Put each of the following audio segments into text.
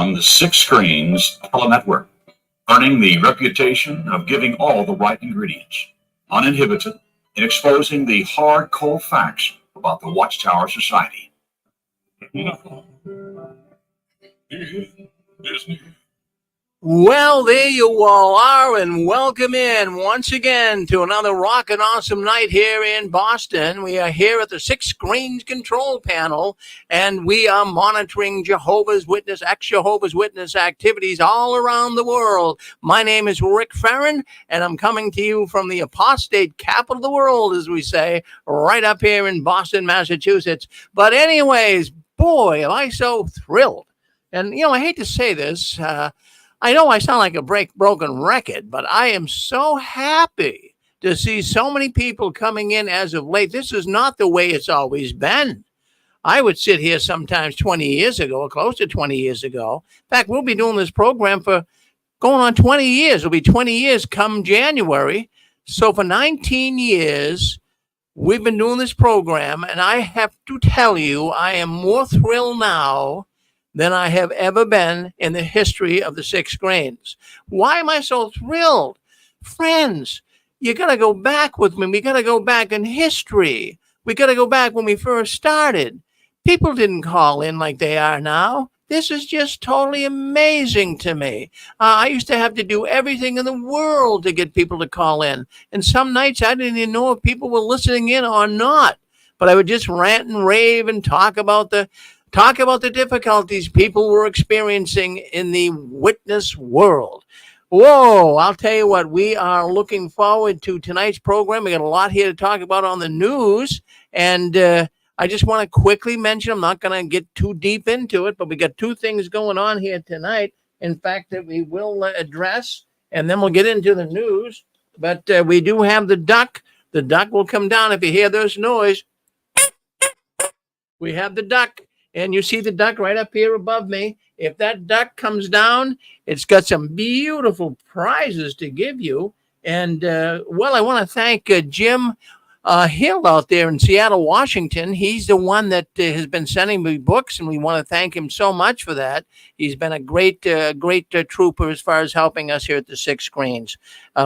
on the Six Screens Telenetwork, earning the reputation of giving all the right ingredients, uninhibited in exposing the hard, cold facts about the Watchtower Society. Disney. Well, there you all are, and welcome in once again to another rockin' awesome night here in Boston. We are here at the Six Screens Control Panel, and we are monitoring Jehovah's Witness, ex-Jehovah's Witness activities all around the world. My name is Rick Farron, and I'm coming to you from the apostate capital of the world, as we say, right up here in Boston, Massachusetts. But anyways, boy, am I so thrilled. And, I hate to say this, I know I sound like a broken record, but I am so happy to see so many people coming in as of late. This is not the way it's always been. I would sit here sometimes 20 years ago, or close to 20 years ago. In fact, we'll be doing this program for going on 20 years. It'll be 20 years come January. So for 19 years, we've been doing this program, and I have to tell you, I am more thrilled now than I have ever been in the history of the Six Screens. Why am I so thrilled? Friends, you got to go back with me. We got to go back in history. We got to go back when we first started. People didn't call in like they are now. This is just totally amazing to me. I used to have to do everything in the world to get people to call in. And some nights I didn't even know if people were listening in or not. But I would just rant and rave and talk about the difficulties people were experiencing in the witness world. Whoa, I'll tell you what, we are looking forward to tonight's program. We got a lot here to talk about on the news. And I just want to quickly mention, I'm not going to get too deep into it, but we got two things going on here tonight. In fact, that we will address, and then we'll get into the news. But we do have the duck. The duck will come down. If you hear this noise, we have the duck. And you see the duck right up here above me. If that duck comes down, it's got some beautiful prizes to give you. And, I want to thank Jim Hill out there in Seattle, Washington. He's the one that has been sending me books, and we want to thank him so much for that. He's been a great trooper as far as helping us here at the Six Screens.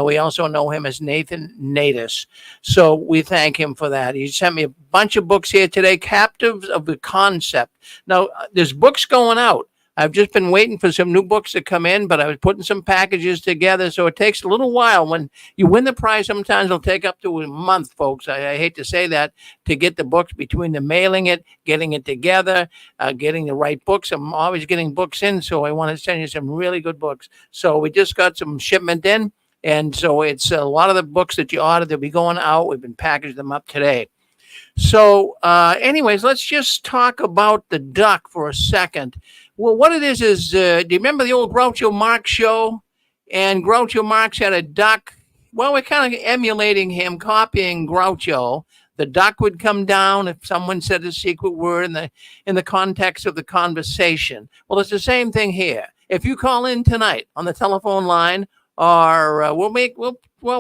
We also know him as Nathan Natus. So we thank him for that. He sent me a bunch of books here today, Captives of the Concept. Now, there's books going out. I've just been waiting for some new books to come in, but I was putting some packages together, so it takes a little while. When you win the prize, sometimes it'll take up to a month, folks. I hate to say that, to get the books, between the mailing it, getting it together, getting the right books. I'm always getting books in, so I want to send you some really good books. So we just got some shipment in, and so it's a lot of the books that you ordered, they'll be going out. We've been packaging them up today. So anyways, let's just talk about the duck for a second. Well, what it is, do you remember the old Groucho Marx show? And Groucho Marx had a duck. Well, we're kind of emulating him, copying Groucho. The duck would come down if someone said a secret word in the context of the conversation. Well, it's the same thing here. If you call in tonight on the telephone line, or we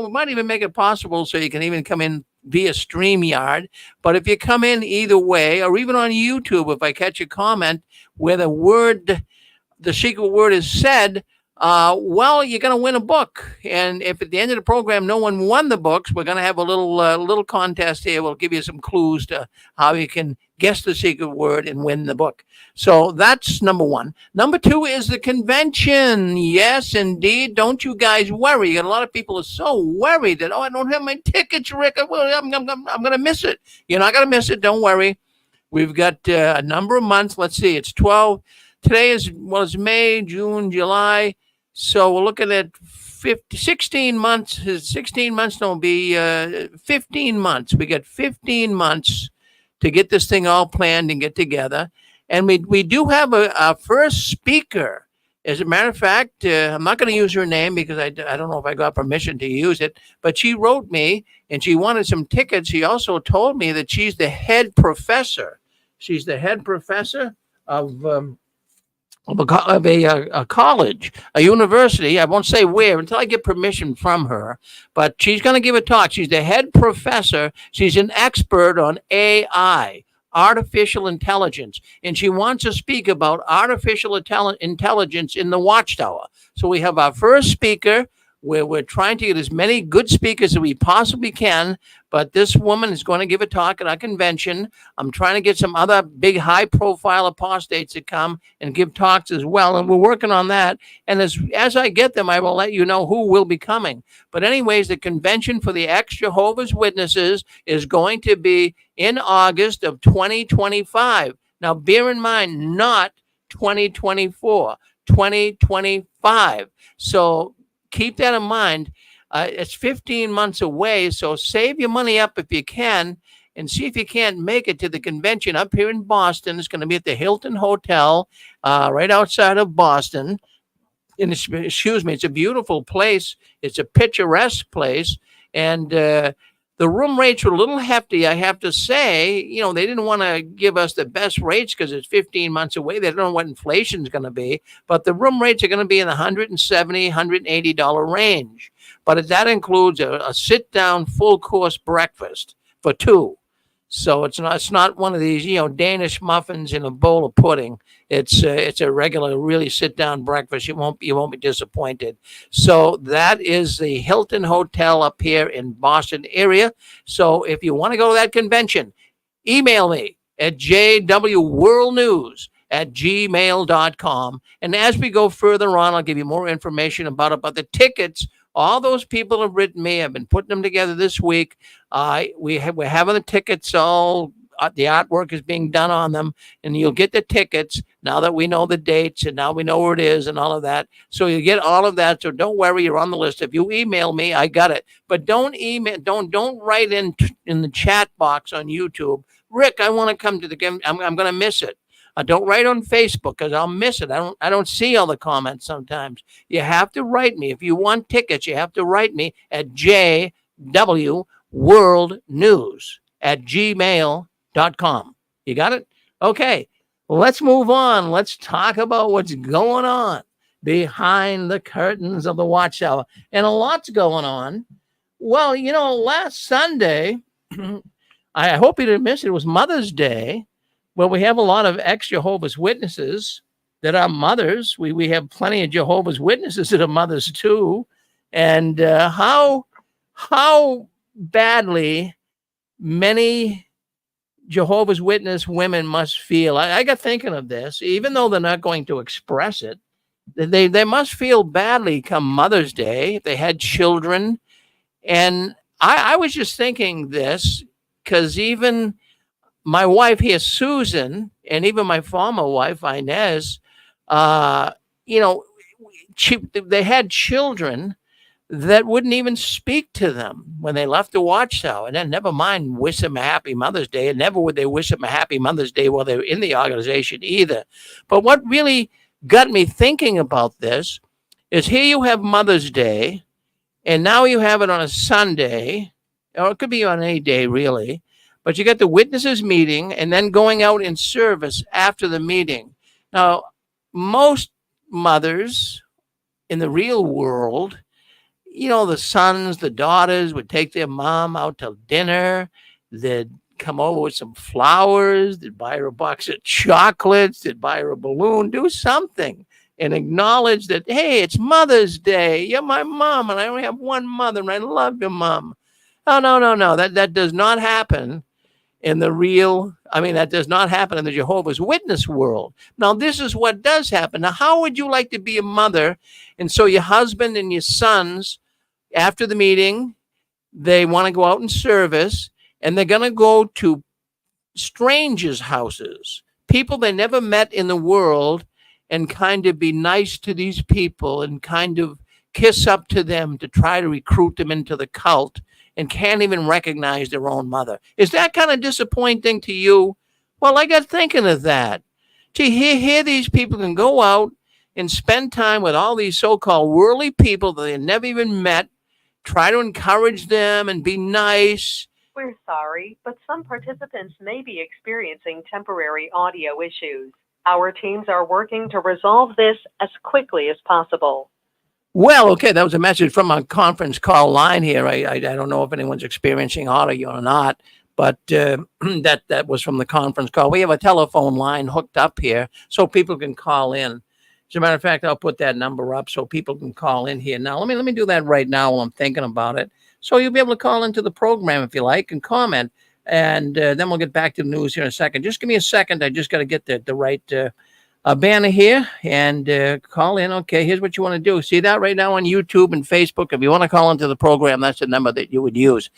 might even make it possible so you can even come in via StreamYard. But if you come in either way, or even on YouTube, if I catch a comment where the secret word is said, you're going to win a book. And if at the end of the program no one won the books, we're going to have a little contest here. We'll give you some clues to how you can guess the secret word and win the book. So that's number one. Number two is the convention. Yes, indeed. Don't you guys worry. You got a lot of people are so worried that, I don't have my tickets, Rick. I'm going to miss it. You're not going to miss it. Don't worry. We've got a number of months. Let's see. It's 12. Today it's May, June, July. So we're looking at 16 months. 16 months don't be 15 months. We got 15 months to get this thing all planned and get together. And we do have a first speaker. As a matter of fact, I'm not going to use her name because I don't know if I got permission to use it, but she wrote me and she wanted some tickets. She also told me that she's the head professor. She's the head professor of a college, a university. I won't say where until I get permission from her, but she's going to give a talk. She's the head professor. She's an expert on AI, artificial intelligence, and she wants to speak about artificial intelligence in the Watchtower. So we have our first speaker, where we're trying to get as many good speakers as we possibly can. But this woman is going to give a talk at our convention. I'm trying to get some other big high-profile apostates to come and give talks as well, and we're working on that. And as I get them, I will let you know who will be coming. But anyways, the convention for the ex-Jehovah's Witnesses is going to be in August of 2025. Now, bear in mind, not 2024, 2025. So keep that in mind. It's 15 months away, so save your money up if you can, and see if you can't make it to the convention up here in Boston. It's going to be at the Hilton Hotel right outside of Boston. And it's a beautiful place. It's a picturesque place, and the room rates were a little hefty, I have to say. They didn't want to give us the best rates because it's 15 months away. They don't know what inflation is going to be, but the room rates are going to be in the $170, $180 range. But that includes a sit-down full-course breakfast for two. So it's not one of these, Danish muffins in a bowl of pudding. It's a regular, really sit-down breakfast. You won't be disappointed. So that is the Hilton Hotel up here in Boston area. So if you want to go to that convention, email me at jwworldnews@gmail.com. And as we go further on, I'll give you more information about the tickets. All those people have written me. I've been putting them together this week. We're having the tickets all. The artwork is being done on them, and you'll get the tickets now that we know the dates and now we know where it is and all of that. So you get all of that. So don't worry, you're on the list. If you email me, I got it. But don't write in the chat box on YouTube, Rick, I want to come to the game. I'm going to miss it. Don't write on Facebook because I'll miss it. I don't see all the comments sometimes. You have to write me. If you want tickets, you have to write me at jwworldnews@gmail.com. You got it? Okay, let's move on. Let's talk about what's going on behind the curtains of the Watchtower. And a lot's going on. Well, last Sunday, I hope you didn't miss it. It was Mother's Day. Well, we have a lot of ex-Jehovah's Witnesses that are mothers. We have plenty of Jehovah's Witnesses that are mothers too. And how badly many Jehovah's Witness women must feel. I got thinking of this, even though they're not going to express it. They must feel badly come Mother's Day if they had children. And I was just thinking this because even my wife here, Susan, and even my former wife, Inez, they had children that wouldn't even speak to them when they left the Watchtower. And then never mind wish them a happy Mother's Day. And never would they wish them a happy Mother's Day while they were in the organization either. But what really got me thinking about this is here you have Mother's Day, and now you have it on a Sunday, or it could be on any day really. But you got the witnesses meeting and then going out in service after the meeting. Now, most mothers in the real world, the sons, the daughters would take their mom out to dinner. They'd come over with some flowers. They'd buy her a box of chocolates. They'd buy her a balloon, do something and acknowledge that, hey, it's Mother's Day. You're my mom, and I only have one mother, and I love your mom. Oh, no. That does not happen that does not happen in the Jehovah's Witness world. Now, this is what does happen. Now, how would you like to be a mother? And so your husband and your sons, after the meeting, they want to go out in service, and they're going to go to strangers' houses, people they never met in the world, and kind of be nice to these people and kind of kiss up to them to try to recruit them into the cult, and can't even recognize their own mother. Is that kind of disappointing to you? Well, I got thinking of that. Gee, here these people can go out and spend time with all these so-called worldly people that they never even met, try to encourage them and be nice. We're sorry, but some participants may be experiencing temporary audio issues. Our teams are working to resolve this as quickly as possible. Well, okay, that was a message from a conference call line here. I don't know if anyone's experiencing audio or not, But that was from the conference call. We have a telephone line hooked up here so people can call in. As a matter of fact, I'll put that number up so people can call in here now. Let me do that right now while I'm thinking about it. So you'll be able to call into the program if you like and comment, and then we'll get back to the news here in a second. Just give me a second. I just got to get the right banner here and call in. Okay, here's what you want to do. See that right now on YouTube and Facebook. If you want to call into the program, that's the number that you would use.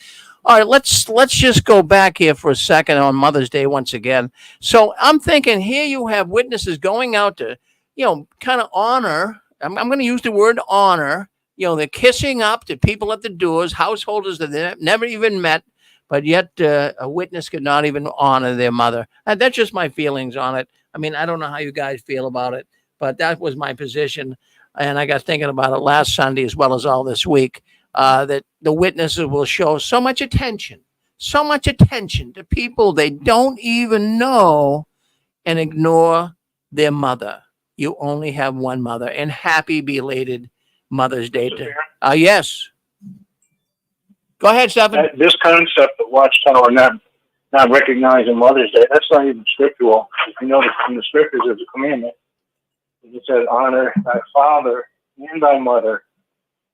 All right, let's just go back here for a second on Mother's Day once again. So I'm thinking here you have witnesses going out to, kind of honor. I'm going to use the word honor. They're kissing up to people at the doors, householders that they never even met, but yet a witness could not even honor their mother. And that's just my feelings on it. I mean, I don't know how you guys feel about it, but that was my position. And I got thinking about it last Sunday as well as all this week. That the witnesses will show so much attention to people they don't even know and ignore their mother. You only have one mother, and happy belated Mother's Day. Yes. Go ahead, Stephen. This concept of Watchtower not recognizing Mother's Day, that's not even scriptural. If you notice in the scriptures, there's a commandment. It says, honor thy father and thy mother,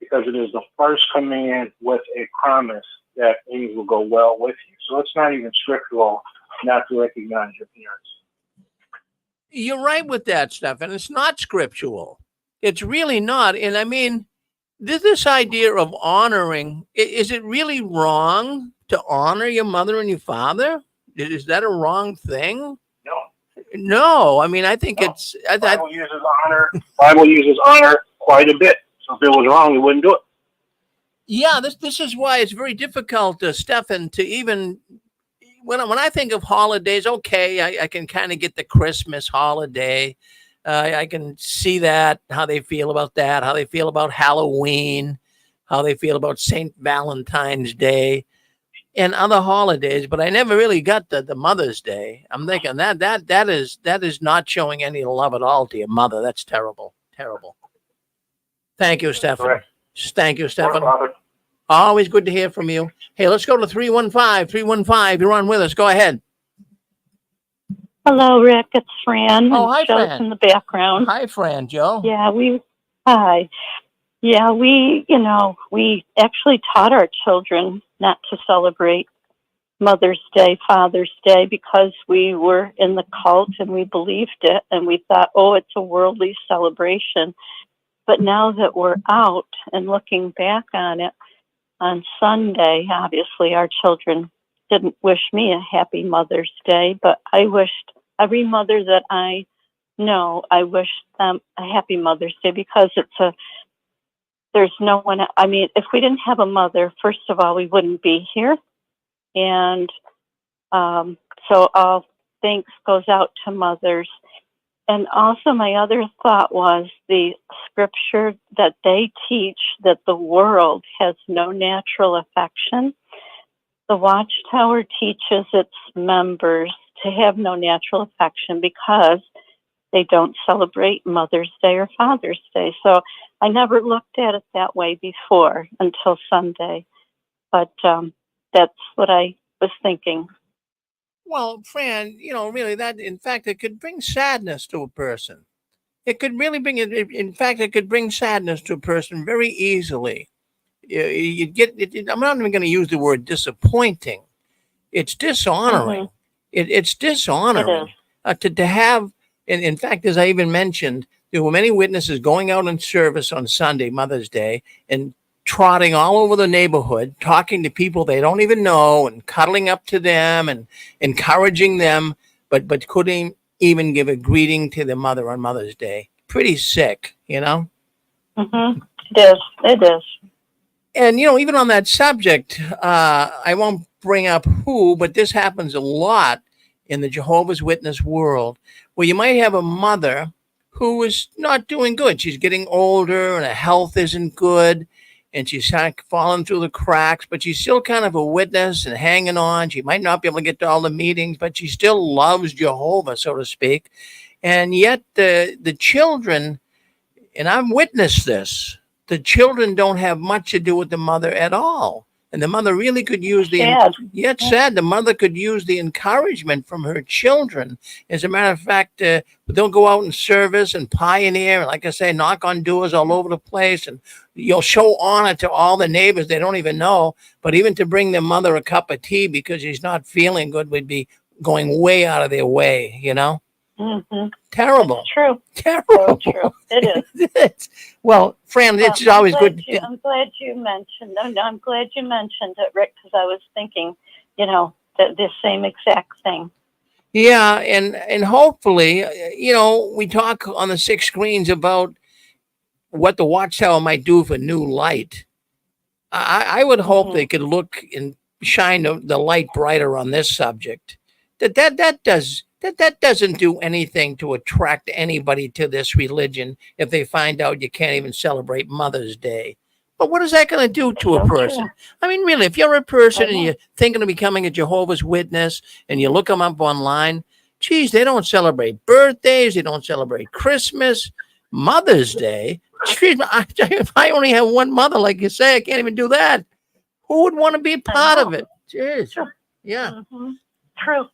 because it is the first command with a promise that things will go well with you. So it's not even scriptural not to recognize your parents. You're right with that, Stephen. It's not scriptural. It's really not. And I mean, this idea of honoring, is it really wrong to honor your mother and your father? Is that a wrong thing? No. No. I mean, I think it's... Bible uses honor quite a bit. So if it was wrong, we wouldn't do it. Yeah, this is why it's very difficult, Stefan, to even when I think of holidays. Okay, I can kind of get the Christmas holiday. I can see that, how they feel about that, how they feel about Halloween, how they feel about St. Valentine's Day, and other holidays. But I never really got the Mother's Day. I'm thinking that is not showing any love at all to your mother. That's terrible, terrible. Thank you, Stefan. Correct. Thank you, Stefan. Always good to hear from you. Hey, let's go to 315. 315, you're on with us. Go ahead. Hello, Rick. It's Fran. Oh, hi, Joe's Fran. in the background. Hi, Fran. Joe. Hi. Yeah, we actually taught our children not to celebrate Mother's Day, Father's Day, because we were in the cult and we believed it and we thought, oh, it's a worldly celebration. But now that we're out and looking back on it, on Sunday, obviously our children didn't wish me a happy Mother's Day, but I wished every mother that I know, I wished them a happy Mother's Day, because there's no one, I mean, if we didn't have a mother, first of all, we wouldn't be here. And so all thanks goes out to mothers. And also my other thought was the scripture that they teach that the world has no natural affection. The Watchtower teaches its members to have no natural affection because they don't celebrate Mother's Day or Father's Day. So I never looked at it that way before until Sunday. But that's what I was thinking. Well, Fran, really that, in fact, it could bring sadness to a person. It could really bring it. In fact, it could bring sadness to a person very easily. You get. I'm not even going to use the word disappointing. It's dishonoring. It's dishonoring to have. And in fact, as I even mentioned, there were many witnesses going out in service on Sunday, Mother's Day, and trotting all over the neighborhood, talking to people they don't even know and cuddling up to them and encouraging them, but couldn't even give a greeting to their mother on Mother's Day. Pretty sick, It is. And, even on that subject, I won't bring up who, but this happens a lot in the Jehovah's Witness world, where you might have a mother who is not doing good. She's getting older and her health isn't good, and she's kind of falling through the cracks, but she's still kind of a witness and hanging on. She might not be able to get to all the meetings, but she still loves Jehovah, so to speak. And yet the children, and I've witnessed this, the children don't have much to do with the mother at all. And the mother really could use the, Sad. yet sad, the mother could use the encouragement from her children. As a matter of fact, they'll go out and service and pioneer, and like I say, knock on doors all over the place, and you'll show honor to all the neighbors they don't even know. But even to bring their mother a cup of tea because she's not feeling good would be going way out of their way, you know? Mm-hmm. Terrible. That's true. So Terrible. true. It is. Well, Fran, Well, it's always good. I'm glad you mentioned. No, I'm glad you mentioned it, Rick, because I was thinking, the same exact thing. Yeah, and hopefully, we talk on the six screens about what the Watchtower might do for new light. I would hope they could look and shine the light brighter on this subject. That doesn't do anything to attract anybody to this religion if they find out you can't even celebrate Mother's Day. But what is that going to do to a So person? true. I mean, really, if you're a person I and know. you're thinking of becoming a Jehovah's Witness and you look them up online, geez, they don't celebrate birthdays, they don't celebrate Christmas, Mother's Day. Geez, if I only have one mother, like you say, I can't even do that. Who would want to be a part of know. it? Jeez. Sure. Yeah. Mm-hmm. True.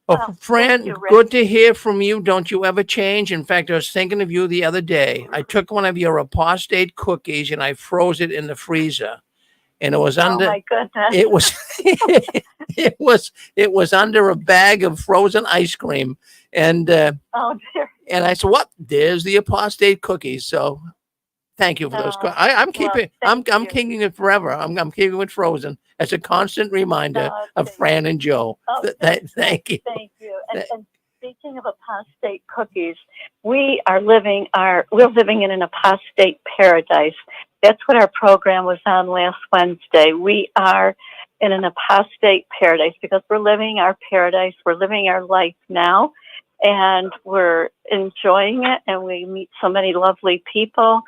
Well, Well, Fran, thank you, Rick. good to hear from you. Don't you ever change. In fact, I was thinking of you the other day. I took one of your apostate cookies and I froze it in the freezer. And it was Oh under my goodness. it was it was under a bag of frozen ice cream. And Oh dear. and I said, "What? There's the apostate cookies." So thank you for those. Oh, I'm keeping. I'm thank you. keeping it forever. I'm keeping it frozen as a constant reminder of thank Fran and Joe. Oh, Thank you. Thank you. Th- And speaking of apostate cookies, we're living in an apostate paradise. That's what our program was on last Wednesday. We are in an apostate paradise because we're living our paradise. We're living our life now, and we're enjoying it. And we meet so many lovely people.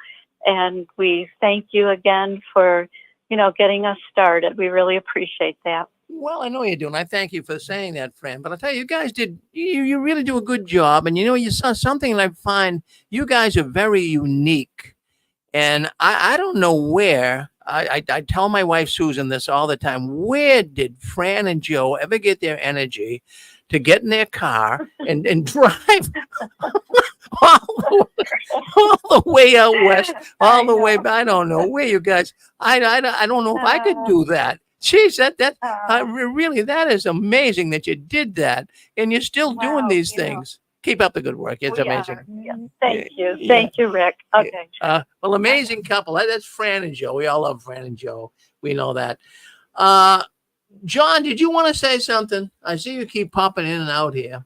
And we thank you again for, getting us started. We really appreciate that. Well, I know you do, and I thank you for saying that, Fran. But I tell you, you guys you really do a good job. And you saw something that I find you guys are very unique. And I don't know where. I tell my wife Susan this all the time. Where did Fran and Joe ever get their energy to get in their car and drive all the way out west, all the way back? I don't know where you guys. I don't know if I could do that. Jeez, really, that is amazing that you did that, and you're still doing Wow, these things. Keep up the good work. It's We are. amazing. Yeah. Thank you. Yeah. Thank you, Rick. Okay. Well, amazing couple. That's Fran and Joe. We all love Fran and Joe. We know that. John, did you want to say something? I see you keep popping in and out here.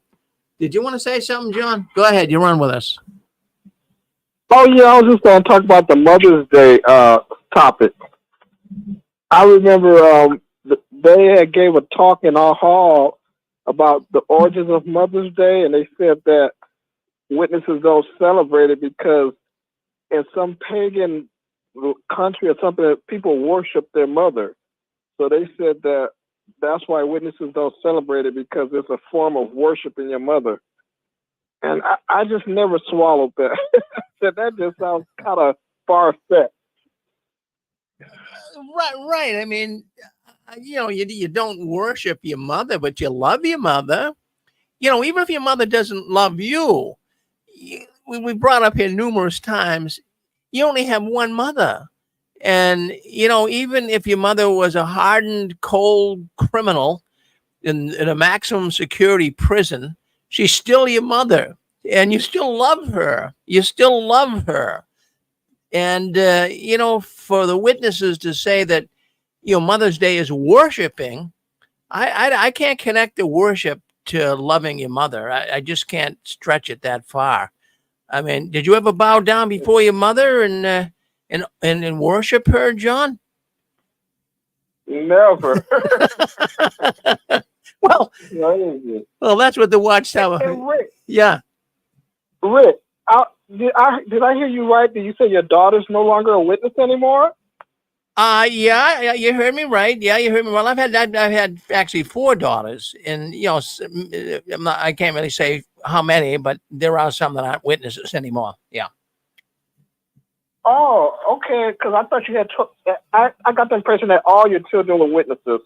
Did you want to say something, John? Go ahead. You run with us. Oh yeah, I was just going to talk about the Mother's Day topic. I remember they had gave a talk in our hall about the origins of Mother's Day, and they said that witnesses don't celebrate it because in some pagan country or something, people worship their mother. So they said that that's why witnesses don't celebrate it, because it's a form of worshiping your mother. And I just never swallowed that. That just sounds kind of far-fetched. Right. I mean, you don't worship your mother, but you love your mother. Even if your mother doesn't love you, we brought up here numerous times, you only have one mother. And, even if your mother was a hardened, cold criminal in a maximum security prison, she's still your mother, and you still love her. And, for the witnesses to say that, Mother's Day is worshiping, I can't connect the worship to loving your mother. I just can't stretch it that far. I mean, did you ever bow down before your mother and worship her, John? Never. Well, that's what the Watchtower. Hey, Rick, Yeah. Rick, did I hear you right? Did you say your daughter's no longer a witness anymore? Yeah, you heard me right. Yeah, you heard me well. I've had actually 4 daughters, and I can't really say how many, but there are some that aren't witnesses anymore. Yeah. Oh, okay. Because I thought you had. I got the impression that all your children were witnesses.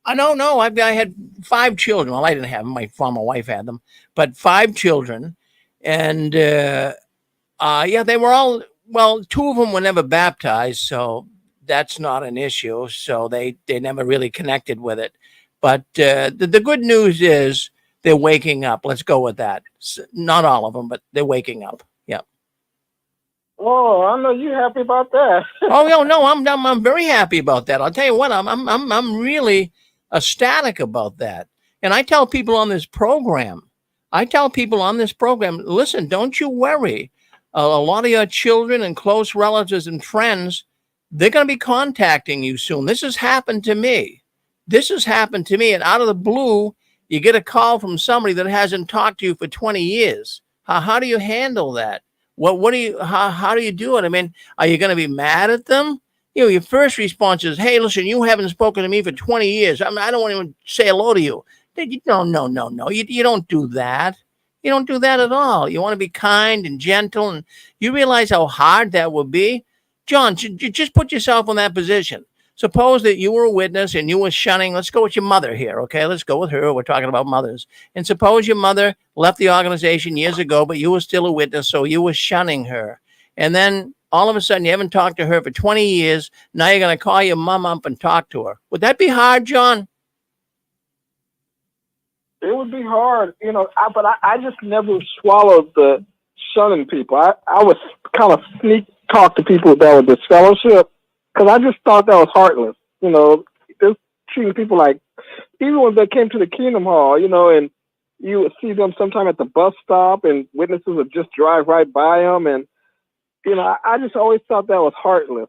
No. I had 5 children. Well, I didn't have them. My former wife had them, but 5 children, and yeah, they were all. Well, 2 of them were never baptized, so that's not an issue. So they never really connected with it. But the good news is they're waking up. Let's go with that. Not all of them, but they're waking up. Yeah. Oh, I know you happy about that. Oh no, I'm very happy about that. I'll tell you what, I'm really ecstatic about that. And I tell people on this program, listen, don't you worry. A lot of your children and close relatives and friends, they're going to be contacting you soon. This has happened to me. This has happened to me, and out of the blue, you get a call from somebody that hasn't talked to you for 20 years. How do you handle that? What do you how do you do it? I mean, are you going to be mad at them? You know, your first response is, "Hey, listen, you haven't spoken to me for 20 years. I don't want to even say hello to you." No. You don't do that. You don't do that at all. You want to be kind and gentle, and you realize how hard that would be. John, just put yourself in that position. Suppose that you were a witness and you were shunning. Let's go with your mother here, okay? Let's go with her. We're talking about mothers. And suppose your mother left the organization years ago, but you were still a witness, so you were shunning her. And then all of a sudden, you haven't talked to her for 20 years. Now you're going to call your mom up and talk to her. Would that be hard, John? It would be hard, but I just never swallowed the shunning people. I would kind of sneak talk to people that were disfellowship because I just thought that was heartless. Just treating people like, even when they came to the Kingdom Hall, and you would see them sometime at the bus stop and witnesses would just drive right by them. And, I just always thought that was heartless.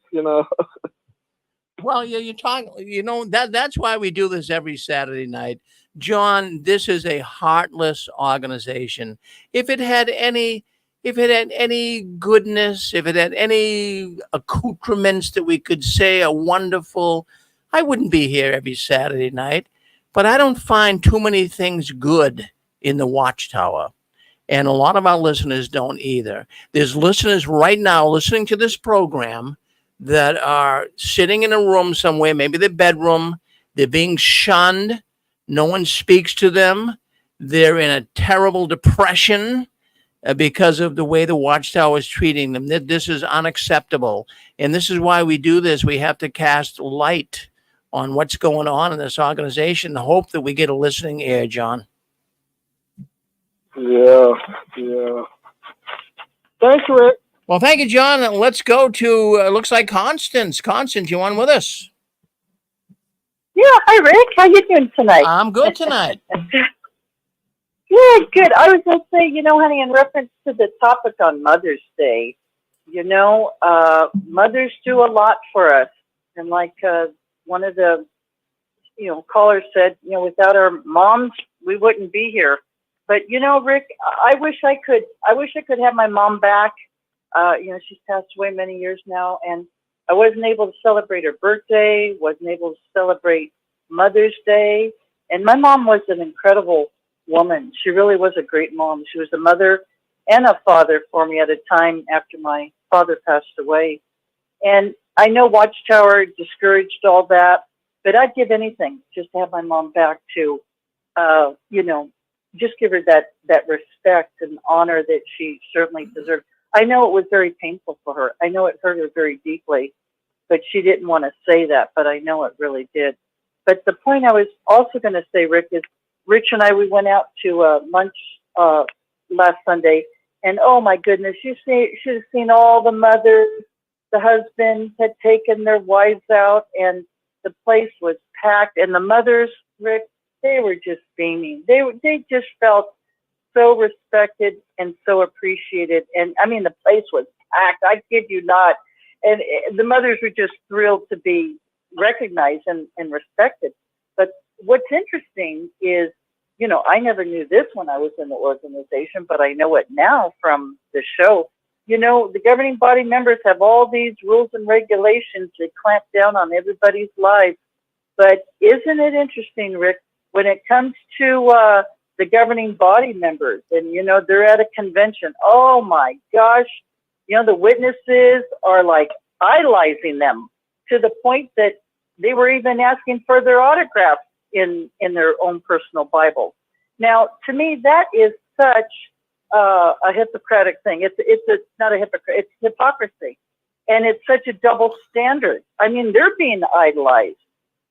Well, you're talking, that's why we do this every Saturday night. John, this is a heartless organization. If it had any, if it had any goodness, if it had any accoutrements that we could say are wonderful, I wouldn't be here every Saturday night. But I don't find too many things good in the Watchtower. And a lot of our listeners don't either. There's listeners right now listening to this program that are sitting in a room somewhere, maybe their bedroom. They're being shunned. No one speaks to them. They're in a terrible depression because of the way the Watchtower is treating them. This is unacceptable. And this is why we do this. We have to cast light on what's going on in this organization, the hope that we get a listening ear, John. Yeah. Thanks, Rick. Well, thank you, John. Let's go to, looks like Constance. Constance, you on with us? Yeah, hi Rick. How you doing tonight? I'm good tonight. Good. I was going to say, honey, in reference to the topic on Mother's Day, mothers do a lot for us. And like one of the, callers said, without our moms, we wouldn't be here. But, Rick, I wish I could have my mom back. She's passed away many years now, and I wasn't able to celebrate her birthday, wasn't able to celebrate Mother's Day. And my mom was an incredible woman. She really was a great mom. She was a mother and a father for me at a time after my father passed away. And I know Watchtower discouraged all that, but I'd give anything just to have my mom back to, just give her that respect and honor that she certainly deserved. I know it was very painful for her. I know it hurt her very deeply, but she didn't want to say that, but I know it really did. But the point I was also going to say, Rick, is Rich and I, we went out to lunch last Sunday, and oh my goodness, you should have seen all the mothers. The husbands had taken their wives out, and the place was packed. And the mothers, Rick, they were just beaming. They just felt so respected and so appreciated. And I mean, the place was packed. I kid you not. And the mothers were just thrilled to be recognized and respected. But what's interesting is, I never knew this when I was in the organization, but I know it now from the show. The governing body members have all these rules and regulations that clamp down on everybody's lives. But isn't it interesting, Rick, when it comes to the governing body members and, they're at a convention, oh my gosh, You know, the witnesses are like idolizing them to the point that they were even asking for their autographs in their own personal Bibles. Now, to me, that is such a hypocritic thing. It's not a hypocrite. It's hypocrisy, and it's such a double standard. I mean, they're being idolized,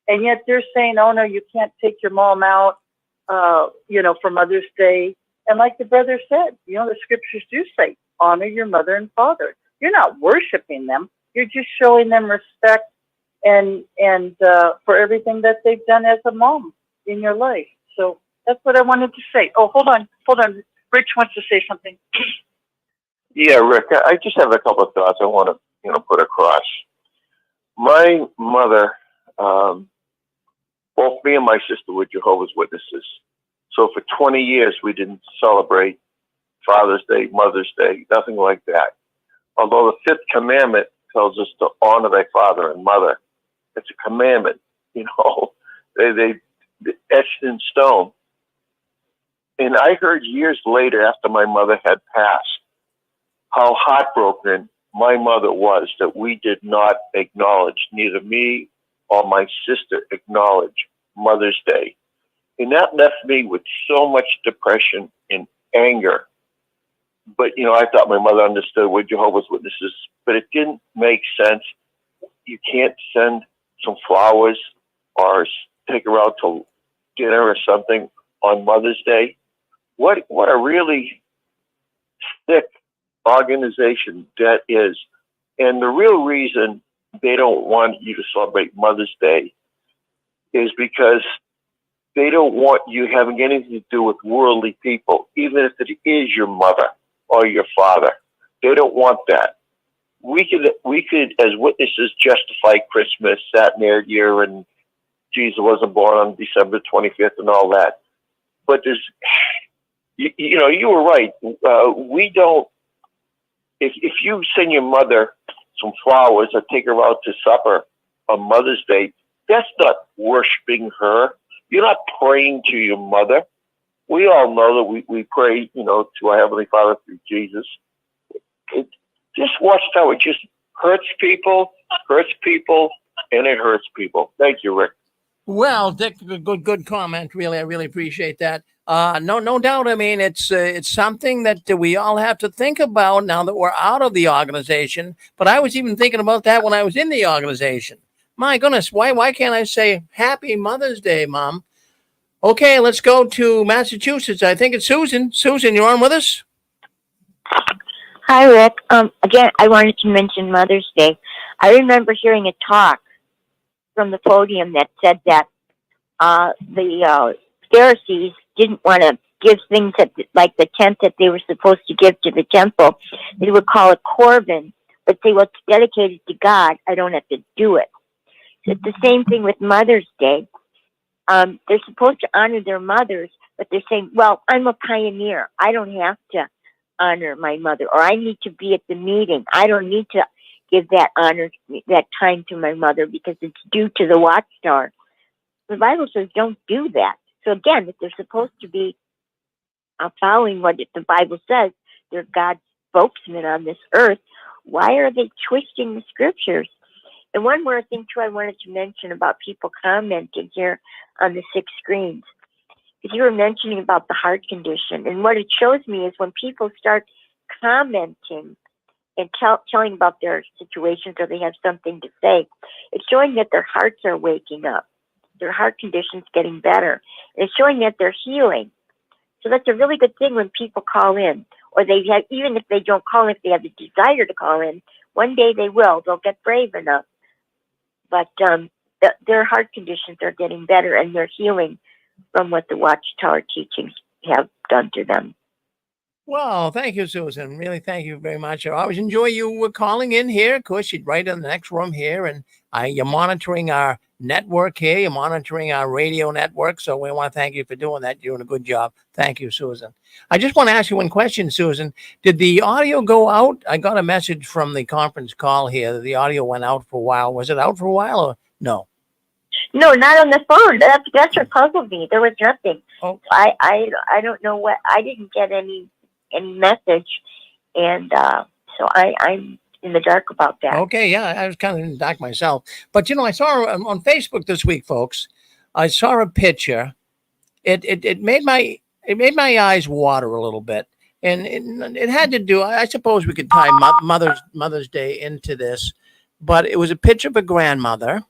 and yet they're saying, "Oh no, you can't take your mom out, for Mother's Day." And like the brother said, the scriptures do say, "Honor your mother and father." You're not worshiping them. You're just showing them respect and for everything that they've done as a mom in your life. So that's what I wanted to say. Oh, hold on. Rich wants to say something. Yeah, Rick, I just have a couple of thoughts I want to, put across. My mother, both me and my sister were Jehovah's Witnesses. So for 20 years, we didn't celebrate Father's Day, Mother's Day, nothing like that. Although the fifth commandment tells us to honor thy father and mother. It's a commandment, they etched in stone. And I heard years later, after my mother had passed, how heartbroken my mother was that we did not acknowledge, neither me or my sister acknowledge Mother's Day. And that left me with so much depression and anger. But, I thought my mother understood we're Jehovah's Witnesses, but it didn't make sense. You can't send some flowers or take her out to dinner or something on Mother's Day. What a really sick organization that is. And the real reason they don't want you to celebrate Mother's Day is because they don't want you having anything to do with worldly people, even if it is your mother or your father. They don't want that. We could, as witnesses, justify Christmas that year and Jesus wasn't born on December 25th and all that. But there's, you were right. We don't. If you send your mother some flowers or take her out to supper on Mother's Day, that's not worshiping her. You're not praying to your mother. We all know that we pray, to our Heavenly Father through Jesus. This Watchtower just hurts people, and it hurts people. Thank you, Rick. Well, Dick, good comment. Really, I really appreciate that. No doubt. I mean, it's something that we all have to think about now that we're out of the organization. But I was even thinking about that when I was in the organization. My goodness, why can't I say Happy Mother's Day, Mom? Okay, let's go to Massachusetts. I think it's Susan. Susan, you're on with us? Hi, Rick. Again, I wanted to mention Mother's Day. I remember hearing a talk from the podium that said that the Pharisees didn't want to give things like the tenth that they were supposed to give to the temple. They would call it Corban, but say, well, it's dedicated to God. I don't have to do it. So it's the same thing with Mother's Day. They're supposed to honor their mothers, but they're saying, well, I'm a pioneer. I don't have to honor my mother, or I need to be at the meeting. I don't need to give that honor, that time to my mother because it's due to the Watchtower. The Bible says don't do that. So again, if they're supposed to be following what the Bible says, they're God's spokesman on this earth, why are they twisting the scriptures? And one more thing, too, I wanted to mention about people commenting here on the 6 screens. Because you were mentioning about the heart condition. And what it shows me is when people start commenting and telling about their situations or they have something to say, it's showing that their hearts are waking up. Their heart condition's getting better. And it's showing that they're healing. So that's a really good thing when people call in. Or they have, even if they don't call in, if they have the desire to call in, one day they will. They'll get brave enough. But their heart conditions are getting better and they're healing from what the Watchtower teachings have done to them. Well, thank you, Susan. Really, thank you very much. I always enjoy you calling in here. Of course, you're right in the next room here, and you're monitoring our network here. You're monitoring our radio network, so we want to thank you for doing that. You're doing a good job. Thank you, Susan. I just want to ask you one question, Susan. Did the audio go out? I got a message from the conference call here that the audio went out for a while. Was it out for a while or no? No, not on the phone. That's what puzzled me. There was nothing. Oh. I don't know what. I didn't get any message, and so So I'm in the dark about that. Okay, yeah, I was kind of in the dark myself. But, I saw on Facebook this week, folks, I saw a picture. It made my eyes water a little bit. And it had to do, I suppose we could tie Mother's Day into this, but it was a picture of a grandmother,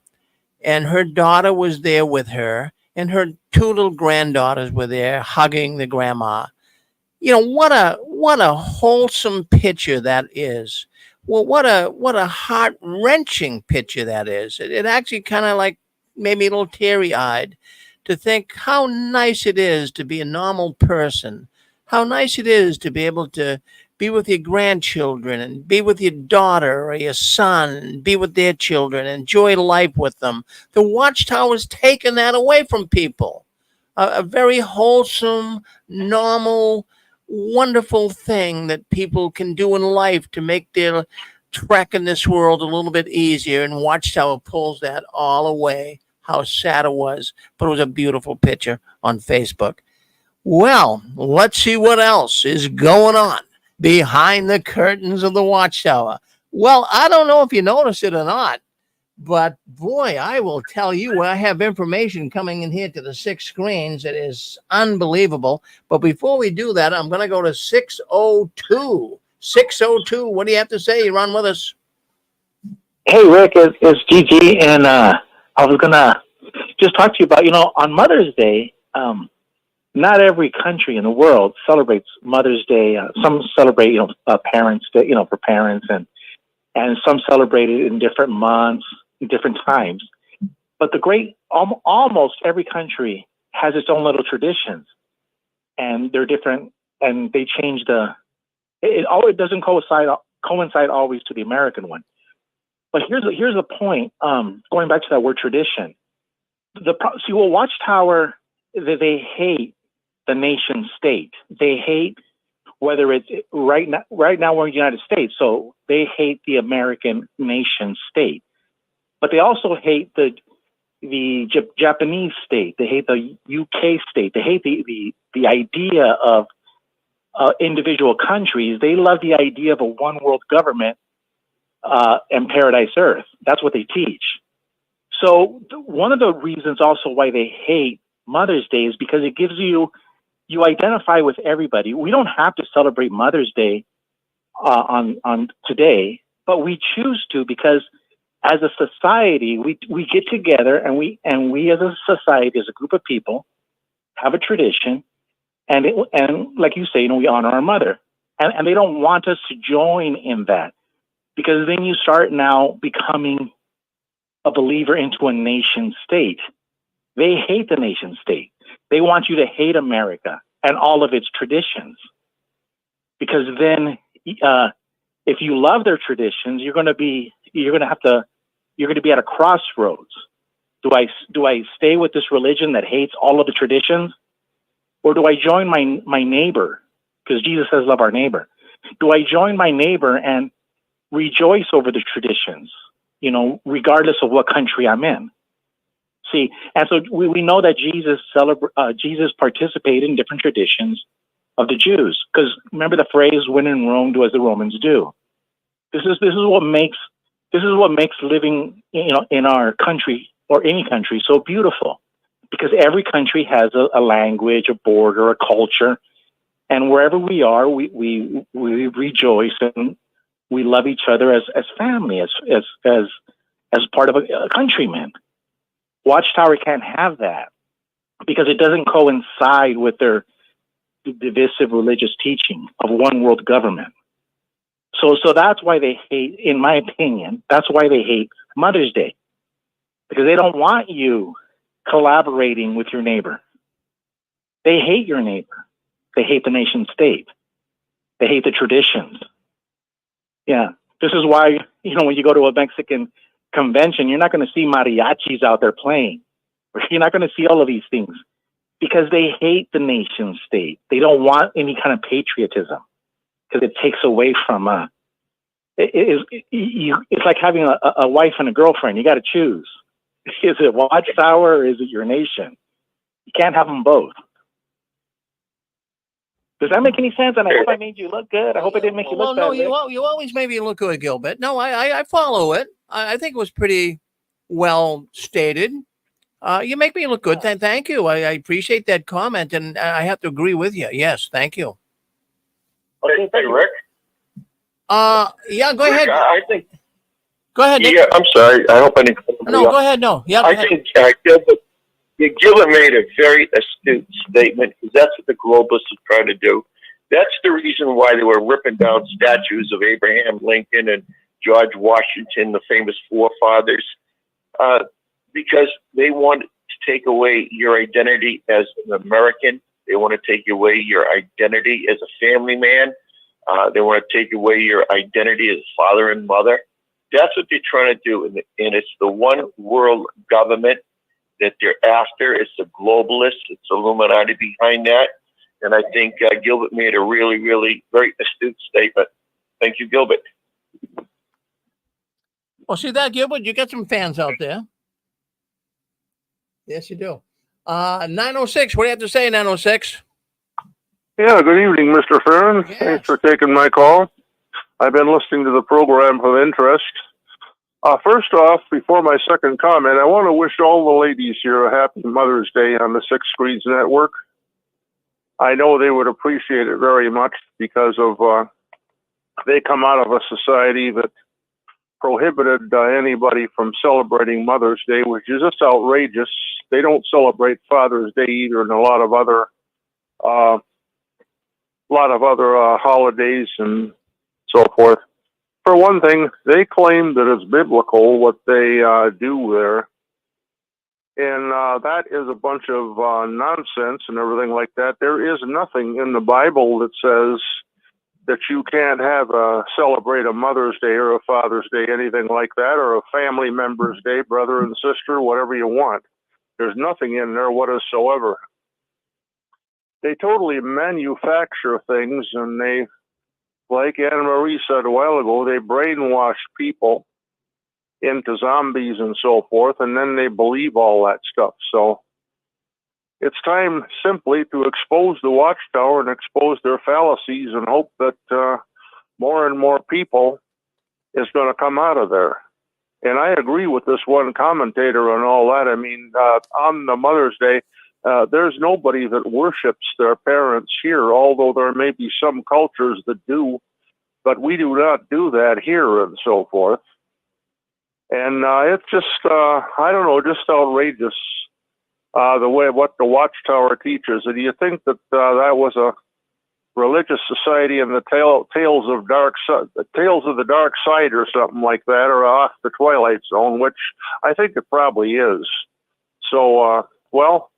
and her daughter was there with her, and her two little granddaughters were there hugging the grandma. What a wholesome picture that is. Well, what a heart wrenching picture that is. It actually kind of like made me a little teary eyed to think how nice it is to be a normal person. How nice it is to be able to be with your grandchildren and be with your daughter or your son and be with their children, enjoy life with them. The Watchtower's taken that away from people. A very wholesome, normal, wonderful thing that people can do in life to make their trek in this world a little bit easier. And Watchtower pulls that all away. How sad it was, but it was a beautiful picture on Facebook. Well, let's see what else is going on behind the curtains of the Watchtower. Well, I don't know if you noticed it or not, but boy, I will tell you, I have information coming in here to the 6 screens that is unbelievable. But before we do that, I'm going to go to 602. 602, what do you have to say? You're on with us. Hey, Rick, it's Gigi, and I was going to just talk to you about, on Mother's Day, not every country in the world celebrates Mother's Day. Some celebrate, Parents' Day, for parents, and some celebrate it in different months, different times. But almost every country has its own little traditions, and they're different, and they change it doesn't coincide always to the American one. But here's the point. Going back to that word tradition, Watchtower, they hate the nation state. They hate whether it's right now we're in the United States, so they hate the American nation state. But they also hate the Japanese state. They hate the UK state. They hate the idea of individual countries. They love the idea of a one world government and paradise earth. That's what they teach. So one of the reasons also why they hate Mother's Day is because it gives you identify with everybody. We don't have to celebrate Mother's Day on today, but we choose to because as a society, we get together and we as a society, as a group of people, have a tradition, and like you say, we honor our mother, and they don't want us to join in that because then you start now becoming a believer into a nation state. They hate the nation state. They want you to hate America and all of its traditions, because then if you love their traditions, you're going to be at a crossroads. Do I stay with this religion that hates all of the traditions, or do I join my neighbor? Because Jesus says, love our neighbor. Do I join my neighbor and rejoice over the traditions, regardless of what country I'm in? See, and so we know that Jesus participated in different traditions of the Jews, because remember the phrase, when in Rome, do as the Romans do. This is what makes living, in our country or any country so beautiful, because every country has a language, a border, a culture, and wherever we are, we rejoice and we love each other as family, as part of a countryman. Watchtower can't have that because it doesn't coincide with their divisive religious teaching of one world government. So that's why they hate, in my opinion, that's why they hate Mother's Day, because they don't want you collaborating with your neighbor. They hate your neighbor. They hate the nation state. They hate the traditions. Yeah. This is why, when you go to a Mexican convention, you're not going to see mariachis out there playing. You're not going to see all of these things because they hate the nation state. They don't want any kind of patriotism because it takes away from it's like having a wife and a girlfriend. You got to choose. Is it Watchtower or is it your nation? You can't have them both. Does that make any sense? And I hope I made you look good. I hope I didn't make you Well, look no, bad. you always made me look good, Gilbert. No, I follow it. I think it was pretty well stated. You make me look good. Thank you. I appreciate that comment, and I have to agree with you. Yes, thank you. Okay, thank you, Rick. Yeah, go Rick, ahead. I think. Go ahead, Nick. Yeah, I'm sorry. I hope I didn't. No, go ahead. No, yeah. I think Gilbert made a very astute statement because that's what the globalists are trying to do. That's the reason why they were ripping down statues of Abraham Lincoln and George Washington, the famous forefathers, because they want to take away your identity as an American. They want to take away your identity as a family man. They want to take away your identity as father and mother. That's what they're trying to do. And it's the one world government that they're after. It's the globalists. It's Illuminati behind that. And I think Gilbert made a really, really very astute statement. Thank you, Gilbert. Well, see that, Gilbert? You got some fans out there. Yes, you do. 906, what do you have to say, 906? Yeah, good evening, Mr. Farron. Yes. Thanks for taking my call. I've been listening to the program with interest. First off, before my second comment, I want to wish all the ladies here a happy Mother's Day on the Six Screens Network. I know they would appreciate it very much because of they come out of a society that prohibited anybody from celebrating Mother's Day, which is just outrageous. They don't celebrate Father's Day either, and a lot of other holidays and so forth. For one thing, they claim that it's biblical what they do there, and that is a bunch of nonsense and everything like that. There is nothing in the Bible that says that you can't celebrate a Mother's Day or a Father's Day, anything like that, or a family member's day, brother and sister, whatever you want. There's nothing in there whatsoever. They totally manufacture things, and they, like Anna Marie said a while ago, they brainwash people into zombies and so forth, and then they believe all that stuff. So it's time simply to expose the Watchtower and expose their fallacies and hope that more and more people is going to come out of there. And I agree with this one commentator and all that. I mean, on the Mother's Day, there's nobody that worships their parents here, although there may be some cultures that do, but we do not do that here and so forth. And it's just, I don't know, just outrageous the way what the Watchtower teaches. And you think that that was a religious society in the tales of the dark side or something like that, or off the Twilight Zone, which I think it probably is. So, well,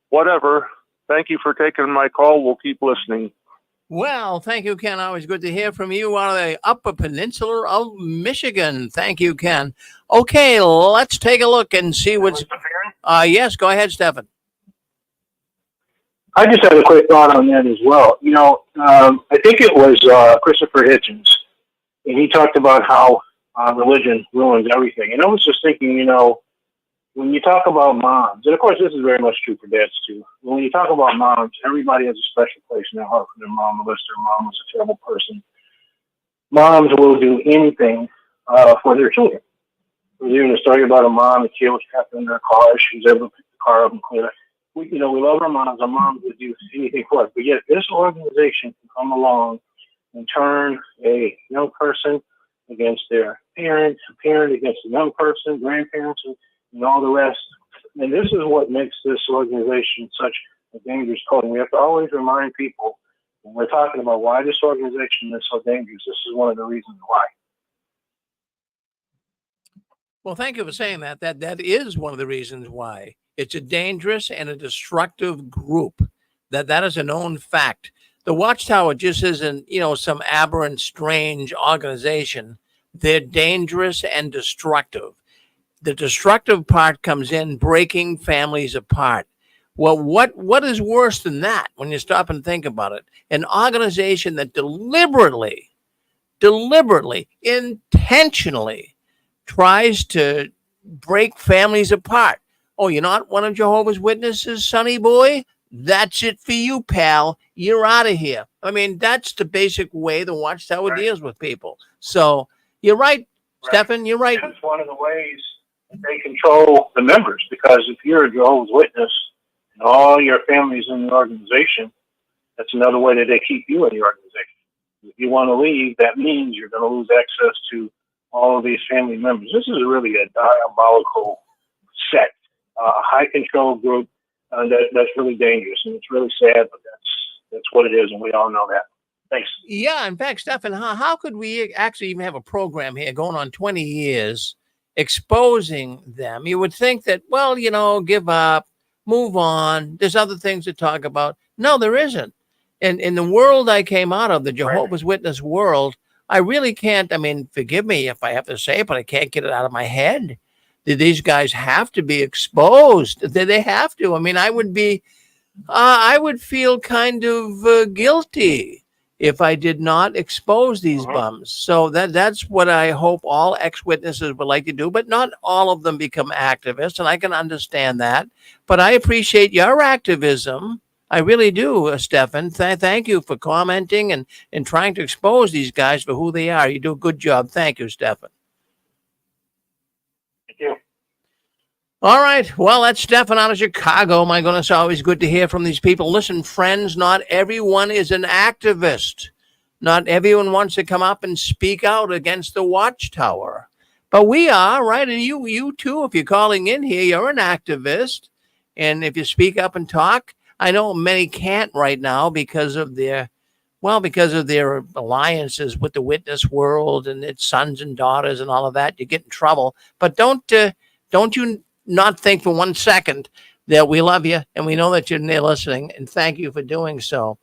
whatever. Thank you for taking my call. We'll keep listening. Well, thank you, Ken. Always good to hear from you out of the Upper Peninsula of Michigan. Thank you, Ken. Okay, let's take a look and see what's... yes, go ahead, Stephen. I just had a quick thought on that as well. You know, I think it was Christopher Hitchens, and he talked about how religion ruins everything. And I was just thinking, you know, when you talk about moms, and of course this is very much true for dads too, when you talk about moms, everybody has a special place in their heart for their mom, unless their mom was a terrible person. Moms will do anything for their children. There's even a story about a mom, the kid was trapped in their car, she was able to pick the car up and clear it. We love our moms. Our moms would do anything for us. But yet this organization can come along and turn a young person against their parents, a parent against a young person, grandparents, and all the rest. And this is what makes this organization such a dangerous code. And we have to always remind people when we're talking about why this organization is so dangerous, this is one of the reasons why. Well, thank you for saying that. That is one of the reasons why. It's a dangerous and a destructive group. That is a known fact. The Watchtower just isn't, some aberrant, strange organization. They're dangerous and destructive. The destructive part comes in breaking families apart. Well, what is worse than that when you stop and think about it? An organization that deliberately, intentionally tries to break families apart. Oh, you're not one of Jehovah's Witnesses, sonny boy? that's it for you, pal. You're out of here. I mean, that's the basic way the Watchtower Right. deals with people. So you're right, Right. Stefan. You're right. And it's one of the ways they control the members, because if you're a Jehovah's Witness and all your family's in the organization, that's another way that they keep you in the organization. If you want to leave, that means you're going to lose access to all of these family members. This is really a diabolical sect, a high control group that's really dangerous, and it's really sad, but that's what it is, and we all know that. Thanks. Yeah, in fact, Stefan, how could we actually even have a program here going on 20 years exposing them? You would think that, well, give up, move on. There's other things to talk about. No, there isn't. And in the world I came out of, the Jehovah's Witness world, I really can't, I mean, forgive me if I have to say it, but I can't get it out of my head. Did these guys have to be exposed? Did they have to? I mean, I would feel kind of guilty if I did not expose these bums. So that's what I hope all ex-witnesses would like to do, but not all of them become activists, and I can understand that. But I appreciate your activism. I really do, Stefan. Thank you for commenting and trying to expose these guys for who they are. You do a good job. Thank you, Stefan. Thank you. All right. Well, that's Stefan out of Chicago. My goodness, always good to hear from these people. Listen, friends, not everyone is an activist. Not everyone wants to come up and speak out against the Watchtower. But we are, right? And you too, if you're calling in here, you're an activist. And if you speak up and talk, I know many can't right now because of their alliances with the witness world and its sons and daughters and all of that. You get in trouble. But don't you not think for 1 second that we love you and we know that you're there listening, and thank you for doing so.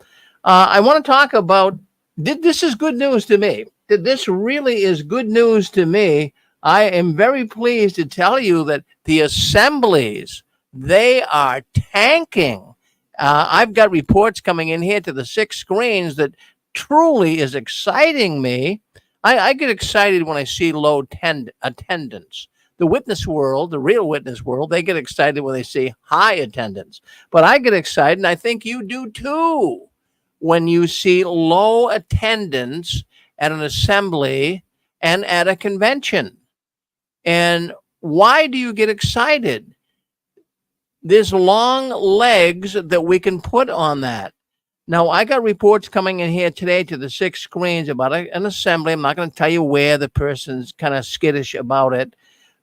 I want to talk about, this is good news to me. This really is good news to me. I am very pleased to tell you that the assemblies, they are tanking. I've got reports coming in here to the 6 screens that truly is exciting me. I get excited when I see low attendance. The witness world, the real witness world, they get excited when they see high attendance. But I get excited, and I think you do too, when you see low attendance at an assembly and at a convention. And why do you get excited? There's long legs that we can put on that. Now, I got reports coming in here today to the 6 screens about an assembly. I'm not going to tell you where. The person's kind of skittish about it.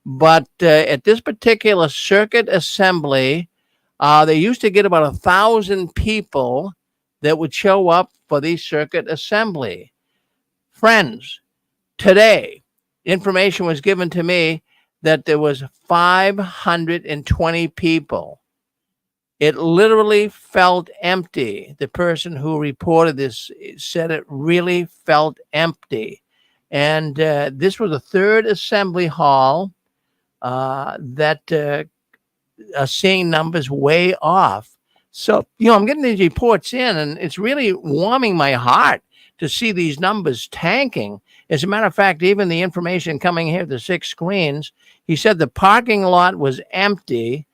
But at this particular circuit assembly, they used to get about 1,000 people that would show up for the circuit assembly. Friends, today, information was given to me that there was 520 people. It literally felt empty. The person who reported this said it really felt empty. And this was the 3rd assembly hall that are seeing numbers way off. So, I'm getting these reports in, and it's really warming my heart to see these numbers tanking. As a matter of fact, even the information coming here, the 6 screens, he said the parking lot was empty.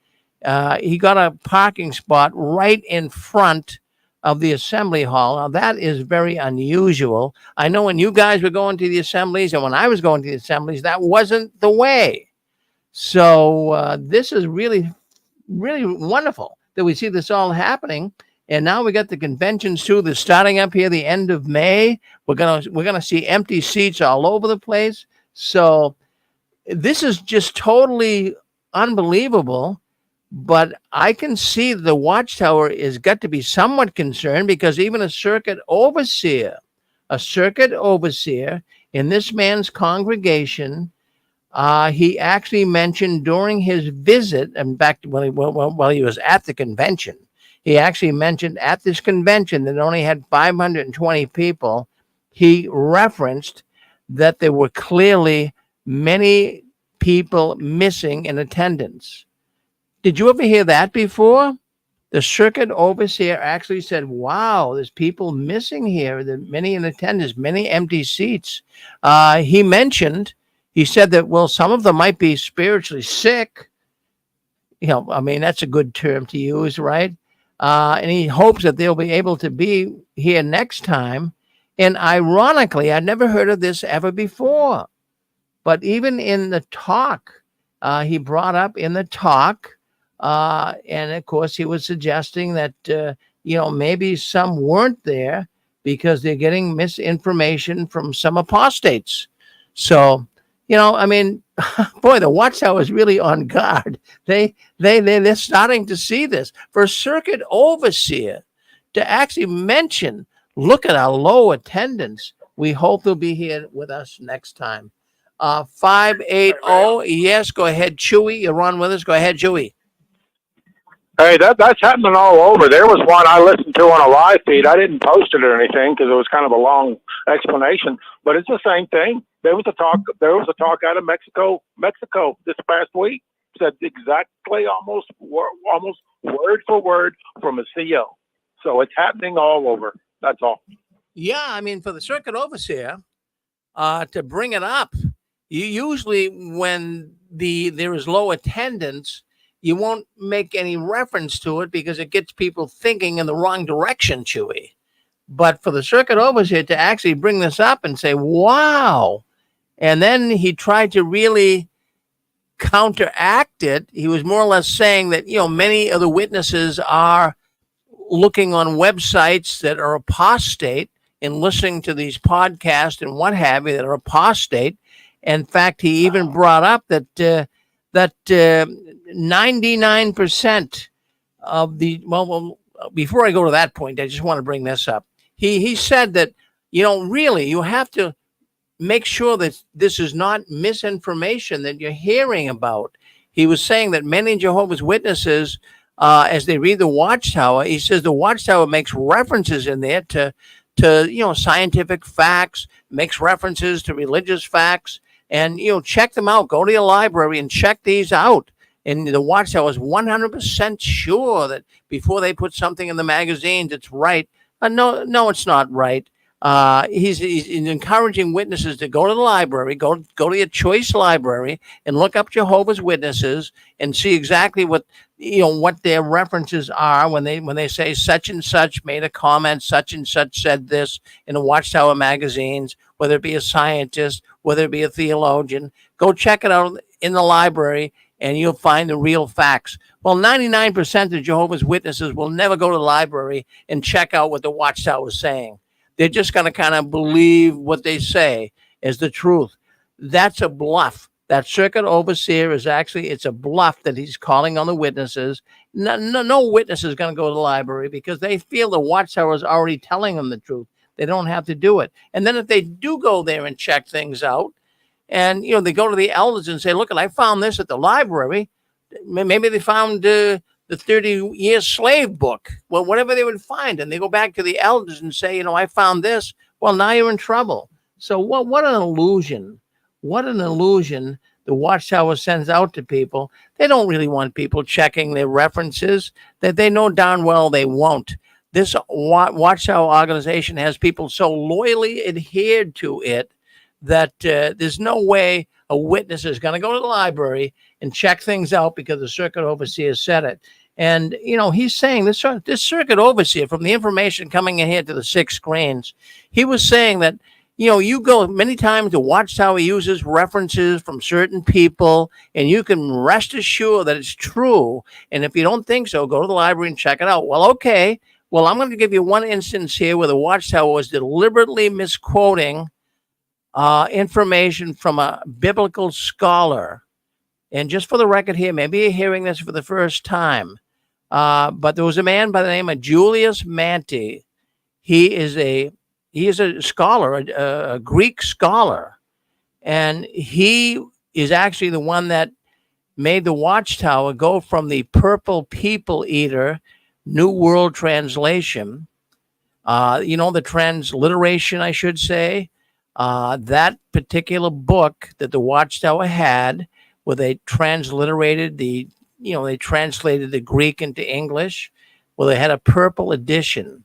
He got a parking spot right in front of the assembly hall. Now, that is very unusual. I know when you guys were going to the assemblies and when I was going to the assemblies, that wasn't the way. So this is really, really wonderful that we see this all happening. And now we got the conventions too. They're starting up here the end of May. We're gonna see empty seats all over the place. So this is just totally unbelievable. But I can see the Watchtower is got to be somewhat concerned, because even a circuit overseer in this man's congregation, he actually mentioned during his visit, and back while he was at the convention, he actually mentioned at this convention that only had 520 people. He referenced that there were clearly many people missing in attendance. Did you ever hear that before? The circuit overseer actually said, wow, there's people missing here. There are many in attendance, many empty seats. He said that, well, some of them might be spiritually sick. I mean, that's a good term to use, right? and he hopes that they'll be able to be here next time. And ironically, I'd never heard of this ever before. But even in the talk, he brought up in the talk, and of course, he was suggesting that, maybe some weren't there because they're getting misinformation from some apostates. So, I mean, boy, the Watchtower is really on guard. They're starting to see this. For a circuit overseer to actually mention, look at our low attendance. We hope they'll be here with us next time. 580. Yes, go ahead, Chewy. You're on with us. Go ahead, Chewy. Hey, that's happening all over. There was one I listened to on a live feed. I didn't post it or anything because it was kind of a long explanation, but it's the same thing. There was a talk out of Mexico this past week. Said exactly almost word for word from a CEO. So it's happening all over. That's all. Yeah, I mean, for the circuit overseer to bring it up, you usually when there is low attendance, you won't make any reference to it because it gets people thinking in the wrong direction, Chewy. But for the circuit overseer to actually bring this up and say, wow, and then he tried to really counteract it. He was more or less saying that, many of the witnesses are looking on websites that are apostate and listening to these podcasts and what have you that are apostate. In fact, he even brought up that 99% of the, before I go to that point, I just want to bring this up. He said that, really, you have to make sure that this is not misinformation that you're hearing about. He was saying that many Jehovah's Witnesses, as they read the Watchtower, he says the Watchtower makes references in there to scientific facts, makes references to religious facts, and check them out. Go to your library and check these out. And the Watchtower is 100% sure that before they put something in the magazines, it's right. No, it's not right. He's encouraging witnesses to go to the library, go to your choice library, and look up Jehovah's Witnesses and see exactly what their references are when they say such and such made a comment, such and such said this in the Watchtower magazines, whether it be a scientist, whether it be a theologian. Go check it out in the library, and you'll find the real facts. Well, 99% of Jehovah's Witnesses will never go to the library and check out what the Watchtower is saying. They're just going to kind of believe what they say is the truth. That's a bluff. That circuit overseer it's a bluff that he's calling on the witnesses. No witness is going to go to the library because they feel the Watchtower is already telling them the truth. They don't have to do it. And then if they do go there and check things out, and they go to the elders and say, look, I found this at the library. Maybe they found the 30-year slave book. Well, whatever they would find, and they go back to the elders and say, I found this. Well, now you're in trouble. So what an illusion. What an illusion the Watchtower sends out to people. They don't really want people checking their references, that they know darn well they won't. This Watchtower organization has people so loyally adhered to it that there's no way a witness is going to go to the library and check things out because the circuit overseer said it. And, he's saying this circuit overseer, from the information coming in here to the 6 screens, he was saying that, you go many times, the Watchtower uses references from certain people, and you can rest assured that it's true. And if you don't think so, go to the library and check it out. Well, okay. Well, I'm going to give you one instance here where the Watchtower was deliberately misquoting information from a biblical scholar. And just for the record here, maybe you're hearing this for the first time, but there was a man by the name of Julius Manti. He is a scholar, a Greek scholar, and he is actually the one that made the Watchtower go from the Purple People Eater New World Translation, the transliteration, I should say, that particular book that the Watchtower had, where they transliterated they translated the Greek into English. Well, they had a purple edition,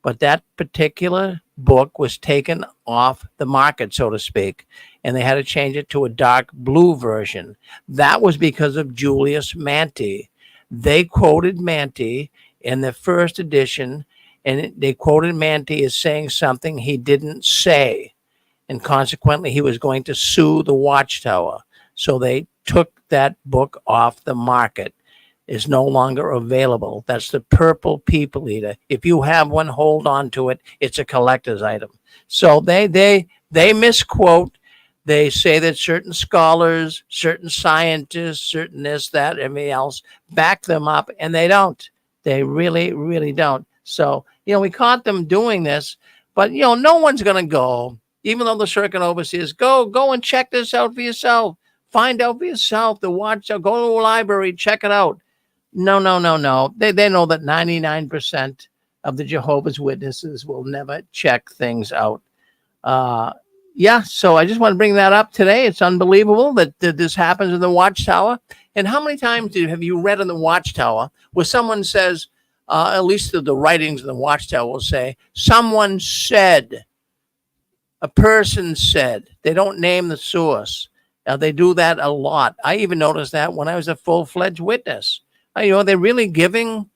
but that particular book was taken off the market, so to speak, and they had to change it to a dark blue version. That was because of Julius Manti. They quoted Manti in the first edition, and they quoted Manti as saying something he didn't say. And consequently, he was going to sue the Watchtower. So they took that book off the market. Is no longer available. That's the Purple People Eater. If you have one, hold on to it. It's a collector's item. So they misquote. They say that certain scholars, certain scientists, certain this, that, everything else back them up, and they don't. They really, really don't. So, we caught them doing this, but, no one's going to go, even though the circuit overseers, go and check this out for yourself. Find out for yourself. Go to a library, check it out. No. They know that 99% of the Jehovah's Witnesses will never check things out. So I just want to bring that up today. It's unbelievable that this happens in the Watchtower. And how many times have you read in the Watchtower where someone says, at least the writings in the Watchtower will say, someone said, a person said. They don't name the source. They do that a lot. I even noticed that when I was a full-fledged witness. Are they really giving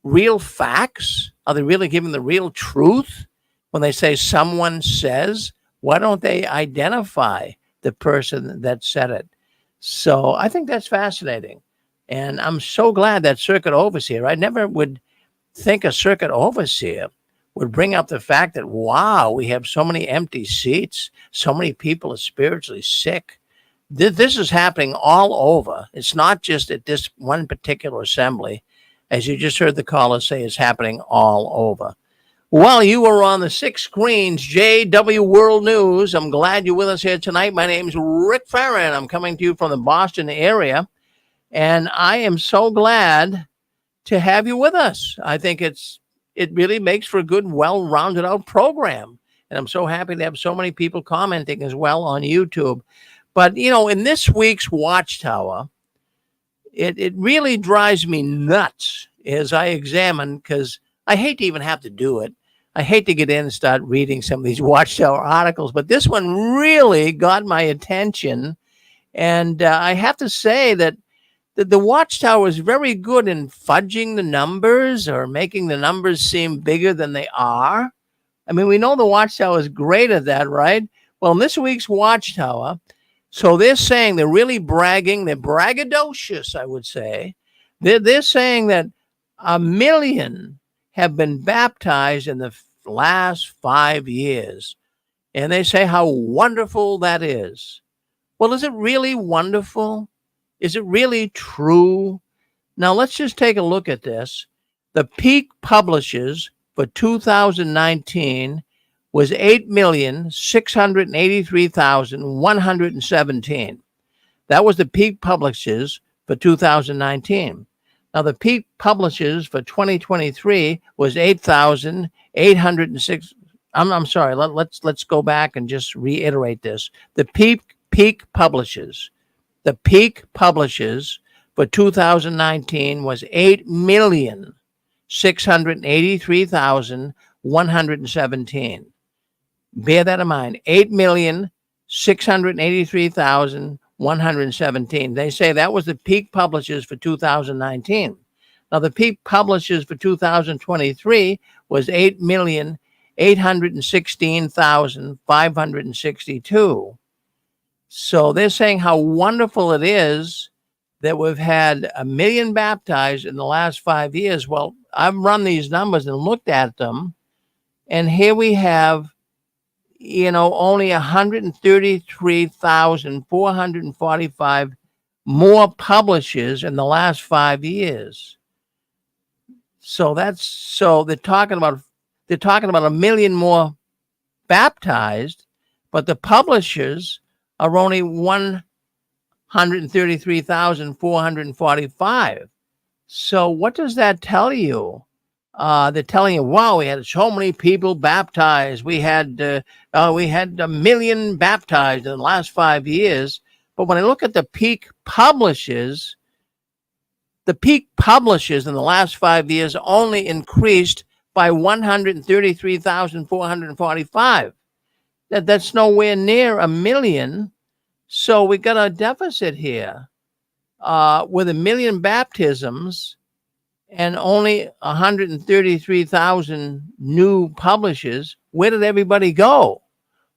real facts? Are they really giving the real truth when they say someone says? Why don't they identify the person that said it? So I think that's fascinating. And I'm so glad that circuit overseer, I never would think a circuit overseer would bring up the fact that, wow, we have so many empty seats. So many people are spiritually sick. This is happening all over. It's not just at this one particular assembly. As you just heard the caller say, it's happening all over. Well, you were on the 6 screens, JW World News. I'm glad you're with us here tonight. My name's Rick Farron. I'm coming to you from the Boston area, and I am so glad to have you with us. I think it really makes for a good, well-rounded out program, and I'm so happy to have so many people commenting as well on YouTube. But, in this week's Watchtower, it really drives me nuts as I examine, because I hate to even have to do it. I hate to get in and start reading some of these Watchtower articles, but this one really got my attention. And I have to say that the Watchtower is very good in fudging the numbers or making the numbers seem bigger than they are. I mean, we know the Watchtower is great at that, right? Well, in this week's Watchtower, so they're saying, they're really bragging, they're braggadocious, I would say. They're saying that 1 million have been baptized in the last 5 years. And they say how wonderful that is. Well, is it really wonderful? Is it really true? Now, let's just take a look at this. The peak publishes for 2019 was 8,683,117. That was the peak publishes for 2019. Now, the peak publishes for 2023 was 8,806. I'm sorry. Let's go back and just reiterate this. The peak publishes. The peak publishes for 2019 was 8,683,117. Bear that in mind. 8,683,117. They say that was the peak publishes for 2019. Now, the peak publishes for 2023 was 8,816,562. So they're saying how wonderful it is that we've had 1 million baptized in the last 5 years. Well, I've run these numbers and looked at them, and here we have, only 133,445 more publishers in the last 5 years. So they're talking about 1 million more baptized, but the publishers are only 133,445. So what does that tell you? They're telling you, wow, we had so many people baptized. We had 1 million baptized in the last 5 years. But when I look at the peak publishes in the last 5 years only increased by 133,445. That's nowhere near 1 million. So we got a deficit here with 1 million baptisms and only 133,000 new publishers, where did everybody go?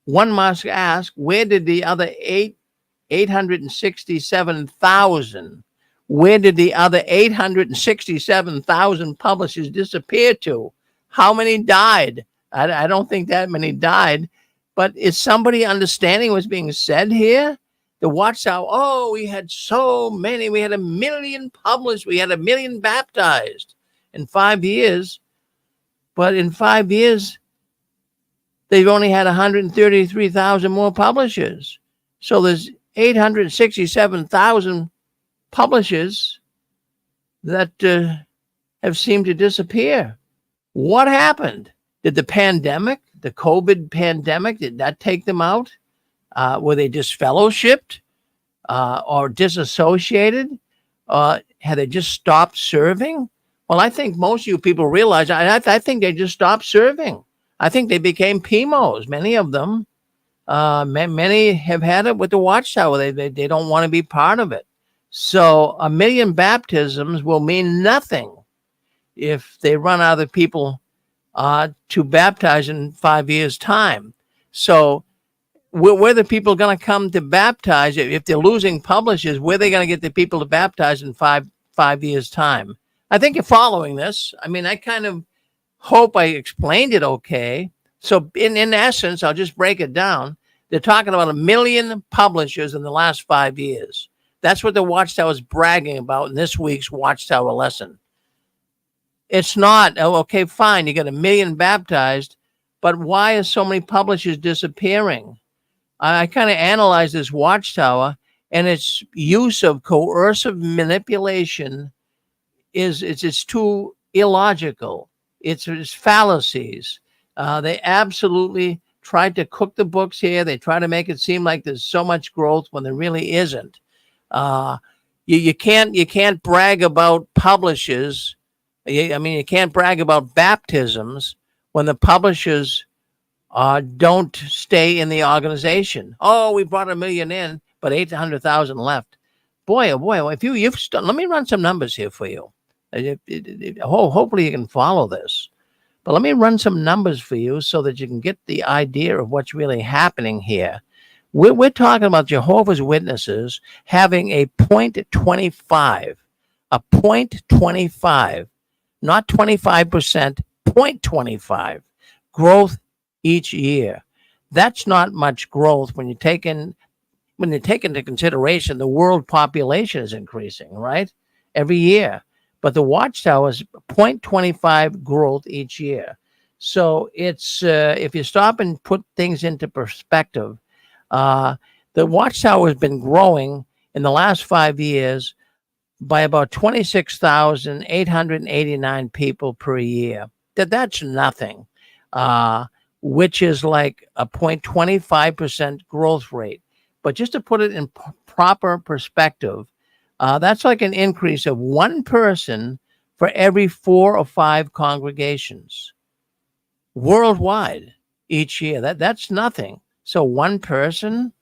One must ask, where did the other 867,000, where did the other 867,000 publishers disappear to? How many died? I don't think that many died, but is somebody understanding what's being said here? The Watchtower, oh, we had so many, we had 1 million published, we had 1 million baptized in 5 years, but in 5 years, they've only had 133,000 more publishers. So there's 867,000 publishers that have seemed to disappear. What happened? Did the pandemic, the COVID pandemic, did that take them out? Were they disfellowshipped or disassociated? Had they just stopped serving? Well, I think most of you people realize, I think they just stopped serving. I think they became PMOs, many of them. Many have had it with the Watchtower. They don't want to be part of it. So 1 million baptisms will mean nothing if they run out of people to baptize in 5 years' time. So where the people going to come to baptize? If they're losing publishers, where are they going to get the people to baptize in five years' time? I think you're following this. I mean, I kind of hope I explained it okay. So in essence, I'll just break it down. They're talking about 1 million publishers in the last 5 years. That's what the Watchtower is bragging about in this week's Watchtower lesson. It's not, oh, okay, fine, you got 1 million baptized, but why are so many publishers disappearing? I kind of analyzed this Watchtower, and its use of coercive manipulation it's too illogical. It's fallacies. They absolutely tried to cook the books here. They try to make it seem like there's so much growth when there really isn't. You can't brag about publishers. You can't brag about baptisms when the publishers don't stay in the organization. Oh, we brought 1 million in, but 800,000 left. Boy, oh boy, if let me run some numbers here for you. Hopefully you can follow this. But let me run some numbers for you so that you can get the idea of what's really happening here. We're talking about Jehovah's Witnesses having a 0.25, a 0.25, not 25%, 0.25 growth each year. That's not much growth when you take into consideration the world population is increasing, right? Every year. But the Watchtower is 0.25 growth each year. So it's if you stop and put things into perspective, the Watchtower has been growing in the last 5 years by about 26,889 people per year. That's nothing, which is like a 0.25% growth rate. But just to put it in proper perspective, that's like an increase of one person for every 4 or 5 congregations worldwide each year. That's nothing. So one person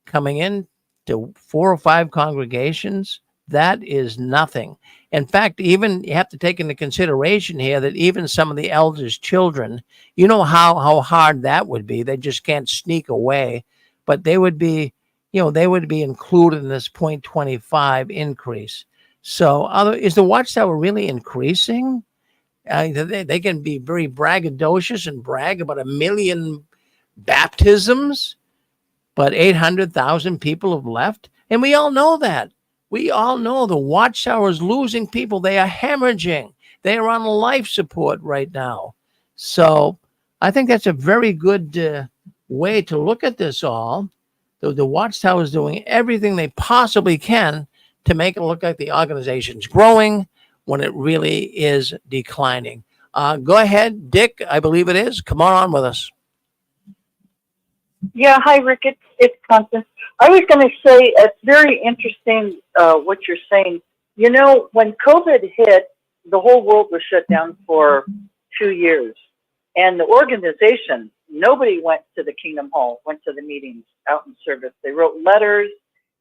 coming in to 4 or 5 congregations, that is nothing. In fact, even you have to take into consideration here that even some of the elders' children, you know how hard that would be. They just can't sneak away, but they would be included in this 0.25 increase. So is the Watchtower really increasing? They can be very braggadocious and brag about 1 million baptisms, but 800,000 people have left. And we all know that. We all know the Watchtower is losing people. They are hemorrhaging. They are on life support right now. So I think that's a very good way to look at this all. The Watchtower is doing everything they possibly can to make it look like the organization's growing when it really is declining. Go ahead, Dick. I believe it is. Come on with us. Yeah, hi, Rick. It's Constance. I was going to say it's very interesting what you're saying. You know, when COVID hit, the whole world was shut down for 2 years. And the organization, nobody went to the Kingdom Hall, went to the meetings out in service. They wrote letters.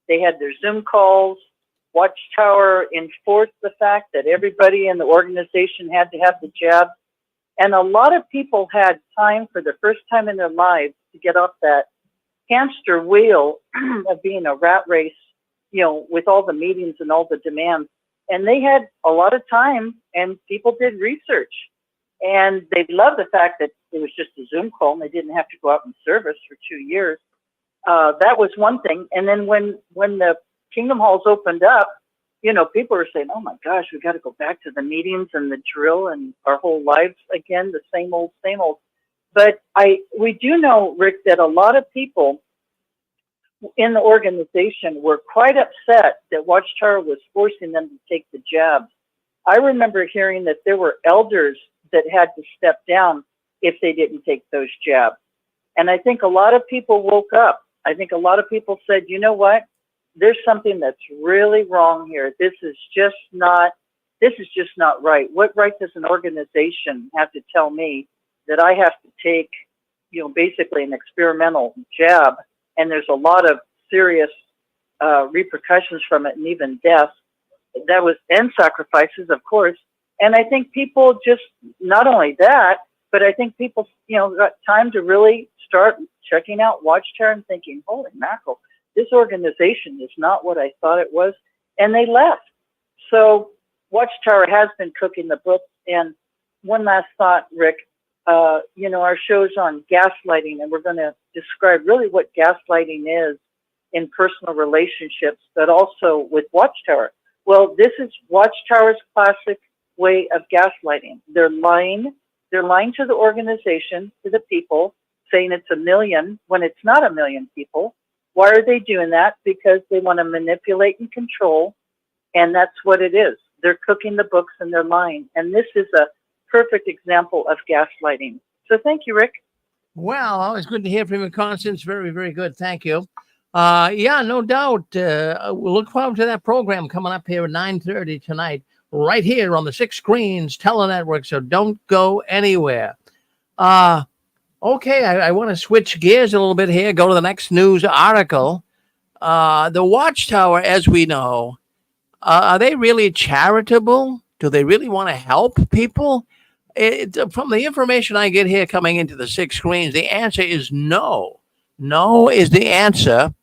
They had their Zoom calls. Watchtower enforced the fact that everybody in the organization had to have the jab. And a lot of people had time for the first time in their lives to get off that hamster wheel of being a rat race, with all the meetings and all the demands. And they had a lot of time, and people did research. And they loved the fact that it was just a Zoom call and they didn't have to go out and service for 2 years. That was one thing. And then when the Kingdom Halls opened up, people were saying, oh my gosh, we got to go back to the meetings and the drill and our whole lives again, the same old, same old. But we do know, Rick, that a lot of people in the organization were quite upset that Watchtower was forcing them to take the jabs. I remember hearing that there were elders that had to step down if they didn't take those jabs. And I think a lot of people woke up. I think a lot of people said, you know what? There's something that's really wrong here. This is just not right. What right does an organization have to tell me that I have to take, basically an experimental jab? And there's a lot of serious repercussions from it, and even death. And sacrifices, of course. And I think people just, not only that, but I think people, got time to really start checking out Watchtower and thinking, holy mackerel, this organization is not what I thought it was. And they left. So Watchtower has been cooking the books. And one last thought, Rick, our show's on gaslighting, and we're going to describe really what gaslighting is in personal relationships, but also with Watchtower. Well, this is Watchtower's classic way of gaslighting. They're lying to the organization, to the people, saying it's 1 million when it's not 1 million people. Why are they doing that? Because they want to manipulate and control, and that's what it is. They're cooking the books and they're lying. And this is a perfect example of gaslighting. So thank you, Rick. Well, always good to hear from you, Constance. Very, very good. Thank you. Yeah, no doubt. We'll look forward to that program coming up here at 9:30 tonight, right here on the 6 Screens Telenetwork. So don't go anywhere. Okay, I want to switch gears a little bit here, go to the next news article. The Watchtower, as we know, are they really charitable? Do they really want to help people? From the information I get here coming into the 6 Screens, the answer is no. No is the answer.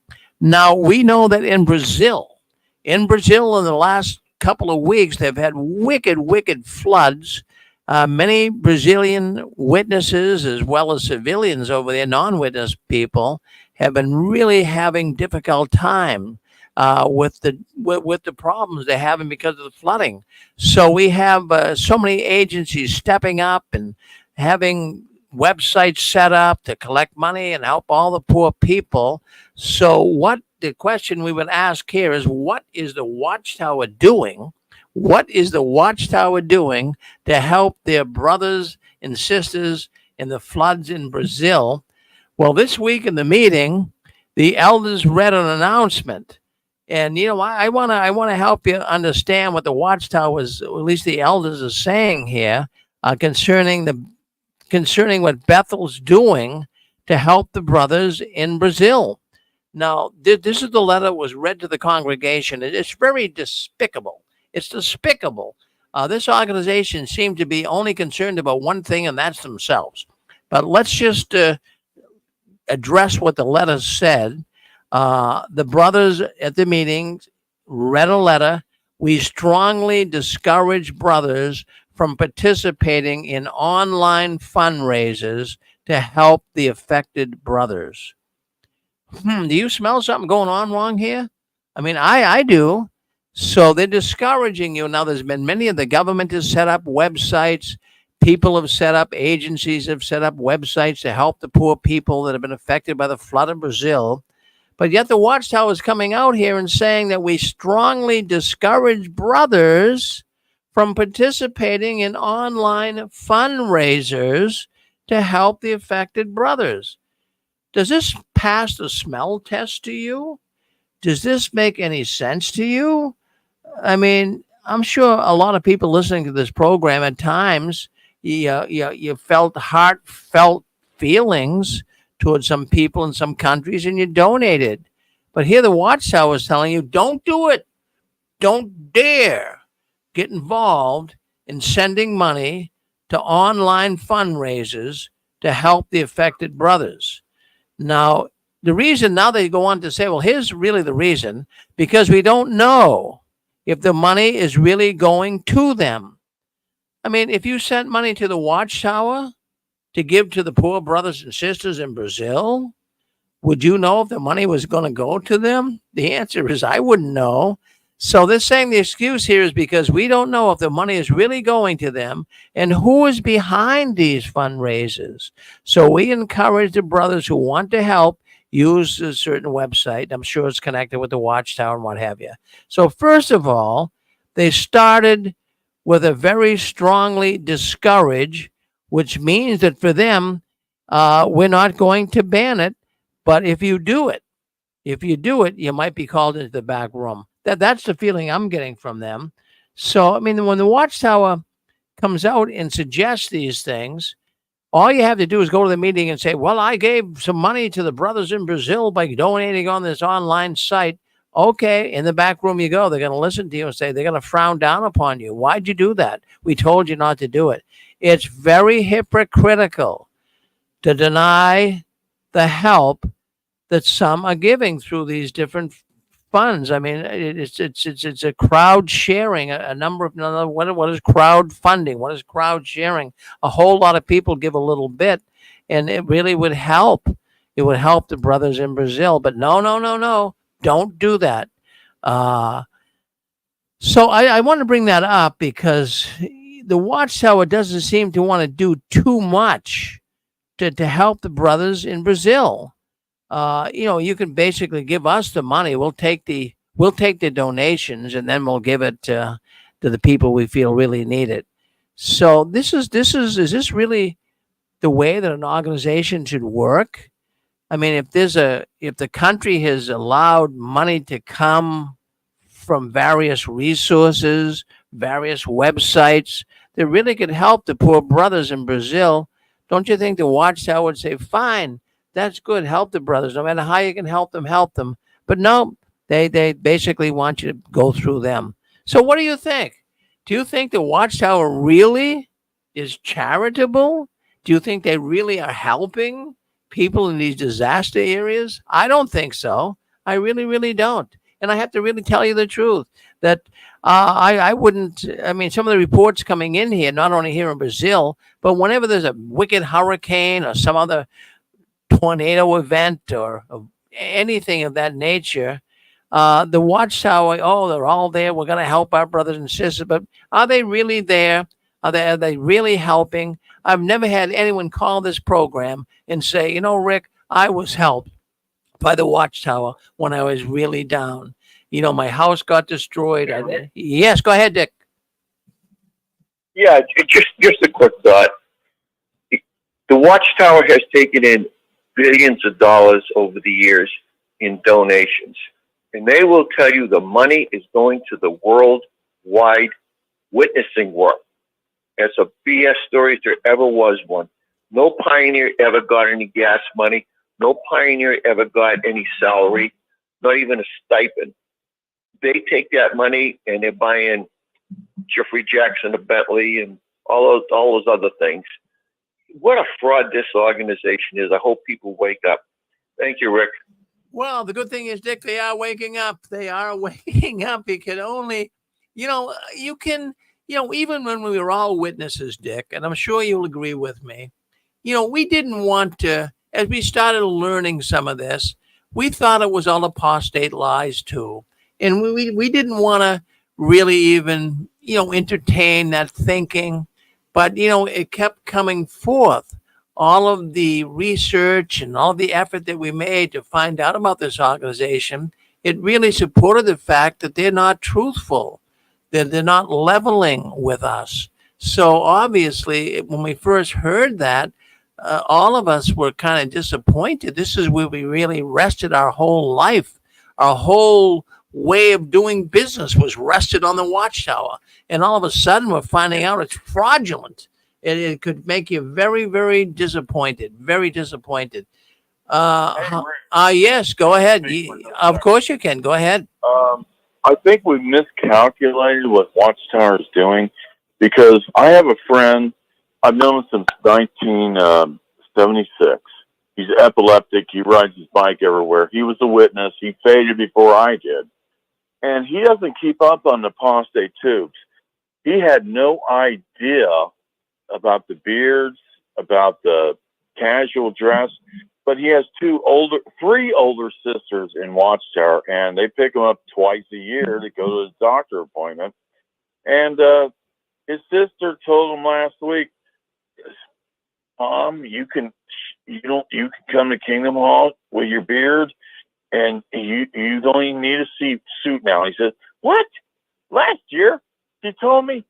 Now, we know that in Brazil, in the last couple of weeks, they've had wicked floods. Many Brazilian witnesses, as well as civilians over there, non-witness people, have been really having difficult time with the problems they're having because of the flooding. So we have so many agencies stepping up and having websites set up to collect money and help all the poor people. So what the question we would ask here is, what is the Watchtower doing? What is the Watchtower doing to help their brothers and sisters in the floods in Brazil? Well, this week in the meeting, the elders read an announcement. And, I want to help you understand what the Watchtowers, or at least the elders, are saying here concerning what Bethel's doing to help the brothers in Brazil. Now, this is the letter that was read to the congregation. It's very despicable. It's despicable. This organization seemed to be only concerned about one thing, and that's themselves. But let's just address what the letter said. The brothers at the meeting read a letter. We strongly discourage brothers from participating in online fundraisers to help the affected brothers. Do you smell something going on wrong here? I mean, I do. So they're discouraging you. Now, there's been many of the government has set up websites. People have set up, agencies have set up websites to help the poor people that have been affected by the flood in Brazil. But yet the Watchtower is coming out here and saying that we strongly discourage brothers from participating in online fundraisers to help the affected brothers. Does this pass the smell test to you? Does this make any sense to you? I mean, I'm sure a lot of people listening to this program at times, you felt heartfelt feelings towards some people in some countries and you donated. But here the Watchtower is telling you, don't do it. don't dare get involved in sending money to online fundraisers to help the affected brothers. Now, the reason now they go on to say, well, here's really the reason, because we don't know if the money is really going to them. I mean, if you sent money to the Watchtower to give to the poor brothers and sisters in Brazil, would you know if the money was going to go to them? The answer is I wouldn't know. So they're saying the excuse here is because we don't know if the money is really going to them and who is behind these fundraisers. So we encourage the brothers who want to help use a certain website. I'm sure it's connected with the Watchtower and what have you. So first of all, they started with a very strongly discourage, which means that for them, we're not going to ban it. But if you do it, you might be called into the back room. That's the feeling I'm getting from them. So, I mean, when the Watchtower comes out and suggests these things, all you have to do is go to the meeting and say, well, I gave some money to the brothers in Brazil by donating on this online site. Okay, in the back room you go. They're going to listen to you and say they're going to frown down upon you. Why'd you do that? We told you not to do it. It's very hypocritical to deny the help that some are giving through these different funds. I mean, it's a crowd sharing, a number of what is crowd funding? What is crowd sharing? A whole lot of people give a little bit, and it really would help. It would help the brothers in Brazil. But no, don't do that. So I want to bring that up because the Watchtower doesn't seem to want to do too much to help the brothers in Brazil. You can basically give us the money. We'll take the donations and then we'll give it to the people we feel really need it. So is this really the way that an organization should work? I mean, if the country has allowed money to come from various resources, various websites that really could help the poor brothers in Brazil, don't you think the Watchtower would say, fine, that's good, help the brothers, no matter how you can help them. But no, they basically want you to go through them. So what do you think? Do you think the Watchtower really is charitable? Do you think they really are helping people in these disaster areas? I don't think so. I really, really don't. And I have to really tell you the truth that I wouldn't. I mean, some of the reports coming in here, not only here in Brazil, but whenever there's a wicked hurricane or some other tornado event or anything of that nature, the Watchtower, they're all there. We're going to help our brothers and sisters. But are they really there? Are they really helping? I've never had anyone call this program and say, Rick, I was helped by the Watchtower when I was really down. My house got destroyed. Yes, go ahead, Dick. Yeah, just a quick thought. The Watchtower has taken in billions of dollars over the years in donations. And they will tell you the money is going to the worldwide witnessing work. It's a BS story if there ever was one. No pioneer ever got any gas money. No pioneer ever got any salary, not even a stipend. They take that money and they're buying Jeffrey Jackson a Bentley and all those other things. What a fraud this organization is. I hope people wake up. Thank you, Rick. Well, the good thing is, Dick, they are waking up. They are waking up. It can only, you can, even when we were all witnesses, Dick, and I'm sure you'll agree with me, we didn't want to, as we started learning some of this, we thought it was all apostate lies too. And we didn't want to really even, entertain that thinking. But, it kept coming forth. All of the research and all the effort that we made to find out about this organization, it really supported the fact that they're not truthful, that they're not leveling with us. So obviously, when we first heard that, all of us were kind of disappointed. This is where we really rested our whole life. Our whole way of doing business was rested on the Watchtower. And all of a sudden, we're finding out it's fraudulent. It could make you very, very disappointed. Very disappointed. Yes, go ahead. Of course you can. Go ahead. I think we miscalculated what Watchtower is doing because I have a friend I've known him since 1976. He's epileptic. He rides his bike everywhere. He was a witness. He faded before I did. And he doesn't keep up on the apostate tubes. He had no idea about the beards, about the casual dress, but he has three older sisters in Watchtower, and they pick him up twice a year to go to his doctor appointment. And his sister told him last week, Mom, you can come to Kingdom Hall with your beard, and you don't even need a suit now. He said, what? Last year, she told me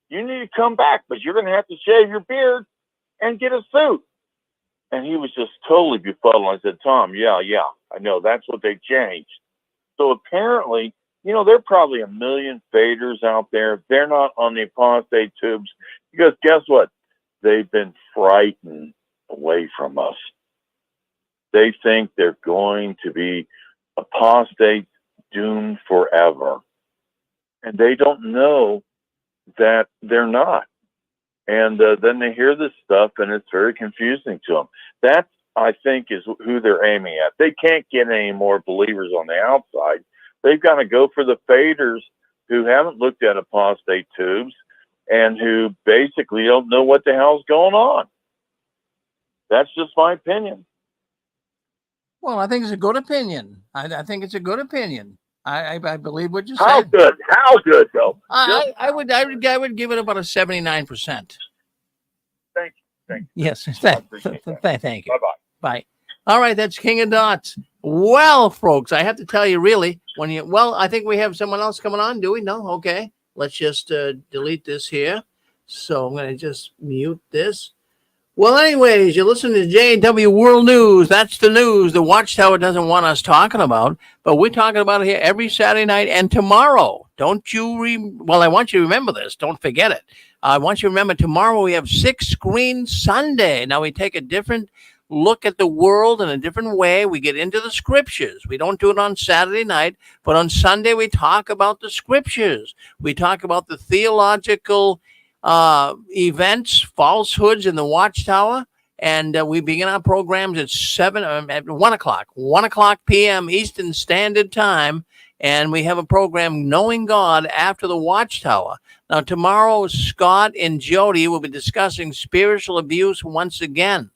you need to come back, but you're going to have to shave your beard and get a suit. And he was just totally befuddled. I said, Tom, yeah, I know. That's what they changed. So apparently, there are probably a million faders out there. They're not on the apostate tubes because guess what? They've been frightened away from us. They think they're going to be apostates doomed forever. And they don't know that they're not. And then they hear this stuff, and it's very confusing to them. That, I think, is who they're aiming at. They can't get any more believers on the outside. They've got to go for the faders who haven't looked at apostate tubes and who basically don't know what the hell's going on. That's just my opinion. Well, I think it's a good opinion. I think it's a good opinion. I believe what you said. How good? How good, though? I would give it about a 79%. Thank you. Yes, thank you. Bye-bye. Bye. All right, that's King of Dots. Well, folks, I have to tell you, really, I think we have someone else coming on. Do we? No? Okay. Let's just delete this here. So I'm going to just mute this. Well, anyways, you listen to JW World News. That's the news the Watchtower doesn't want us talking about, but we're talking about it here every Saturday night and tomorrow. Don't you I want you to remember this. Don't forget it. I want you to remember tomorrow we have 6 Screen Sunday. Now we take a different look at the world in a different way. We get into the scriptures. We don't do it on Saturday night, but on Sunday we talk about the scriptures. We talk about the theological events, falsehoods in the Watchtower, and we begin our programs at 1 o'clock p.m. Eastern Standard Time, and we have a program, Knowing God, after the Watchtower. Now, tomorrow, Scott and Jody will be discussing spiritual abuse once again.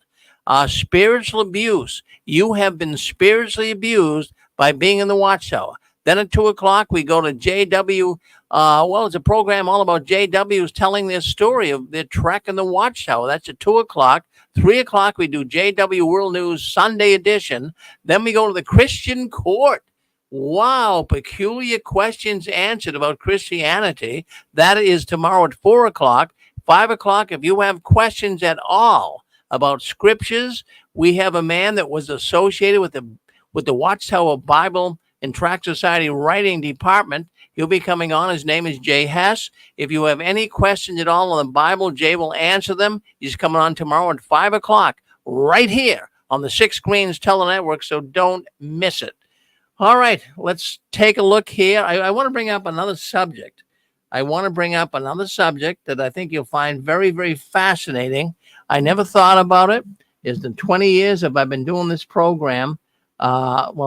Spiritual abuse. You have been spiritually abused by being in the Watchtower. Then at 2 o'clock, we go to JW. It's a program all about JWs telling their story of their trek in the Watchtower. That's at 2 o'clock. 3 o'clock, we do JW World News Sunday edition. Then we go to the Christian Court. Wow, peculiar questions answered about Christianity. That is tomorrow at 4 o'clock. 5 o'clock, if you have questions at all about scriptures, we have a man that was associated with the Watchtower Bible and Tract Society Writing Department. He'll be coming on. His name is Jay Hess. If you have any questions at all on the Bible, Jay will answer them. He's coming on tomorrow at 5 o'clock right here on the 6 Screens Telenetwork, so don't miss it. All right, let's take a look here. I want to bring up another subject. That I think you'll find very, very fascinating. I never thought about it. It's the 20 years that I've been doing this program.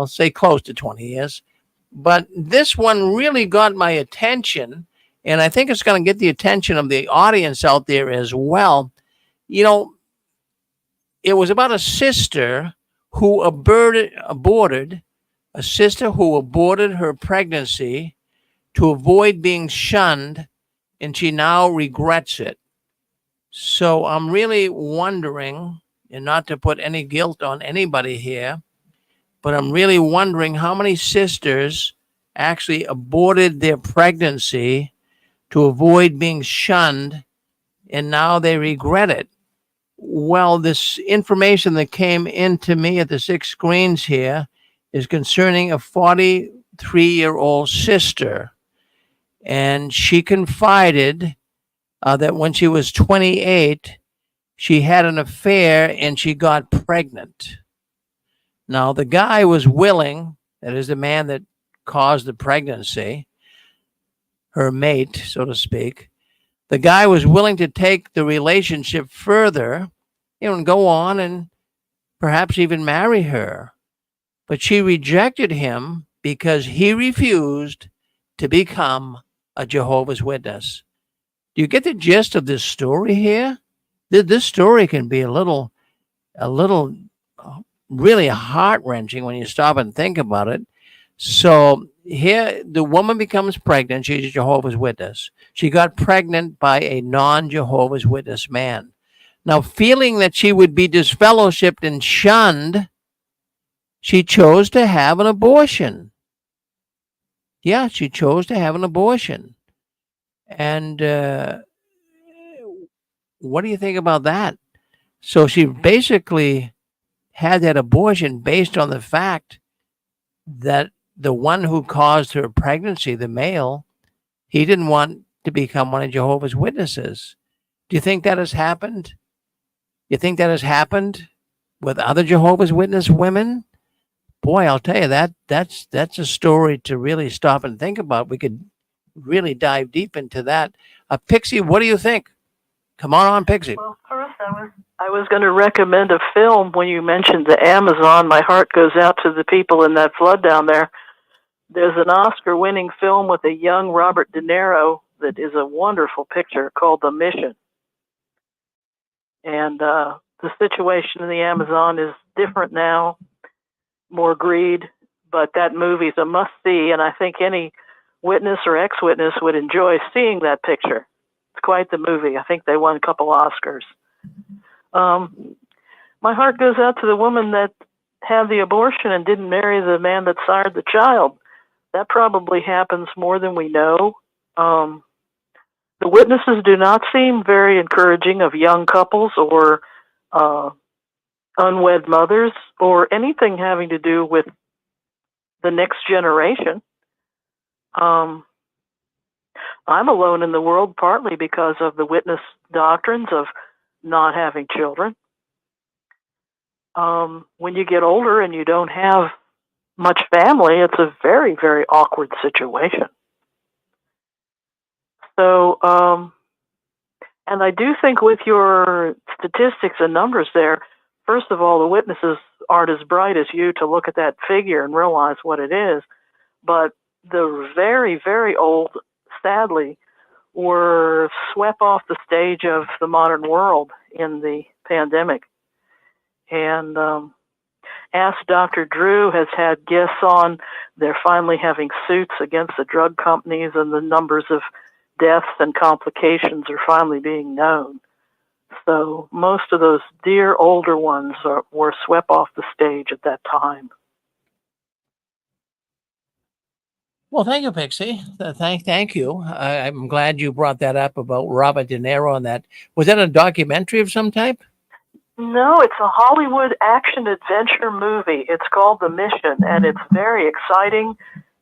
Say close to 20 years. But this one really got my attention, and I think it's going to get the attention of the audience out there as well. It was about a sister who aborted her pregnancy to avoid being shunned, and she now regrets it. So I'm really wondering, and not to put any guilt on anybody here, but I'm really wondering how many sisters actually aborted their pregnancy to avoid being shunned, and now they regret it. Well, this information that came into me at the 6 Screens here is concerning a 43-year-old sister. And she confided that when she was 28, she had an affair and she got pregnant. Now, the guy was willing, that is the man that caused the pregnancy, her mate, so to speak, the guy was willing to take the relationship further, and go on and perhaps even marry her. But she rejected him because he refused to become a Jehovah's Witness. Do you get the gist of this story here? This story can be a little really heart wrenching when you stop and think about it. So here, the woman becomes pregnant. She's a Jehovah's Witness. She got pregnant by a non-Jehovah's Witness man. Now, feeling that she would be disfellowshipped and shunned, she chose to have an abortion. Yeah, she chose to have an abortion. And what do you think about that? So she basically had that abortion based on the fact that the one who caused her pregnancy, the male, he didn't want to become one of Jehovah's Witnesses. Do you think that has happened? You think that has happened with other Jehovah's Witness women? Boy, I'll tell you, that's a story to really stop and think about. We could really dive deep into that. Pixie, what do you think? Come on, Pixie. Well, first I was going to recommend a film when you mentioned the Amazon. My heart goes out to the people in that flood down there. There's an Oscar-winning film with a young Robert De Niro that is a wonderful picture called The Mission. And the situation in the Amazon is different now, more greed, but that movie's a must-see, and I think any witness or ex-witness would enjoy seeing that picture. It's quite the movie. I think they won a couple Oscars. My heart goes out to the woman that had the abortion and didn't marry the man that sired the child. That probably happens more than we know. The witnesses do not seem very encouraging of young couples or unwed mothers or anything having to do with the next generation. I'm alone in the world partly because of the witness doctrines of not having children. When you get older and you don't have much family, it's a very, very awkward situation. So, and I do think with your statistics and numbers there, first of all, the witnesses aren't as bright as you to look at that figure and realize what it is. But the very, very old, sadly, were swept off the stage of the modern world in the pandemic. And Ask Dr. Drew has had guests on. They're finally having suits against the drug companies, and the numbers of deaths and complications are finally being known. So most of those dear older ones were swept off the stage at that time. Well, thank you, Pixie. Thank you. I'm glad you brought that up about Robert De Niro and that. Was that a documentary of some type? No, it's a Hollywood action-adventure movie. It's called The Mission, and it's very exciting,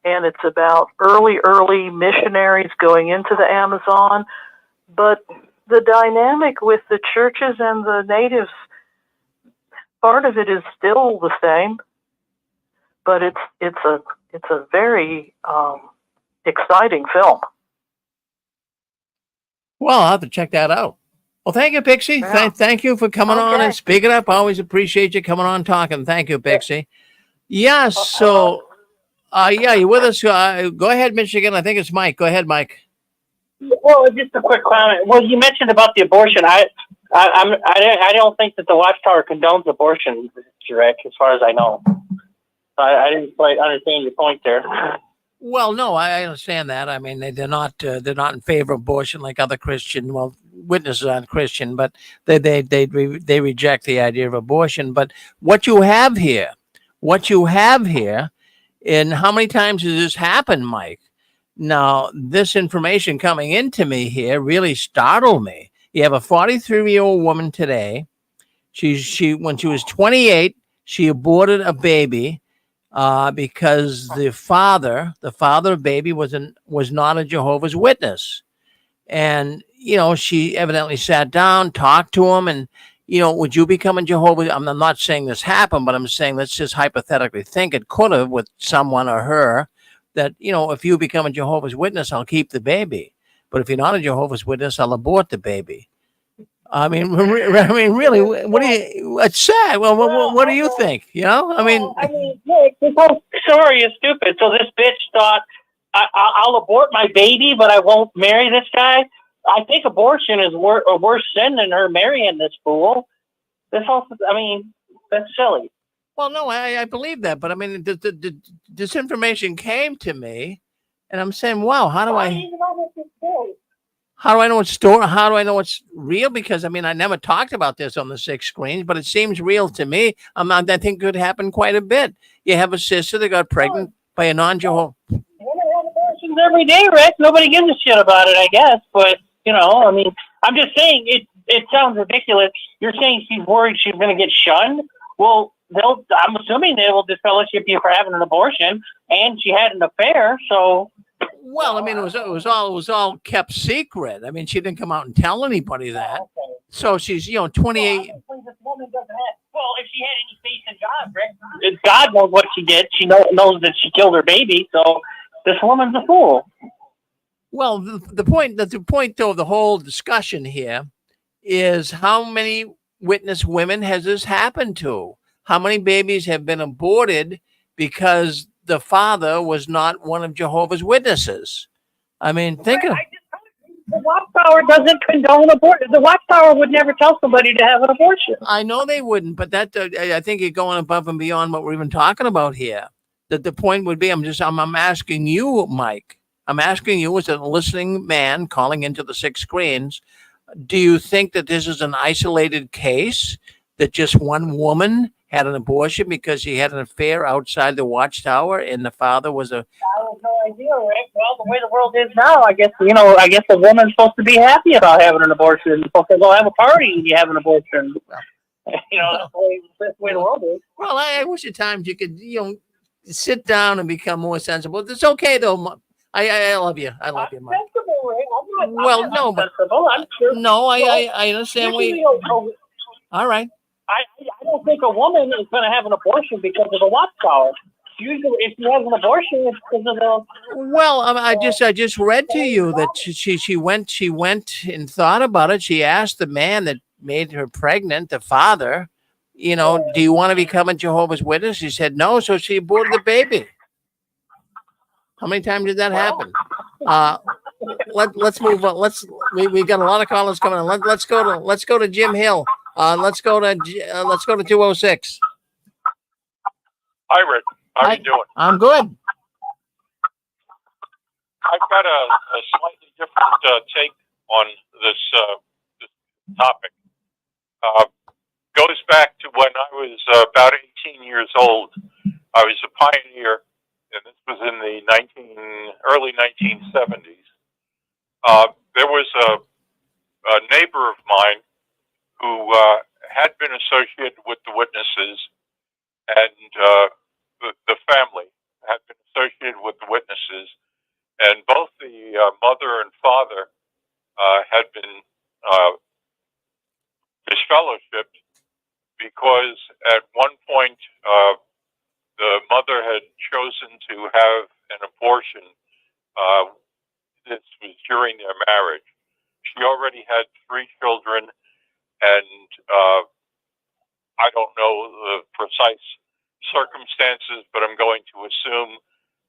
and it's about early missionaries going into the Amazon. But the dynamic with the churches and the natives, part of it is still the same, but it's a very exciting film. Well, I'll have to check that out. Well, thank you, Pixie. Yeah. Thank you for coming on and speaking up. I always appreciate you coming on talking. Thank you, Pixie. Yeah, so, you're with us. Go ahead, Michigan. I think it's Mike. Go ahead, Mike. Well, just a quick comment. Well, you mentioned about the abortion. I don't think that the Watchtower condones abortion, Rick, as far as I know. I didn't quite understand your point there. Well, no, I understand that. I mean, they're not in favor of abortion like other Christian. Well, witnesses aren't Christian, but they reject the idea of abortion. But what you have here, and how many times has this happened, Mike? Now, this information coming into me here really startled me. You have a 43-year-old woman today. She when she was 28, she aborted a baby. Because the father of baby was not a Jehovah's Witness. And, she evidently sat down, talked to him, and, would you become a Jehovah's? I'm not saying this happened, but I'm saying let's just hypothetically think it could have with someone or her. that, if you become a Jehovah's Witness, I'll keep the baby. But if you're not a Jehovah's Witness, I'll abort the baby. I mean, really, what do you? It's sad. Well, what do you think? Look, this whole story is stupid. So this bitch thought I'll abort my baby, but I won't marry this guy. I think abortion is a worse sin than her marrying this fool. That's silly. Well, no, I believe that, but I mean, this information came to me, and I'm saying, wow, how do I know it's story? How do I know it's real? Because I mean, I never talked about this on the 6 screens, but it seems real to me. I think it could happen quite a bit. You have a sister that got pregnant by a non-Jehovah. Women have abortions every day, Rick. Nobody gives a shit about it, I guess. But I'm just saying it sounds ridiculous. You're saying she's worried she's going to get shunned. Well, I'm assuming they will disfellowship you for having an abortion, and she had an affair. So, well, I mean, it was all kept secret. I mean, she didn't come out and tell anybody that. Okay. So she's 28. Well, this woman doesn't have. Well, if she had any faith in God, Rick, God knows what she did. She knows that she killed her baby. So this woman's a fool. Well, the point though of the whole discussion here is how many witness women has this happened to? How many babies have been aborted because the father was not one of Jehovah's Witnesses? I mean, think of the Watchtower doesn't condone abortion. The Watchtower would never tell somebody to have an abortion. I know they wouldn't, but that I think you're going above and beyond what we're even talking about here. That the point would be, I'm asking you, Mike. I'm asking you as a listening man calling into the 6 screens. Do you think that this is an isolated case, that just one woman had an abortion because she had an affair outside the Watchtower and the father was a... I have no idea, Rick. Well, the way the world is now, I guess a woman's supposed to be happy about having an abortion. You're supposed to go have a party when you have an abortion. That's the way the world is. Well, I wish at times you could, sit down and become more sensible. It's okay, though. I love you. I love you, Mike. Sensible, Rick. I'm no, I understand. All right. I don't think a woman is going to have an abortion because of the Watchtower. Usually, if she has an abortion, it's because of the. Well, I just read to you that she went and thought about it. She asked the man that made her pregnant, the father, do you want to become a Jehovah's Witness? He said no, so she aborted the baby. How many times did that happen? Let's move on. We got a lot of callers coming on. Let's go to Jim Hill. Let's go to 206. Hi, Rick. How are you doing? I'm good. I've got a slightly different take on this topic. Goes back to when I was about 18 years old. I was a pioneer, and this was in the early 1970s. There was a neighbor of mine who had been associated with the witnesses, and the family had been associated with the witnesses, and both the mother and father had been disfellowshipped because at one point the mother had chosen to have an abortion. This was during their marriage. She already had 3 children, and I don't know the precise circumstances, but I'm going to assume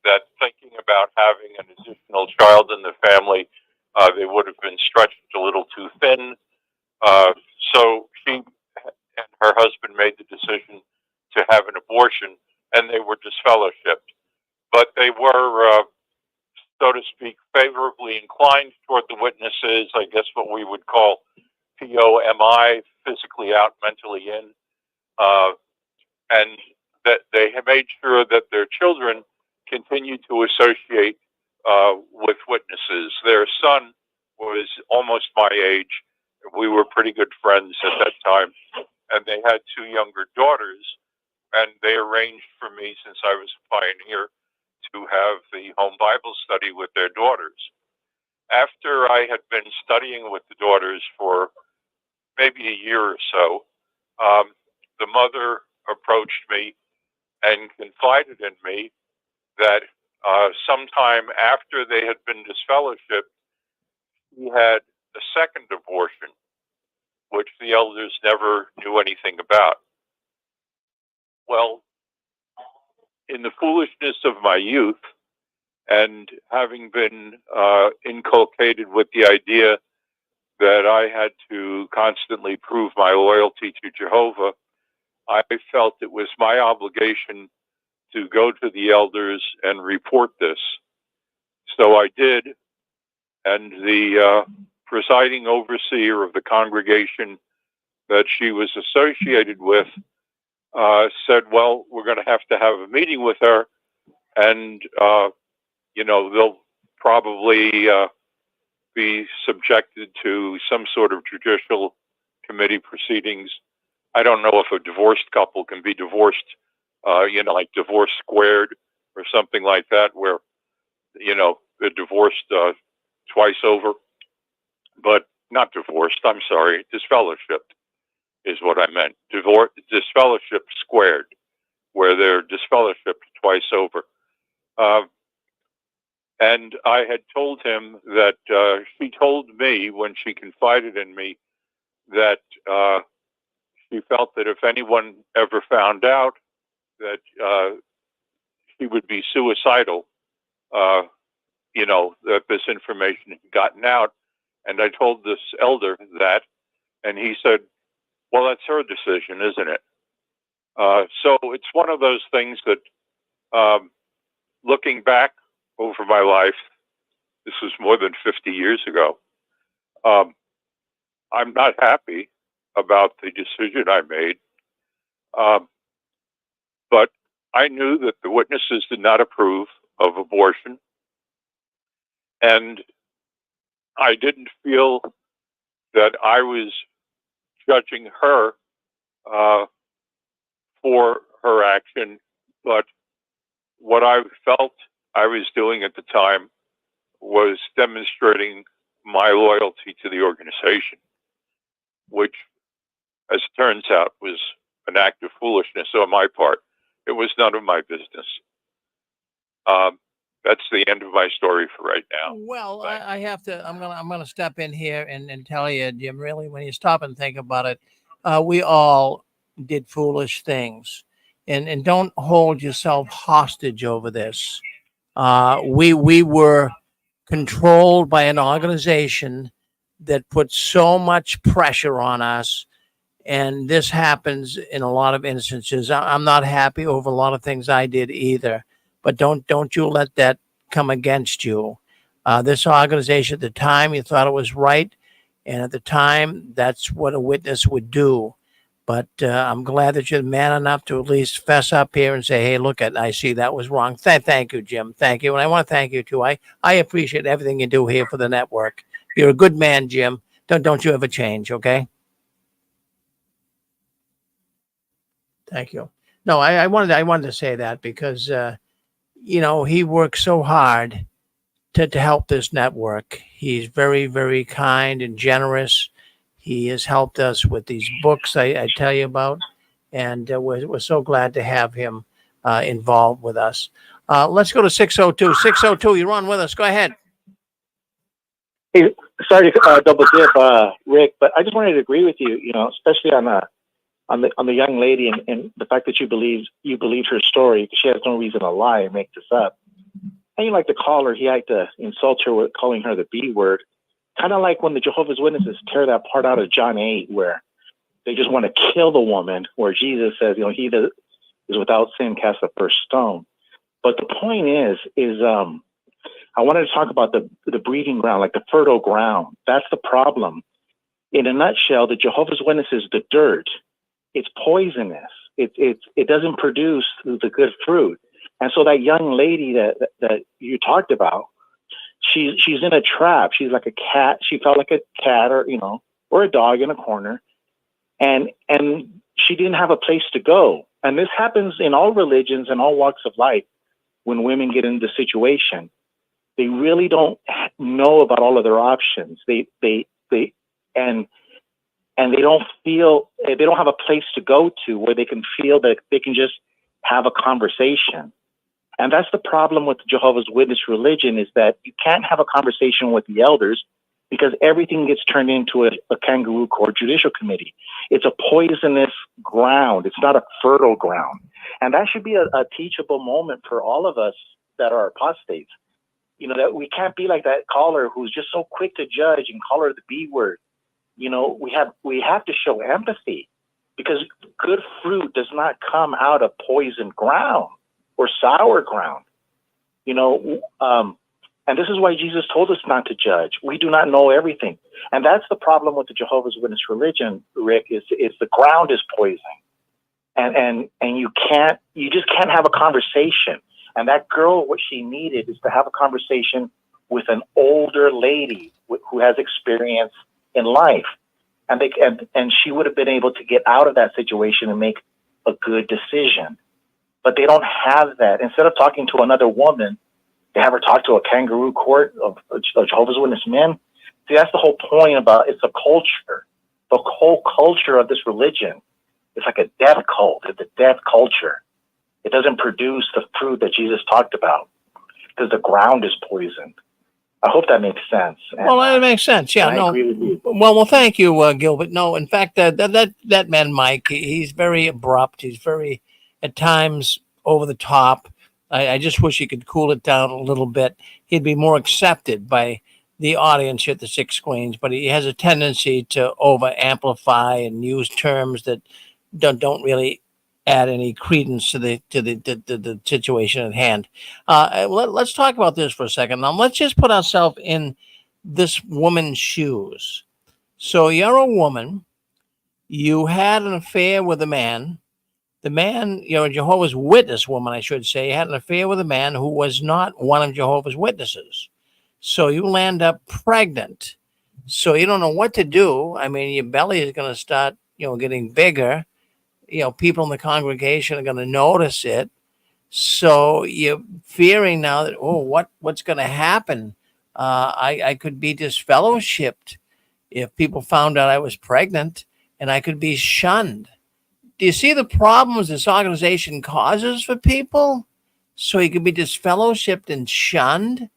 that thinking about having an additional child in the family, they would have been stretched a little too thin. So she and her husband made the decision to have an abortion, and they were disfellowshipped. But they were, so to speak, favorably inclined toward the witnesses, I guess what we would call POMI, physically out, mentally in. And that they have made sure that their children continue to associate with witnesses. Their son was almost my age. We were pretty good friends at that time. And they had 2 younger daughters. And they arranged for me, since I was a pioneer, to have the home Bible study with their daughters. After I had been studying with the daughters for maybe a year or so, the mother approached me and confided in me that sometime after they had been disfellowshipped, he had a second abortion, which the elders never knew anything about. Well, in the foolishness of my youth, and having been inculcated with the idea that I had to constantly prove my loyalty to Jehovah, I felt it was my obligation to go to the elders and report this. So I did, and the presiding overseer of the congregation that she was associated with said, well, we're going to have a meeting with her, and, they'll probably be subjected to some sort of judicial committee proceedings. I don't know if a divorced couple can be divorced, like divorce squared or something like that, where, they're divorced twice over, but not divorced, I'm sorry, disfellowshipped is what I meant. Disfellowship squared, where they're disfellowshipped twice over. And I had told him that she told me when she confided in me that she felt that if anyone ever found out that she would be suicidal, that this information had gotten out. And I told this elder that, and he said, well, that's her decision, isn't it? So it's one of those things that, looking back over my life, this was more than 50 years ago, I'm not happy about the decision I made. But I knew that the witnesses did not approve of abortion. And I didn't feel that I was judging her for her action, but what I felt I was doing at the time was demonstrating my loyalty to the organization, which, as it turns out, was an act of foolishness on my part. It was none of my business. That's the end of my story for right now. Well, I have to. I'm gonna step in here and tell you, Jim. Really, when you stop and think about it, we all did foolish things, and don't hold yourself hostage over this. We were controlled by an organization that put so much pressure on us, and this happens in a lot of instances. I'm not happy over a lot of things I did either, but don't you let that come against you. This organization at the time, you thought it was right, and at the time, that's what a witness would do. But I'm glad that you're man enough to at least fess up here and say, hey, look, I see that was wrong. Thank you, Jim. Thank you. And I want to thank you, too. I appreciate everything you do here for the network. You're a good man, Jim. Don't you ever change, okay? Thank you. No, I wanted to say that because, he works so hard to help this network. He's very, very kind and generous. He has helped us with these books I tell you about, and we're so glad to have him involved with us. Let's go to 602. 602, you're on with us. Go ahead. Hey, sorry to double dip, Rick, but I just wanted to agree with you. Especially on the young lady and the fact that you believed her story, because she has no reason to lie and make this up. How you like to call her? He had to insult her with calling her the B word. Kind of like when the Jehovah's Witnesses tear that part out of John 8, where they just want to kill the woman, where Jesus says, he that is without sin cast the first stone. But the point is I wanted to talk about the breeding ground, like the fertile ground. That's the problem. In a nutshell, the Jehovah's Witnesses, the dirt, it's poisonous. It doesn't produce the good fruit. And so that young lady that you talked about, she's in a trap. She's like a cat. She felt like a cat or a dog in a corner. And she didn't have a place to go. And this happens in all religions and all walks of life when women get into the situation. They really don't know about all of their options. And they don't feel, they don't have a place to go to where they can feel that they can just have a conversation. And that's the problem with the Jehovah's Witness religion, is that you can't have a conversation with the elders because everything gets turned into a kangaroo court judicial committee. It's a poisonous ground. It's not a fertile ground. And that should be a teachable moment for all of us that are apostates. You know, that we can't be like that caller who's just so quick to judge and call her the B word. You know, we have to show empathy, because good fruit does not come out of poisoned ground or sour ground. You know, and this is why Jesus told us not to judge. We do not know everything. And that's the problem with the Jehovah's Witness religion, Rick, is the ground is poison. And you just can't have a conversation. And that girl, what she needed is to have a conversation with an older lady who has experience in life. And she would have been able to get out of that situation and make a good decision. But they don't have that. Instead of talking to another woman, they have her talk to a kangaroo court of Jehovah's Witness men. See, that's the whole point about it's a culture. The whole culture of this religion is like a death cult. It's a death culture. It doesn't produce the fruit that Jesus talked about because the ground is poisoned. I hope that makes sense. And, well, that makes sense. Yeah, I no. agree with you. Well, thank you, Gilbert. No, in fact, that man, Mike, he's very abrupt. He's very, at times, over the top. I just wish he could cool it down a little bit. He'd be more accepted by the audience at the Six Queens, but he has a tendency to over amplify and use terms that don't really add any credence to the situation at hand. Let's talk about this for a second. Now, let's just put ourselves in this woman's shoes. So you're a woman. You had an affair with a man. The man, a Jehovah's Witness woman, I should say, had an affair with a man who was not one of Jehovah's Witnesses. So you land up pregnant. So you don't know what to do. I mean, your belly is going to start, getting bigger. People in the congregation are going to notice it. So you're fearing now that, what's going to happen? I could be disfellowshipped if people found out I was pregnant, and I could be shunned. Do you see the problems this organization causes for people? So he could be disfellowshipped and shunned.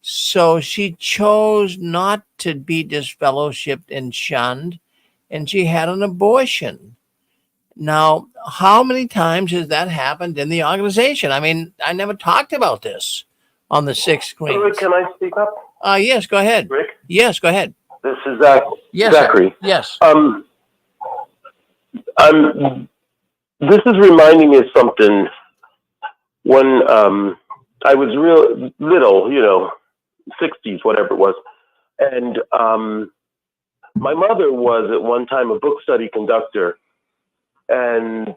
So she chose not to be disfellowshipped and shunned, and she had an abortion. Now, how many times has that happened in the organization? I mean, I never talked about this on the Six Queens. Rick, can I speak up? Yes, go ahead. Rick? Yes, go ahead. This is Zach. Yes, Zachary. Yes. This is reminding me of something when I was real little, 60s, whatever it was. And my mother was at one time a book study conductor. And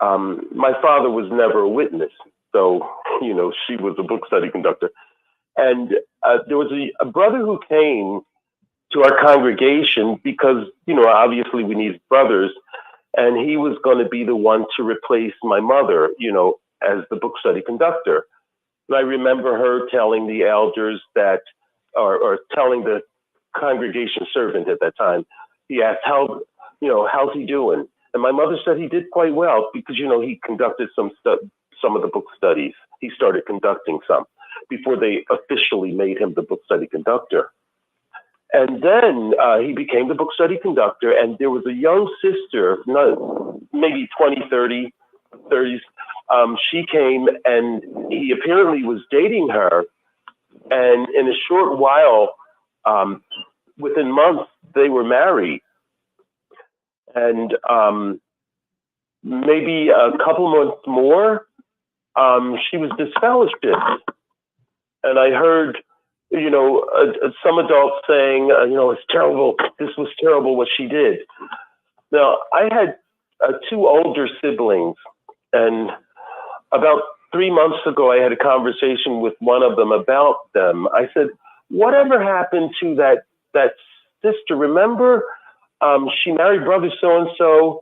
my father was never a witness. So, she was a book study conductor. And there was a brother who came to our congregation because, obviously we need brothers. And he was going to be the one to replace my mother, as the book study conductor. And I remember her telling the elders that, or telling the congregation servant at that time, he asked, how's he doing? And my mother said he did quite well because, he conducted some of the book studies. He started conducting some before they officially made him the book study conductor. And then he became the book study conductor, and there was a young sister, maybe 30s. She came, and he apparently was dating her. And in a short while, within months, they were married. And maybe a couple months more, she was disfellowshipped. And I heard, some adults saying, it's terrible. This was terrible what she did. Now, I had 2 older siblings, and about 3 months ago, I had a conversation with one of them about them. I said, whatever happened to that sister? Remember, she married brother so-and-so,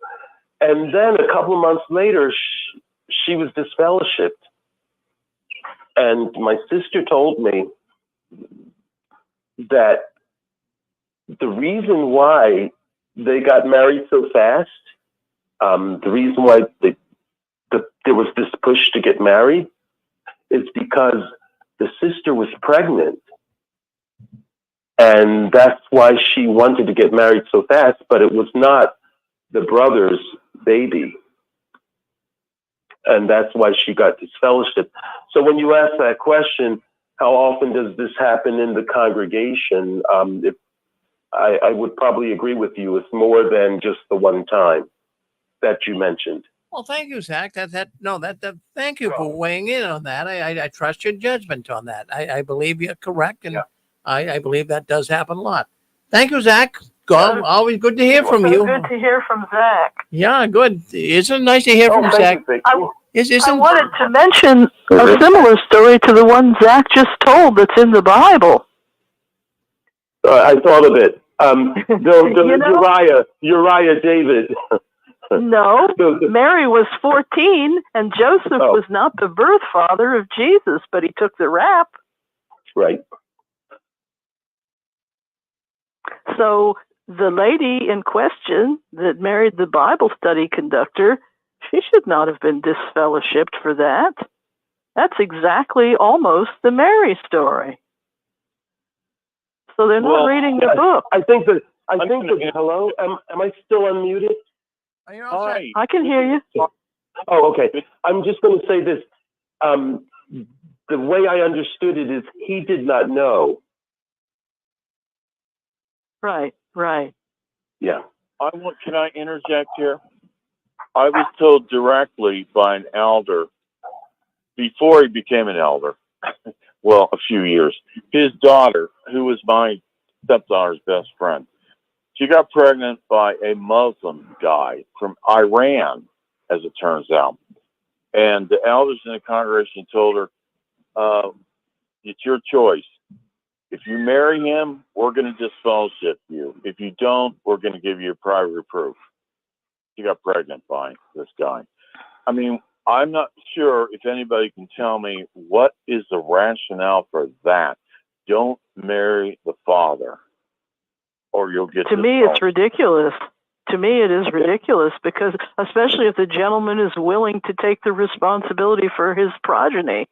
and then a couple of months later, she was disfellowshipped. And my sister told me that the reason why they got married so fast, the reason why there was this push to get married, is because the sister was pregnant. And that's why she wanted to get married so fast, but it was not the brother's baby. And that's why she got disfellowship. So when you ask that question, how often does this happen in the congregation? If I would probably agree with you. It's more than just the one time that you mentioned. Well, thank you, Zach. Thank you for weighing in on that. I trust your judgment on that. I believe you're correct, and I believe that does happen a lot. Thank you, Zach. Always good to hear from you. Good to hear from Zach. Yeah, good. Isn't it nice to hear from Zach? I Isn't wanted to mention a similar story to the one Zach just told that's in the Bible. I thought of it. Uriah David. No, Mary was 14, and Joseph was not the birth father of Jesus, but he took the rap. Right. So the lady in question that married the Bible study conductor, she should not have been disfellowshipped for that. That's exactly almost the Mary story. So they're not reading the book. I think that hello, am I still unmuted? I can hear you. Oh, okay. I'm just going to say this. The way I understood it is he did not know. Right. Yeah. Can I interject here? I was told directly by an elder before he became an elder, well, a few years, his daughter, who was my stepdaughter's best friend, she got pregnant by a Muslim guy from Iran, as it turns out. And the elders in the congregation told her, it's your choice. If you marry him, we're going to disfellowship you. If you don't, we're going to give you a private reproof. She got pregnant by this guy. I mean, I'm not sure if anybody can tell me what is the rationale for that. Don't marry the father, or you'll get. To me, it's ridiculous. To me, it is ridiculous because, especially if the gentleman is willing to take the responsibility for his progeny.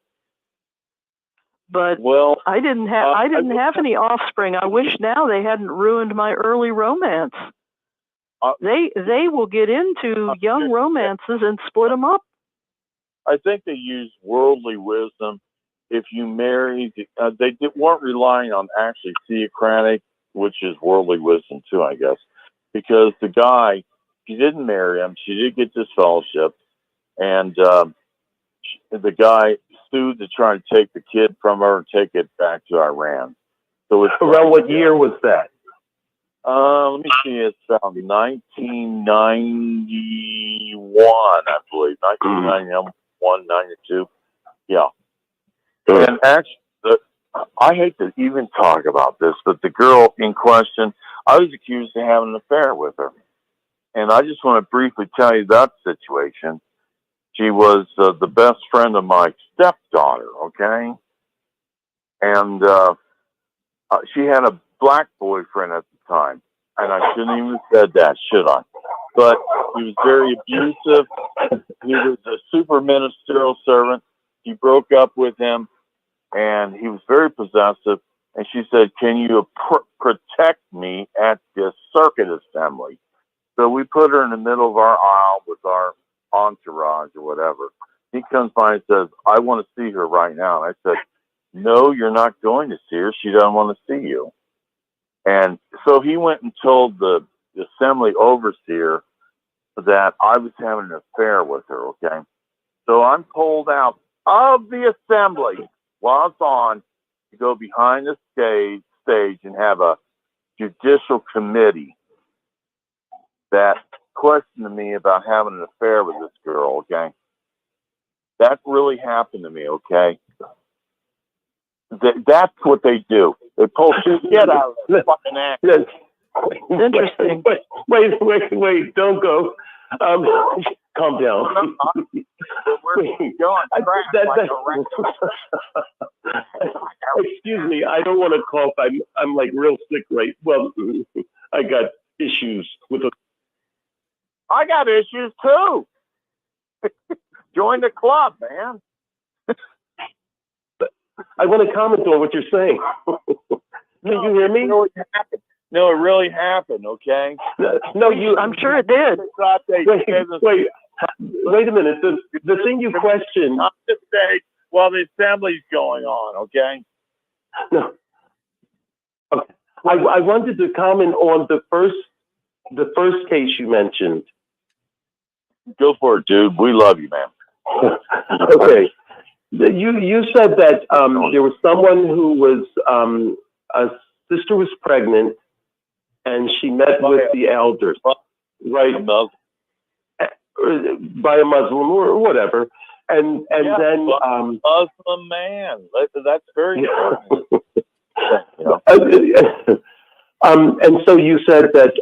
But I didn't have any offspring. I wish now they hadn't ruined my early romance. They will get into young romances and split them up. I think they use worldly wisdom. If you marry, they weren't relying on actually theocratic, which is worldly wisdom too, I guess, because the guy, she didn't marry him. She did get disfellowship, and the guy sued to try to take the kid from her and take it back to Iran. So it's around what year was that? Let me see. It's 1991, I believe. 1991, 92. Yeah. And actually, I hate to even talk about this, but the girl in question, I was accused of having an affair with her. And I just want to briefly tell you that situation. She was the best friend of my stepdaughter, okay? And she had a black boyfriend at the time. And I shouldn't even have said that, should I? But he was very abusive. He was a super ministerial servant. She broke up with him, and he was very possessive. And she said, can you protect me at this circuit assembly? So we put her in the middle of our aisle with our entourage or whatever. He comes by and says, I want to see her right now. And I said, no, you're not going to see her. She doesn't want to see you. And so he went and told the assembly overseer that I was having an affair with her, okay? So I'm pulled out of the assembly while it's on to go behind the stage and have a judicial committee that questioned me about having an affair with this girl, okay? That really happened to me, okay? That's what they do. They pull shit out of the fucking act. Interesting. Wait, don't go. Calm down. Excuse me, I don't want to cough. I'm like real sick, right? Well, I got issues with the. I got issues too. Join the club, man. I want to comment on what you're saying. Can you hear me? No, it really happened. Okay. No, you. I'm sure it did. Wait a minute. The thing you questioned. On the stage while the assembly's going on. Okay. No. Okay. I wanted to comment on the first case you mentioned. Go for it, dude. We love you, man. Okay. You said that there was someone who was a sister was pregnant, and she met with the elders, right? By a Muslim or whatever, and then Muslim man. That's very important. And so you said that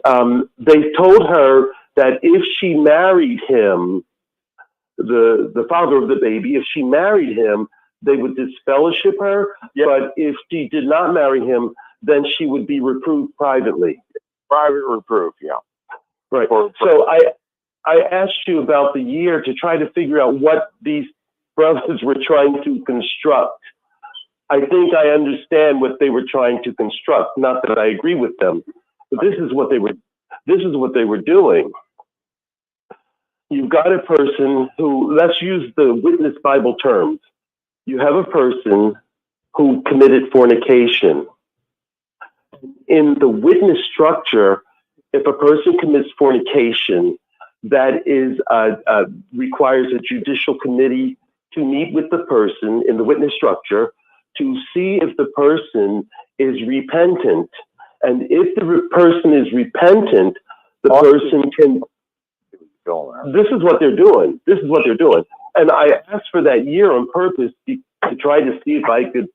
they told her that if she married him, the father of the baby, if she married him, they would disfellowship her. Yep. But if she did not marry him, then she would be reproved privately. Private reproof, yeah. Right. So I asked you about the year to try to figure out what these brothers were trying to construct. I think I understand what they were trying to construct. Not that I agree with them, but this is what they were doing. You've got a person who, let's use the witness Bible terms. You have a person who committed fornication. In the witness structure, if a person commits fornication, that is requires a judicial committee to meet with the person in the witness structure to see if the person is repentant. And if the person is repentant, the person can... This is what they're doing. This is what they're doing. And I asked for that year on purpose to try to see if I could,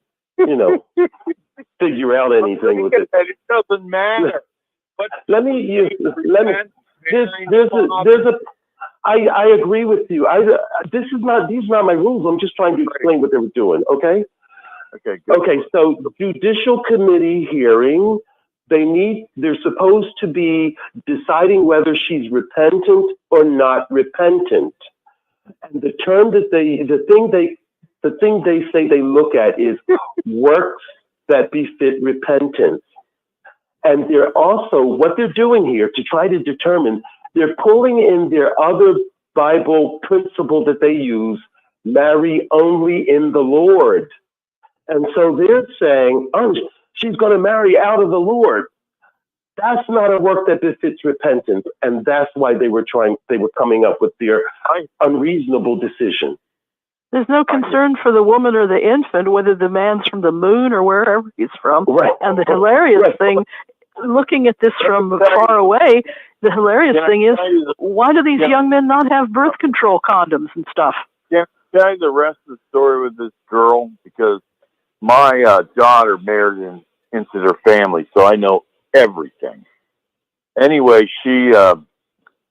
figure out anything with it. It doesn't matter. But I agree with you. These are not my rules. I'm just trying to explain what they were doing. Okay. Okay. Good. Okay. So judicial committee hearing. They're supposed to be deciding whether she's repentant or not repentant. And the thing they say they look at is works that befit repentance. And they're also, what they're doing here to try to determine, they're pulling in their other Bible principle that they use, marry only in the Lord. And so they're saying, oh, she's going to marry out of the Lord. That's not a work that befits repentance. And that's why they were coming up with their unreasonable decision. There's no concern for the woman or the infant, whether the man's from the moon or wherever he's from. Right. And the hilarious thing, looking at this from far away, the hilarious thing is, why do these young men not have birth control condoms and stuff? Yeah, tell you the rest of the story with this girl, because my daughter married into their family, so I know everything. Anyway, she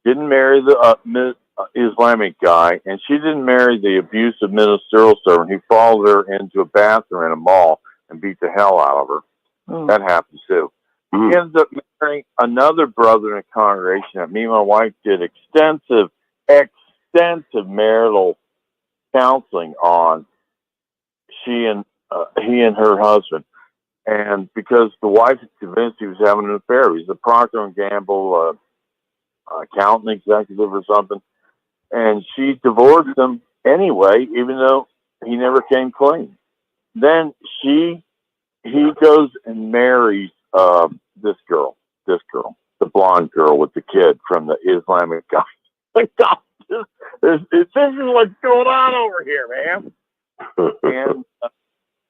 didn't marry the Islamic guy, and she didn't marry the abusive ministerial servant who followed her into a bathroom in a mall and beat the hell out of her. That happened too. He ends up marrying another brother in a congregation that me and my wife did extensive marital counseling on. He and her husband. And because the wife is convinced he was having an affair. He's a Procter & Gamble accountant executive or something. And she divorced him anyway, even though he never came clean. Then he goes and marries this girl, the blonde girl with the kid from the Islamic guy. My God, this is what's going on over here, man. And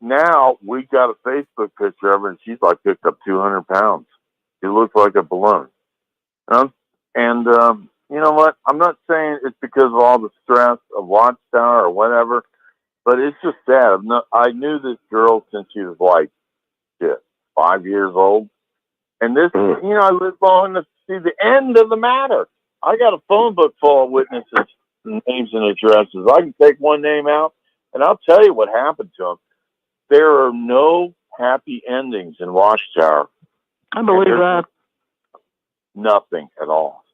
now we got a Facebook picture of her, and she's like picked up 200 pounds. She looks like a balloon. And you know what? I'm not saying it's because of all the stress of Watchtower or whatever, but it's just sad. I knew this girl since she was like 5 years old. And this, I lived long enough to see the end of the matter. I got a phone book full of witnesses, names and addresses. I can take one name out, and I'll tell you what happened to them. There are no happy endings in Watchtower. I believe that. Nothing at all.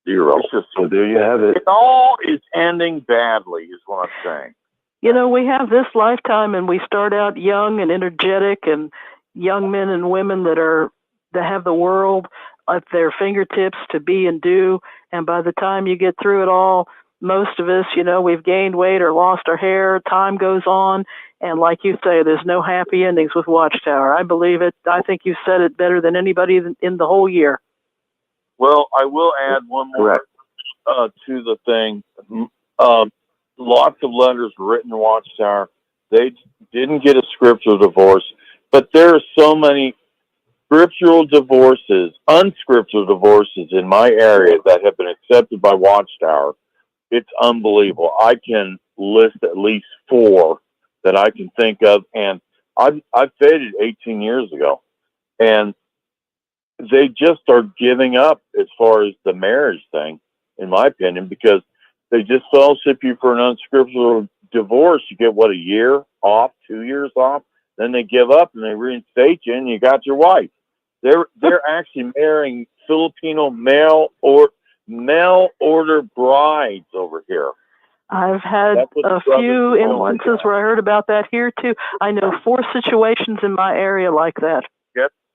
Zero. It's just, well, there you have it. It all is ending badly, is what I'm saying. You know, we have this lifetime, and we start out young and energetic, and young men and women that have the world at their fingertips to be and do. And by the time you get through it all, most of us, you know, we've gained weight or lost our hair. Time goes on, and like you say, there's no happy endings with Watchtower. I believe it. I think you said it better than anybody in the whole year. Well, I will add one more to the thing. Lots of letters written to Watchtower. They didn't get a scriptural divorce, but there are so many scriptural divorces, unscriptural divorces in my area that have been accepted by Watchtower. It's unbelievable. I can list at least 4 that I can think of, and I faded 18 years ago, and they just are giving up as far as the marriage thing, in my opinion, because they just fellowship you for an unscriptural divorce. You get, what, a year off, 2 years off? Then they give up and they reinstate you, and you got your wife. They're actually marrying Filipino mail order brides over here. I've had a few instances where I heard about that here too. I know 4 situations in my area like that.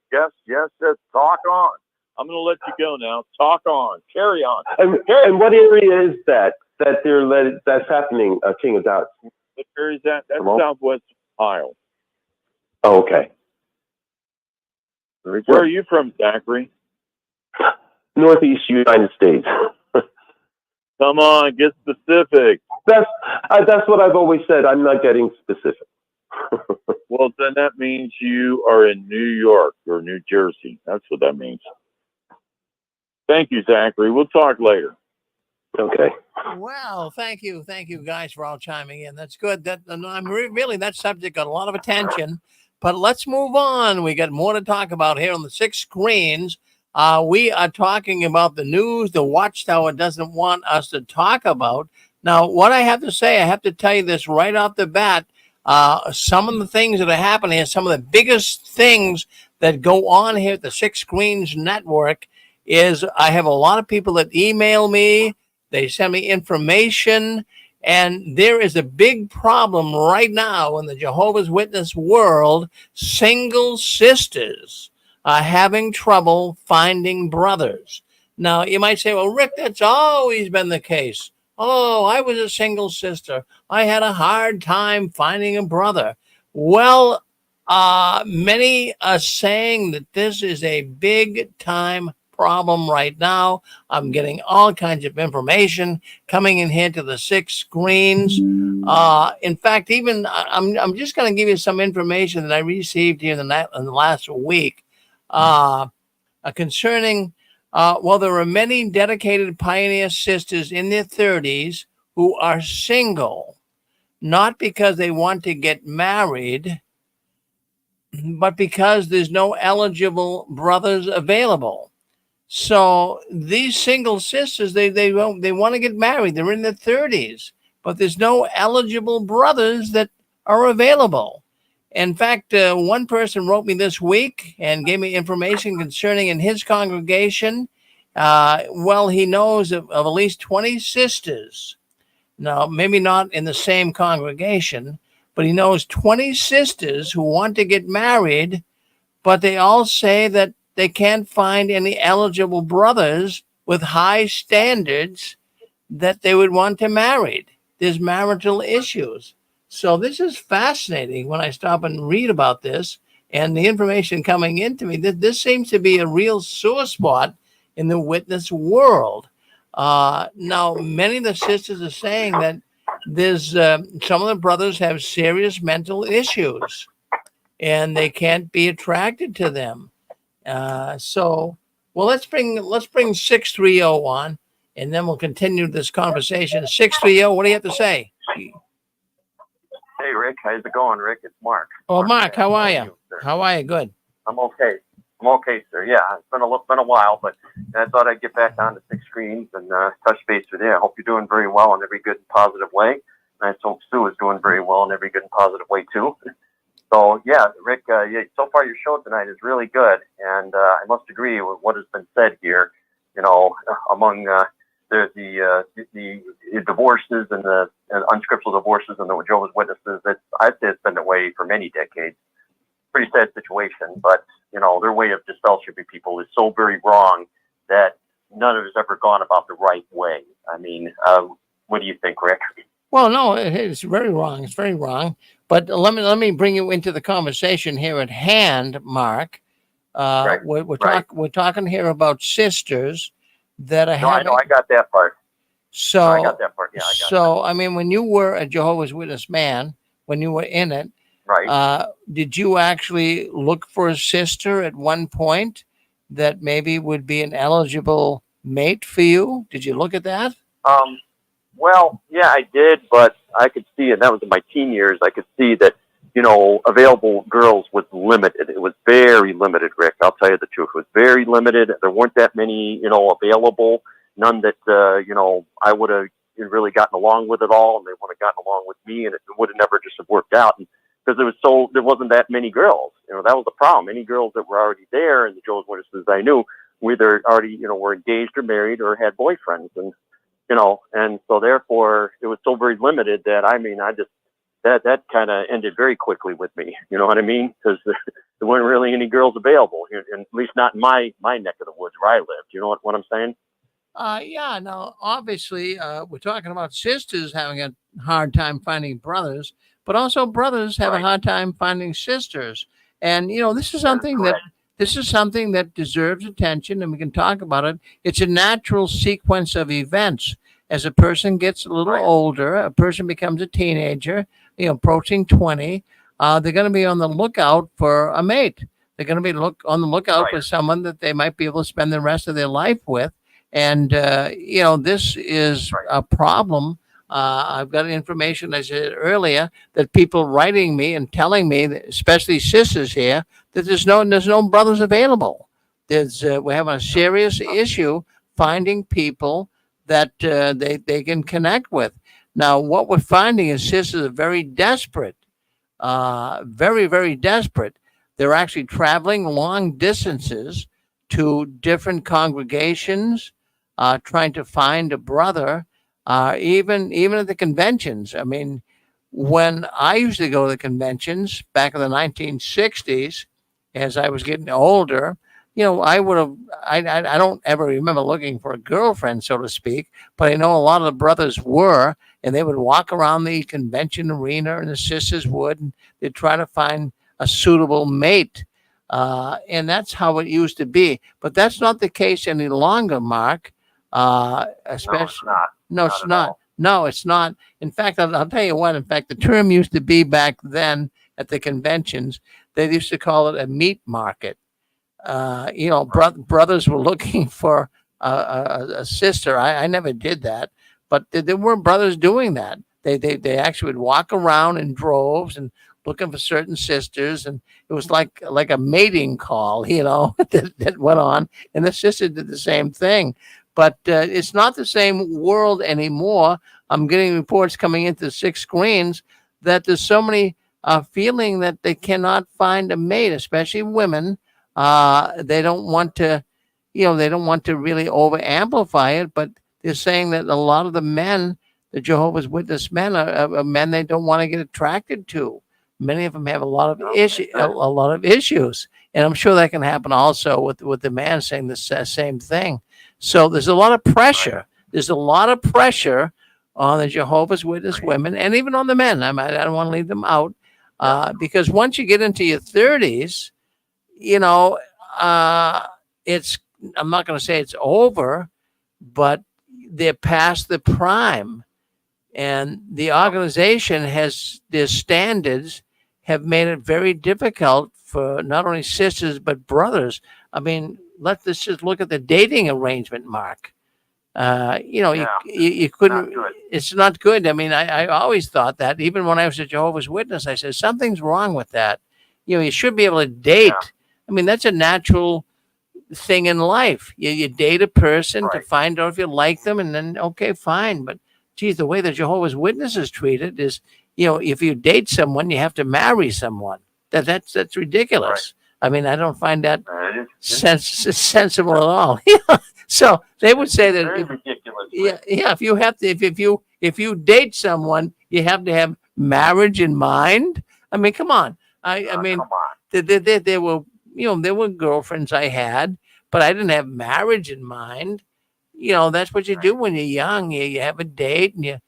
Yes. Talk on. I'm going to let you go now. Talk on. Carry on. And what area is that's happening, King of Doubts? What area is that? That's Southwest Ohio. Oh, okay. Where are you from, Zachary? Northeast United States. Come on, get specific. That's what I've always said. I'm not getting specific. Well, then that means you are in New York or New Jersey. That's what that means. Thank you, Zachary. We'll talk later. Okay. Well, thank you guys for all chiming in. That's good. Really that subject got a lot of attention. But let's move on. We got more to talk about here on the 6 screens. We are talking about the news the Watchtower doesn't want us to talk about. Now, what I have to say, I have to tell you this right off the bat. Some of the things that are happening, some of the biggest things that go on here at the 6 Screens Network is I have a lot of people that email me. They send me information. And there is a big problem right now in the Jehovah's Witness world. Single sisters are having trouble finding brothers. Now, you might say, well, Rick, that's always been the case. Oh, I was a single sister. I had a hard time finding a brother. Well, many are saying that this is a big time problem right now. I'm getting all kinds of information coming in here to the 6 screens. In fact, even I'm just going to give you some information that I received here in the last week concerning. Well, there are many dedicated pioneer sisters in their 30s who are single, not because they want to get married, but because there's no eligible brothers available. So these single sisters, they want to get married. They're in their 30s, but there's no eligible brothers that are available. In fact, one person wrote me this week and gave me information concerning in his congregation. Well, he knows of at least 20 sisters. Now, maybe not in the same congregation, but he knows 20 sisters who want to get married, but they all say that they can't find any eligible brothers with high standards that they would want to marry. There's marital issues. So this is fascinating when I stop and read about this and the information coming into me. This seems to be a real sore spot in the witness world. Now, many of the sisters are saying that there's some of the brothers have serious mental issues and they can't be attracted to them. Well, let's bring 630 on, and then we'll continue this conversation. 630, what do you have to say? Hey, Rick, how's it going, Rick? It's Mark. Oh, Mark, how are you? How are you? Good. I'm okay. Sir. Yeah, it's been a while, but I thought I'd get back on the 6 screens and touch base with you. I hope you're doing very well in every good and positive way. And I hope Sue is doing very well in every good and positive way too. So yeah, Rick, so far your show tonight is really good, and I must agree with what has been said here. You know, among there's the divorces and the unscriptural divorces and the Jehovah's Witnesses. I'd say it's been that way for many decades. Pretty sad situation, but their way of disfellowshipping people is so very wrong that none of it's ever gone about the right way. I mean, what do you think, Rick? Well, no, it's very wrong. It's very wrong. But let me bring you into the conversation here at hand, Mark. Right. We're talking here about sisters that are No, I having. know. I got that part. So No, I got that part. Yeah, I got so I mean, when you were a Jehovah's Witness man, when you were in it, right. Did you actually look for a sister at one point that maybe would be an eligible mate for you? Did you look at that? Well, yeah, I did, but I could see, and that was in my teen years, I could see that, available girls was limited. It was very limited, Rick. I'll tell you the truth. It was very limited. There weren't that many, available. None that, I would have really gotten along with at all, and they would have gotten along with me, and it would have never just have worked out. Because there wasn't that many girls. That was the problem. Any girls that were already there, and the Jehovah's Witnesses I knew, were either already, were engaged or married or had boyfriends. And so therefore it was so very limited that, I just, that kind of ended very quickly with me. You know what I mean? Because there weren't really any girls available, and at least not in my neck of the woods where I lived. You know what I'm saying? Yeah. Now, obviously, we're talking about sisters having a hard time finding brothers, but also brothers have a hard time finding sisters. And this is something that deserves attention, and we can talk about it. It's a natural sequence of events. As a person gets a little older, a person becomes a teenager, approaching 20, they're going to be on the lookout for a mate. They're going to be on the lookout for someone that they might be able to spend the rest of their life with. And, this is a problem. I've got information, as I said earlier, that people writing me and telling me, that, especially sisters here, that there's no brothers available. We're having a serious issue finding people that they can connect with. Now, what we're finding is sisters are very desperate, very, very desperate. They're actually traveling long distances to different congregations, trying to find a brother, even at the conventions. I mean, when I used to go to the conventions back in the 1960s, as I was getting older, I would have. I don't ever remember looking for a girlfriend, so to speak, but I know a lot of the brothers were, and they would walk around the convention arena, and the sisters would, and they'd try to find a suitable mate. And that's how it used to be. But that's not the case any longer, Mark. Especially, no, it's not. No, it's not. In fact, I'll tell you what. In fact, the term used to be back then at the conventions, they used to call it a meat market. Brothers were looking for a sister. I never did that, but there were brothers doing that. They actually would walk around in droves and looking for certain sisters, and it was like a mating call, that went on, and the sister did the same thing. But it's not the same world anymore. I'm getting reports coming into the 6 screens that there's so many feeling that they cannot find a mate, especially women. They don't want to, they don't want to really over amplify it, but they're saying that a lot of the men, the Jehovah's Witness men, are men they don't want to get attracted to. Many of them have a lot of issues, and I'm sure that can happen also with the man saying the same thing. So there's a lot of pressure. There's a lot of pressure on the Jehovah's Witness women, and even on the men. I don't want to leave them out, because once you get into your 30s, it's, I'm not going to say it's over, but they're past the prime, and the organization has their standards have made it very difficult for not only sisters but brothers. I mean, let's just look at the dating arrangement, Mark. You couldn't. It's not good. I mean, I always thought that, even when I was a Jehovah's Witness, I said something's wrong with that. You should be able to date. I mean, that's a natural thing in life. You date a person to find out if you like them, and then okay, fine. But geez, the way the Jehovah's Witnesses treat it is, if you date someone, you have to marry someone. That's ridiculous. I mean, I don't find that sensible at all. So they would say that. Very ridiculous. Yeah, yeah. If you have to, if you date someone, you have to have marriage in mind. I mean, come on. I mean, Come on. there were, there were girlfriends I had, but I didn't have marriage in mind. That's what you do when you're young. You have a date, and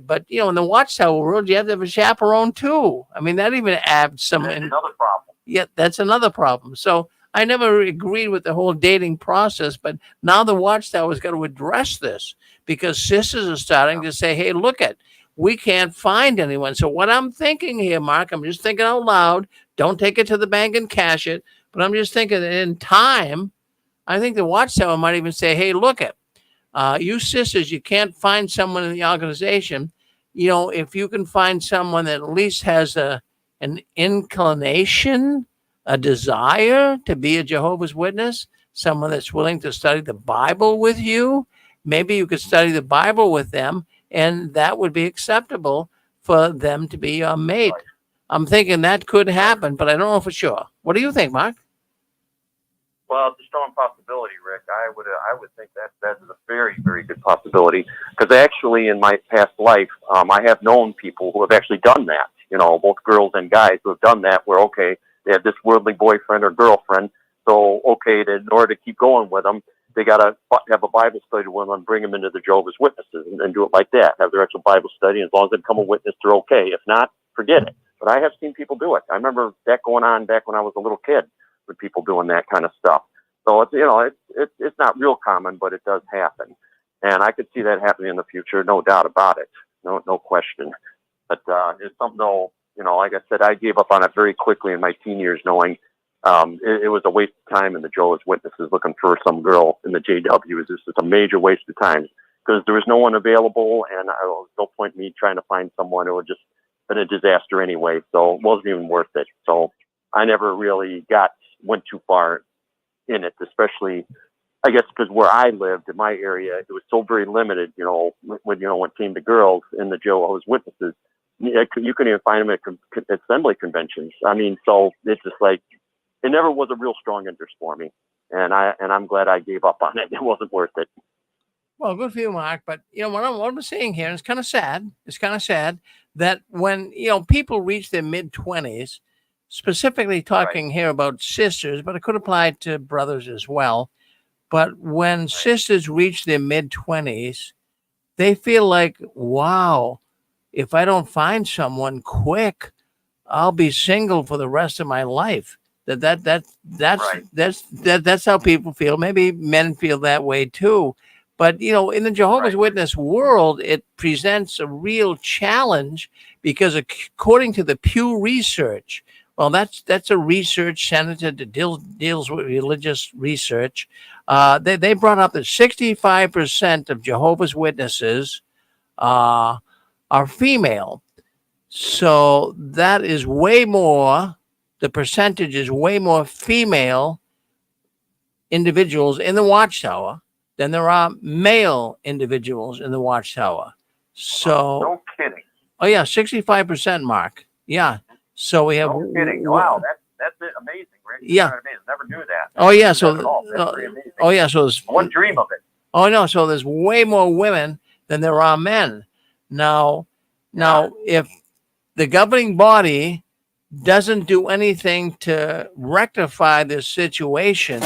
but in the Watchtower world, you have to have a chaperone too. I mean, that even adds some. That's another problem. Yeah, that's another problem. So I never agreed with the whole dating process, but now the Watchtower's got to address this because sisters are starting to say, "Hey, look at, we can't find anyone." So what I'm thinking here, Mark, I'm just thinking out loud. Don't take it to the bank and cash it, but I'm just thinking that in time, I think the Watchtower might even say, "Hey, look at." You sisters, you can't find someone in the organization. If you can find someone that at least has an inclination, a desire to be a Jehovah's Witness, someone that's willing to study the Bible with you, maybe you could study the Bible with them, and that would be acceptable for them to be your mate. Right. I'm thinking that could happen, but I don't know for sure. What do you think, Mark? Well, it's a strong possibility, Rick. I would think that is a very, very good possibility. Because actually, in my past life, I have known people who have actually done that. Both girls and guys who have done that. Where they have this worldly boyfriend or girlfriend. So in order to keep going with them, they got to have a Bible study with them and bring them into the Jehovah's Witnesses and do it like that. Have their actual Bible study. As long as they become a witness, they're okay. If not, forget it. But I have seen people do it. I remember that going on back when I was a little kid. With people doing that kind of stuff. So it's not real common, but it does happen. And I could see that happening in the future, no doubt about it. No question. But it's something though, like I said, I gave up on it very quickly in my teen years, knowing it was a waste of time in the Jehovah's Witnesses looking for some girl in the JW. It was just a major waste of time because there was no one available, and there was no point in me trying to find someone. It would just been a disaster anyway, so it wasn't even worth it. So I never really went too far in it, especially, I guess, because where I lived in my area, it was so very limited. When it came to girls in the Jehovah's Witnesses, you couldn't even find them at assembly conventions. I mean, so it's just like it never was a real strong interest for me, and I'm glad I gave up on it. It wasn't worth it. Well, good for you, Mark. But what I'm saying here is kind of sad. It's kind of sad that when people reach their mid-20s, specifically talking here about sisters, but it could apply to brothers as well. But when sisters reach their mid-20s, they feel like, wow, if I don't find someone quick, I'll be single for the rest of my life. That's how people feel. Maybe men feel that way too. But in the Jehovah's Witness world, it presents a real challenge because according to the Pew Research, well, that's a research center that deals with religious research. They brought up that 65% of Jehovah's Witnesses are female. So that is way more. The percentage is way more female individuals in the Watchtower than there are male individuals in the Watchtower. So no kidding. Oh yeah, 65%, Mark. Yeah. So we have. No kidding. Wow, that's amazing, Rick. Yeah. Amazing. Never knew that. Oh yeah. So That's pretty amazing. oh yeah. So there's One dream of it. Oh no. So there's way more women than there are men. Now, if the governing body doesn't do anything to rectify this situation,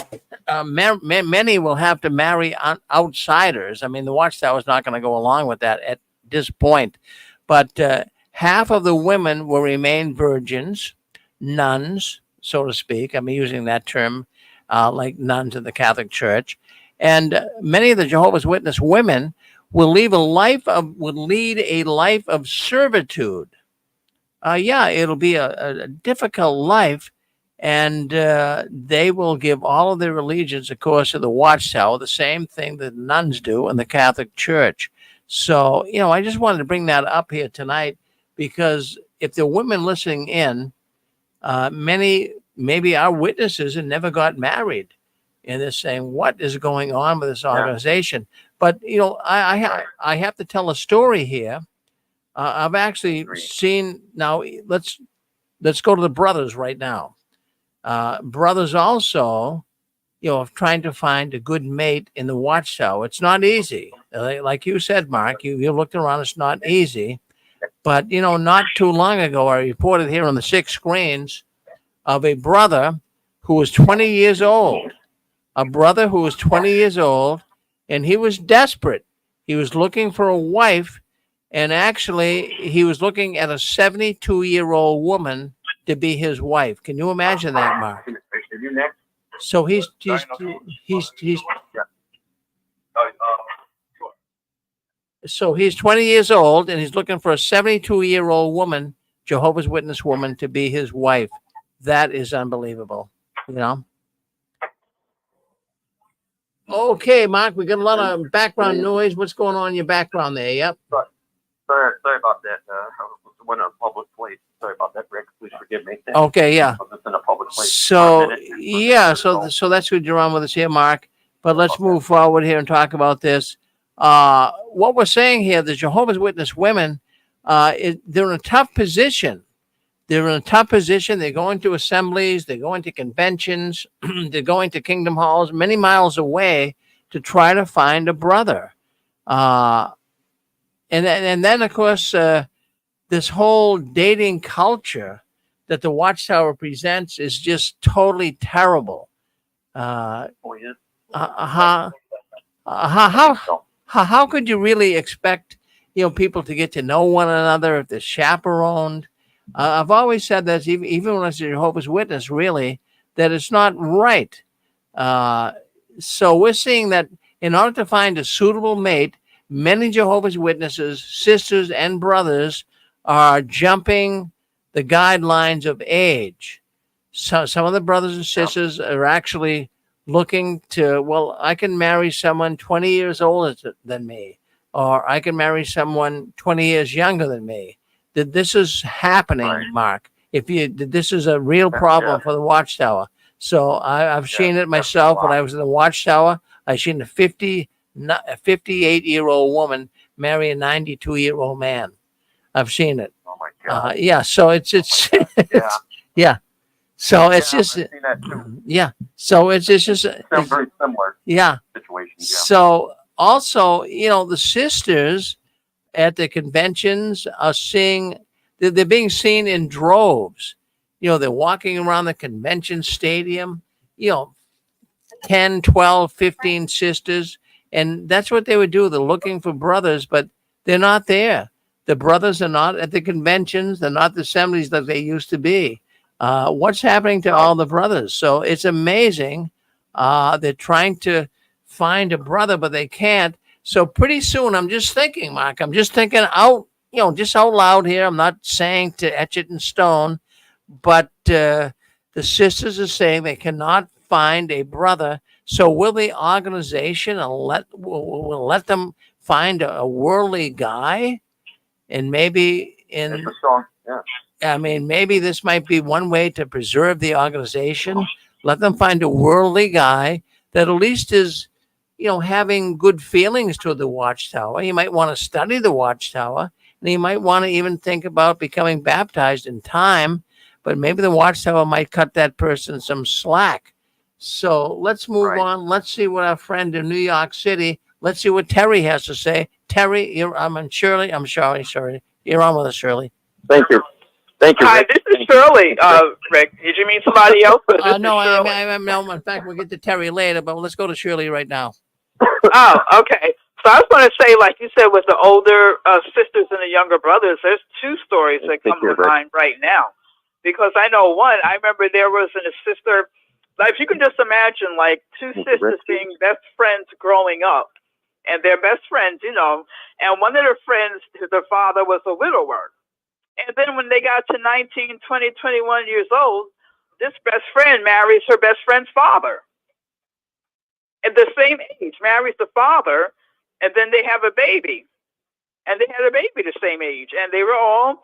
many will have to marry outsiders. I mean, the Watchtower is not going to go along with that at this point. But half of the women will remain virgins, nuns, so to speak. I'm using that term like nuns in the Catholic Church. And many of the Jehovah's Witness women will lead a life of servitude. It'll be a difficult life, and they will give all of their allegiance, of course, to the Watchtower, the same thing that nuns do in the Catholic Church. So, I just wanted to bring that up here tonight because if there are women listening in, many maybe our witnesses and never got married, and they're saying, "What is going on with this organization?" But I have to tell a story here. I've actually seen now. Let's go to the brothers right now. Brothers also, trying to find a good mate in the Watchtower. It's not easy. Like you said, Mark, you looked around. It's not easy, but not too long ago, I reported here on the 6 screens of a brother who was 20 years old. A brother who was 20 years old, and he was desperate. He was looking for a wife, and actually, he was looking at a 72-year-old woman to be his wife. Can you imagine that, Mark? So he's 20 years old, and he's looking for a 72-year-old woman, Jehovah's Witness woman, to be his wife. That is unbelievable. Okay, Mark, we got a lot of background noise. What's going on in your background there? Yep. Sorry about that. I went on a public place. Sorry about that, Rick. Please forgive me. Okay, yeah. I'm just in a public place. So so that's good you're on with us here, Mark. But let's move forward here and talk about this. What we're saying here, the Jehovah's Witness women, they're in a tough position. They're in a tough position. They're going to assemblies. They're going to conventions. They're going to kingdom halls many miles away to try to find a brother. And then, of course, this whole dating culture that the Watchtower presents is just totally terrible. How could you really expect people to get to know one another if they're chaperoned? I've always said that even when I was a Jehovah's Witness, really, that it's not right. So we're seeing that in order to find a suitable mate, many Jehovah's Witnesses, sisters and brothers, are jumping the guidelines of age. So some of the brothers and sisters are actually looking to, well, I can marry someone 20 years older than me, or I can marry someone 20 years younger than me. That this is happening, right, Mark. This is a real problem for the Watchtower. So I've seen it myself when I was in the Watchtower. I seen a 58-year-old woman marry a 92-year-old man. I've seen it. Oh my God. Yeah. So it's yeah. So it's just yeah. So it's just Sounds very similar. Yeah. Situation. Yeah. So also, the sisters at the conventions are they're being seen in droves. They're walking around the convention stadium, 10, 12, 15 sisters. And that's what they would do. They're looking for brothers, but they're not there. The brothers are not at the conventions. They're not the assemblies that they used to be. What's happening to all the brothers? So it's amazing. They're trying to find a brother, but they can't. So pretty soon, I'm just thinking, Mark, out, just out loud here. I'm not saying to etch it in stone, but the sisters are saying they cannot find a brother. So will the organization will let them find a worldly guy? And maybe maybe this might be one way to preserve the organization. Let them find a worldly guy that at least is, having good feelings toward the Watchtower. You might want to study the Watchtower, and you might want to even think about becoming baptized in time, but maybe the Watchtower might cut that person some slack. So let's move on. Let's see what our friend in New York City, let's see what Terry has to say. Terry, Shirley. I'm sorry. You're on with us, Shirley. Thank you. Hi, this is Shirley. Rick, did you mean somebody else? No, no. In fact, we'll get to Terry later, but let's go to Shirley right now. Oh, okay. So I was going to say, like you said, with the older sisters and the younger brothers, there's two stories that come to mind right now. Because I know one, I remember there was a sister, like if you can just imagine, like two sisters being best friends growing up. And they're best friends, and one of their friends, their father was a widower. And then when they got to 19, 20, 21 years old, this best friend marries her best friend's father. At the same age, marries the father, and then they have a baby. And they had a baby the same age. And they were all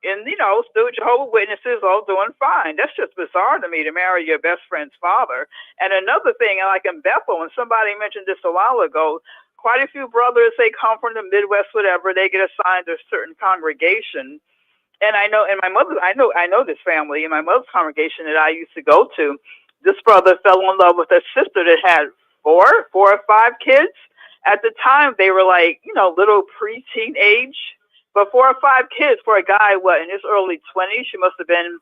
in, still Jehovah's Witnesses, all doing fine. That's just bizarre to me to marry your best friend's father. And another thing, like in Bethel, and somebody mentioned this a while ago, quite a few brothers, they come from the Midwest, whatever, they get assigned to a certain congregation. And I know, and my mother, I know this family in my mother's congregation that I used to go to. This brother fell in love with a sister that had four or five kids, At the time, they were like, little preteen age. But 4 or 5 kids for a guy, in his early 20s, she must have been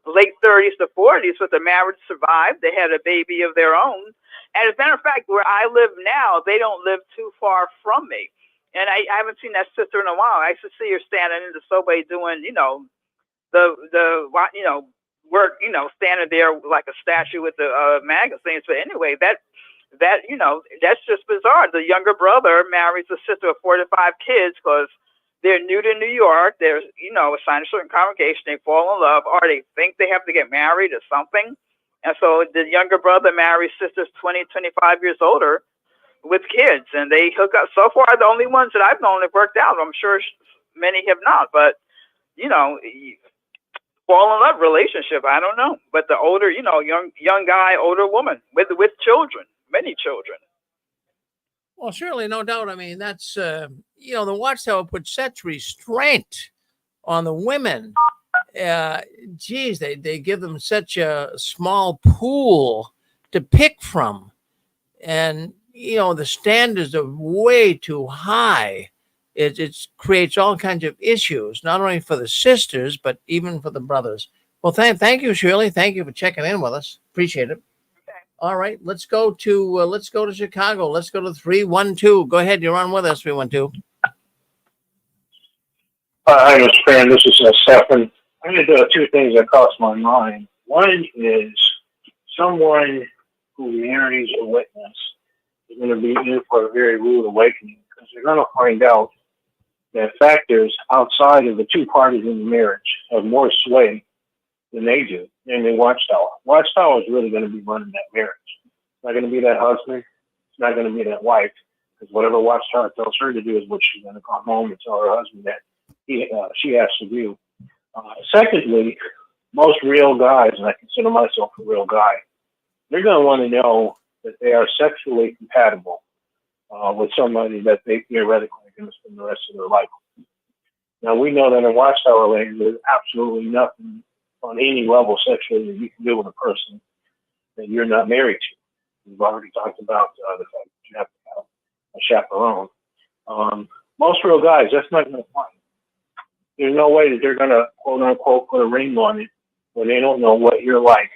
late 30s to 40s with a marriage survived. They had a baby of their own. And as a matter of fact, where I live now, they don't live too far from me. And I haven't seen that sister in a while. I used to see her standing in the subway doing, the work, standing there like a statue with the magazines. But anyway, that's just bizarre. The younger brother marries the sister of 4 to 5 kids because they're new to New York. They're, assigned a certain congregation. They fall in love, or they think they have to get married or something. And so the younger brother marries sisters 20, 25 years older with kids, and they hook up. So far, the only ones that I've known have worked out. I'm sure many have not, but fall in love relationship. I don't know, but the older, young guy, older woman with children, many children. Well, surely, no doubt. I mean, that's the Watchtower put such restraint on the women. Geez, they give them such a small pool to pick from, and the standards are way too high. It creates all kinds of issues, not only for the sisters but even for the brothers. Well, thank you, Shirley. Thank you for checking in with us. Appreciate it. All right, let's go to Chicago. Let's go to 312. Go ahead, you're on with us, 312. Hi, Mr. Fran. This is Stephen. I had 2 things that crossed my mind. One is someone who marries a witness is going to be in for a very rude awakening because they're going to find out that factors outside of the 2 parties in the marriage have more sway than they do, namely Watchtower. Watchtower is really going to be running that marriage. It's not going to be that husband. It's not going to be that wife, because whatever Watchtower tells her to do is what she's going to come home and tell her husband that she has to do. Secondly, most real guys, and I consider myself a real guy, they're going to want to know that they are sexually compatible with somebody that they theoretically are going to spend the rest of their life with. Now, we know that in Watchtower land, there's absolutely nothing on any level sexually that you can do with a person that you're not married to. We've already talked about the fact that you have to have a chaperone. Most real guys, that's not going to fly. There's no way that they're going to, quote unquote, put a ring on it when they don't know what you're like,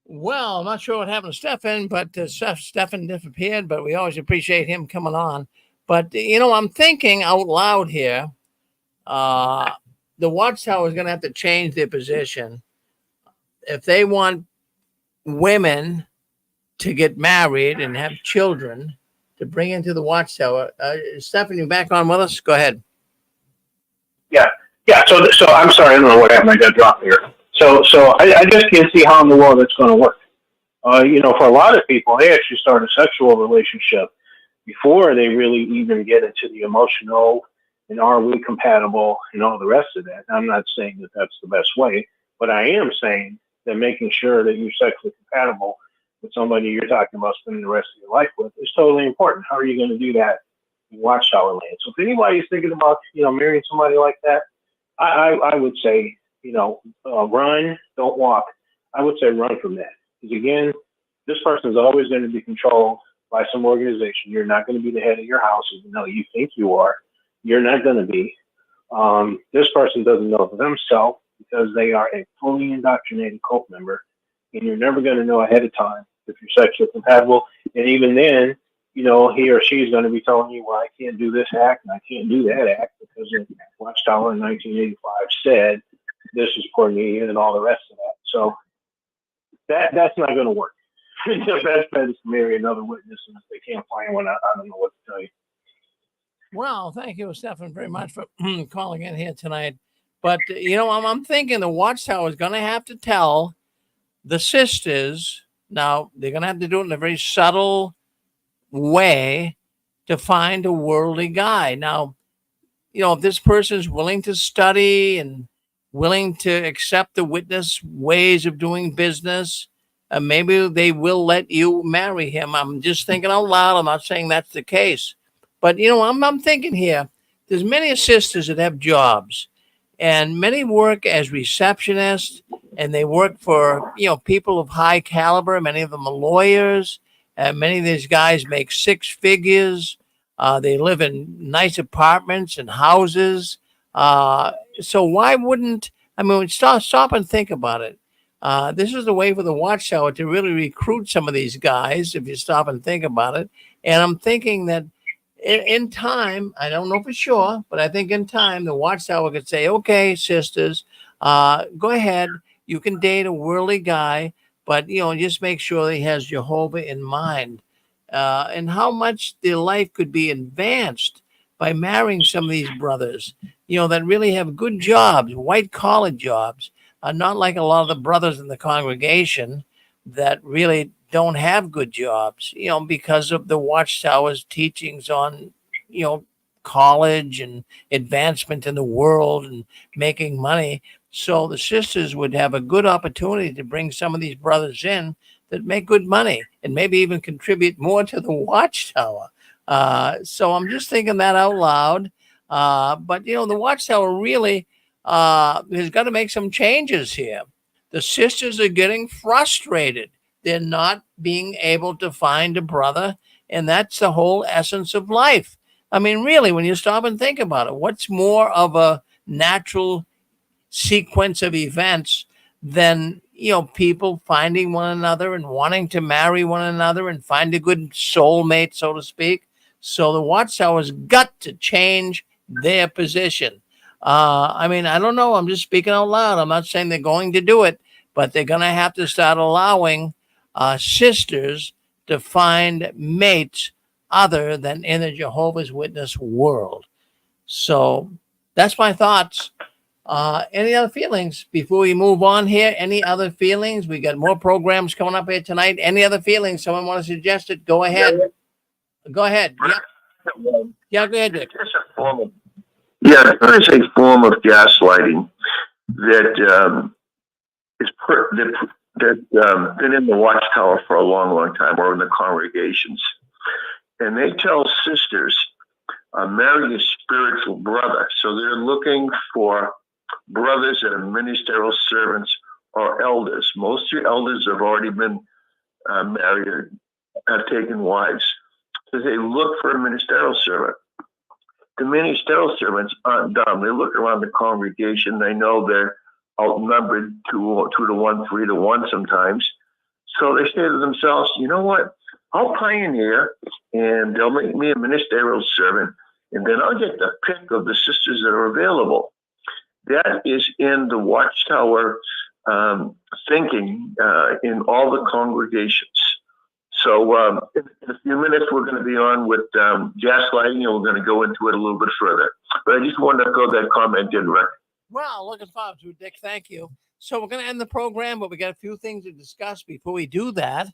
Well, I'm not sure what happened to Stefan, but Stefan disappeared, but we always appreciate him coming on. But, I'm thinking out loud here. The Watchtower is going to have to change their position. If they want women to get married and have children to bring into the Watchtower. Stefan, you back on with us? Go ahead. Yeah. So I'm sorry, I don't know what happened. I got dropped here. So I just can't see how in the world that's going to work. For a lot of people, they actually start a sexual relationship before they really even get into the emotional and are we compatible and all the rest of that. I'm not saying that that's the best way, but I am saying that making sure that you're sexually compatible with somebody you're talking about spending the rest of your life with is totally important. How are you going to do that in Watchtower land? So if anybody's thinking about, marrying somebody like that, I would say, run, don't walk. I would say run from that. Because again, this person is always going to be controlled by some organization. You're not going to be the head of your house, even though you think you are. You're not going to be. This person doesn't know themselves because they are a fully indoctrinated cult member. And you're never going to know ahead of time if you're sexually compatible. And even then, he or she is going to be telling you, well, I can't do this act and I can't do that act because Watchtower in 1985 said this is for me and all the rest of that. So that's not going to work. The best bet is to marry another witness, and if they can't find one, I don't know what to tell you. Well, thank you, Stefan, very much for calling in here tonight. But, I'm thinking the Watchtower is going to have to tell the sisters, now they're going to have to do it in a very subtle way to find a worldly guy. Now, if this person is willing to study and willing to accept the witness ways of doing business, maybe they will let you marry him. I'm just thinking out loud. I'm not saying that's the case. But, I'm thinking here, there's many sisters that have jobs. and many work as receptionists, and they work for people of high caliber. Many of them are lawyers, and many of these guys make six figures. They live in nice apartments and houses. So why wouldn't I mean stop and think about it? This is the way for the Watchtower to really recruit some of these guys. If you stop and think about it, and I'm thinking that in time, I don't know for sure, but I think in time, the Watchtower could say, okay, sisters, go ahead. You can date a worldly guy, but, just make sure he has Jehovah in mind. And how much their life could be advanced by marrying some of these brothers, that really have good jobs, white collar jobs, not like a lot of the brothers in the congregation that really don't have good jobs, because of the Watchtower's teachings on, college and advancement in the world and making money. So the sisters would have a good opportunity to bring some of these brothers in that make good money and maybe even contribute more to the Watchtower. So I'm just thinking that out loud. But, the Watchtower really has got to make some changes here. The sisters are getting frustrated. They're not being able to find a brother. And that's the whole essence of life. I mean, really, when you stop and think about it, what's more of a natural sequence of events than people finding one another and wanting to marry one another and find a good soulmate, so to speak? So the Watchtower's got to change their position. I mean, I don't know. I'm just speaking out loud. I'm not saying they're going to do it, but they're going to have to start allowing sisters to find mates other than in the Jehovah's Witness world. So that's my thoughts. Any other feelings before we move on here? Any other feelings? We got more programs coming up here tonight. Any other feelings? Someone want to suggest it? Go ahead. Go ahead. Yeah, go ahead, Dick. There is a form of gaslighting that been in the Watchtower for a long, long time, or in the congregations, and they tell sisters, marry a spiritual brother. So they're looking for brothers that are ministerial servants or elders. Most of your elders have already been married or have taken wives. So they look for a ministerial servant. The ministerial servants aren't dumb. They look around the congregation. They know they're outnumbered 2 to 1, 3 to 1 sometimes. So they say to themselves, you know what? I'll pioneer, and they'll make me a ministerial servant, and then I'll get the pick of the sisters that are available. That is in the Watchtower thinking in all the congregations. So in a few minutes, we're going to be on with gaslighting, and we're going to go into it a little bit further. But I just wanted to throw that comment in, Rick. Well, looking forward to it, Dick. Thank you. So we're going to end the program, but we got a few things to discuss before we do that.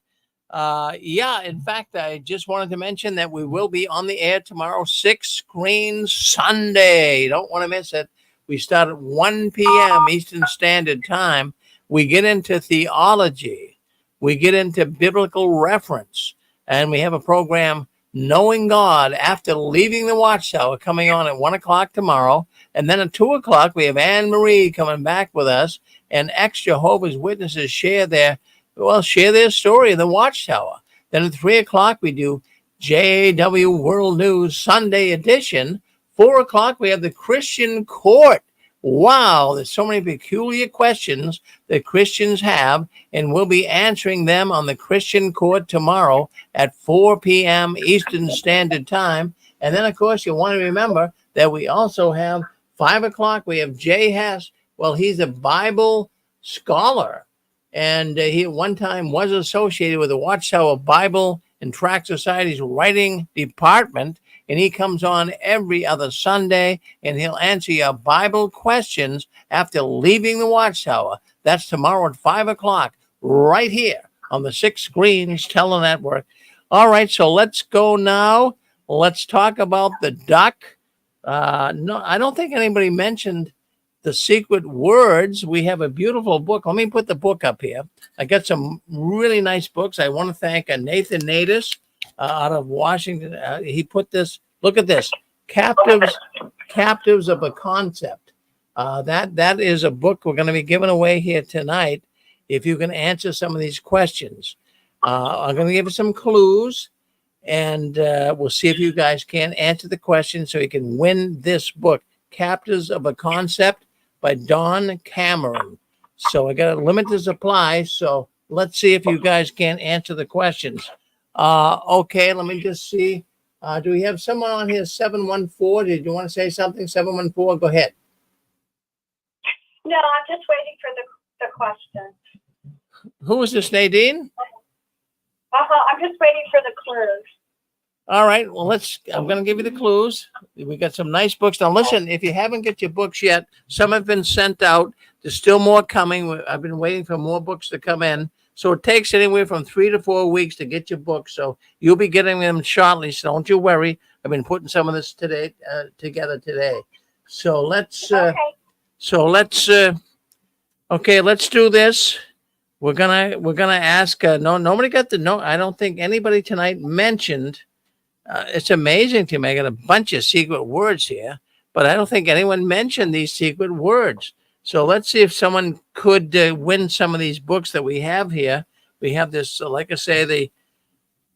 In fact, I just wanted to mention that we will be on the air tomorrow, 6 Screens Sunday. Don't want to miss it. We start at 1 p.m. Eastern Standard Time. We get into theology. We get into biblical reference. And we have a program, Knowing God, after leaving the Watchtower, coming on at 1 o'clock tomorrow. And then at 2 o'clock, we have Anne Marie coming back with us. And ex-Jehovah's Witnesses share their story of the Watchtower. Then at 3 o'clock, we do JAW World News Sunday edition. 4 o'clock, we have the Christian Court. Wow, there's so many peculiar questions that Christians have, and we'll be answering them on the Christian Court tomorrow at 4 p.m. Eastern Standard Time. And then, of course, you want to remember that we also have 5 o'clock, we have Jay Hess. Well, he's a Bible scholar, and he at one time was associated with the Watchtower Bible and Tract Society's writing department. And he comes on every other Sunday, and he'll answer your Bible questions after leaving the Watchtower. That's tomorrow at 5 o'clock, right here on the 6 Screens Telenetwork. All right, so let's go now. Let's talk about the duck. No, I don't think anybody mentioned The Secret Words. We have a beautiful book. Let me put the book up here. I got some really nice books. I want to thank Nathan Natus out of Washington. He put this, look at this, Captives of a Concept. That is a book we're going to be giving away here tonight. If you can answer some of these questions, I'm going to give you some clues, and we'll see if you guys can answer the question so you can win this book, Captives of a Concept by Don Cameron. So I got a limited supply, so let's see if you guys can answer the questions. Okay, let me just see. Do we have someone on here, 714? Did you want to say something, 714? Go ahead. No, I'm just waiting for the question. Who is this, Nadine? I'm just waiting for the clues. All right. Well, I'm going to give you the clues. We got some nice books. Now, listen, if you haven't got your books yet, some have been sent out. There's still more coming. I've been waiting for more books to come in. So it takes anywhere from 3 to 4 weeks to get your books. So you'll be getting them shortly. So don't you worry. I've been putting some of this together today. So let's do this. We're gonna ask. Nobody got I don't think anybody tonight mentioned. It's amazing to me. I got a bunch of secret words here, but I don't think anyone mentioned these secret words. So let's see if someone could win some of these books that we have here. We have this, like I say, the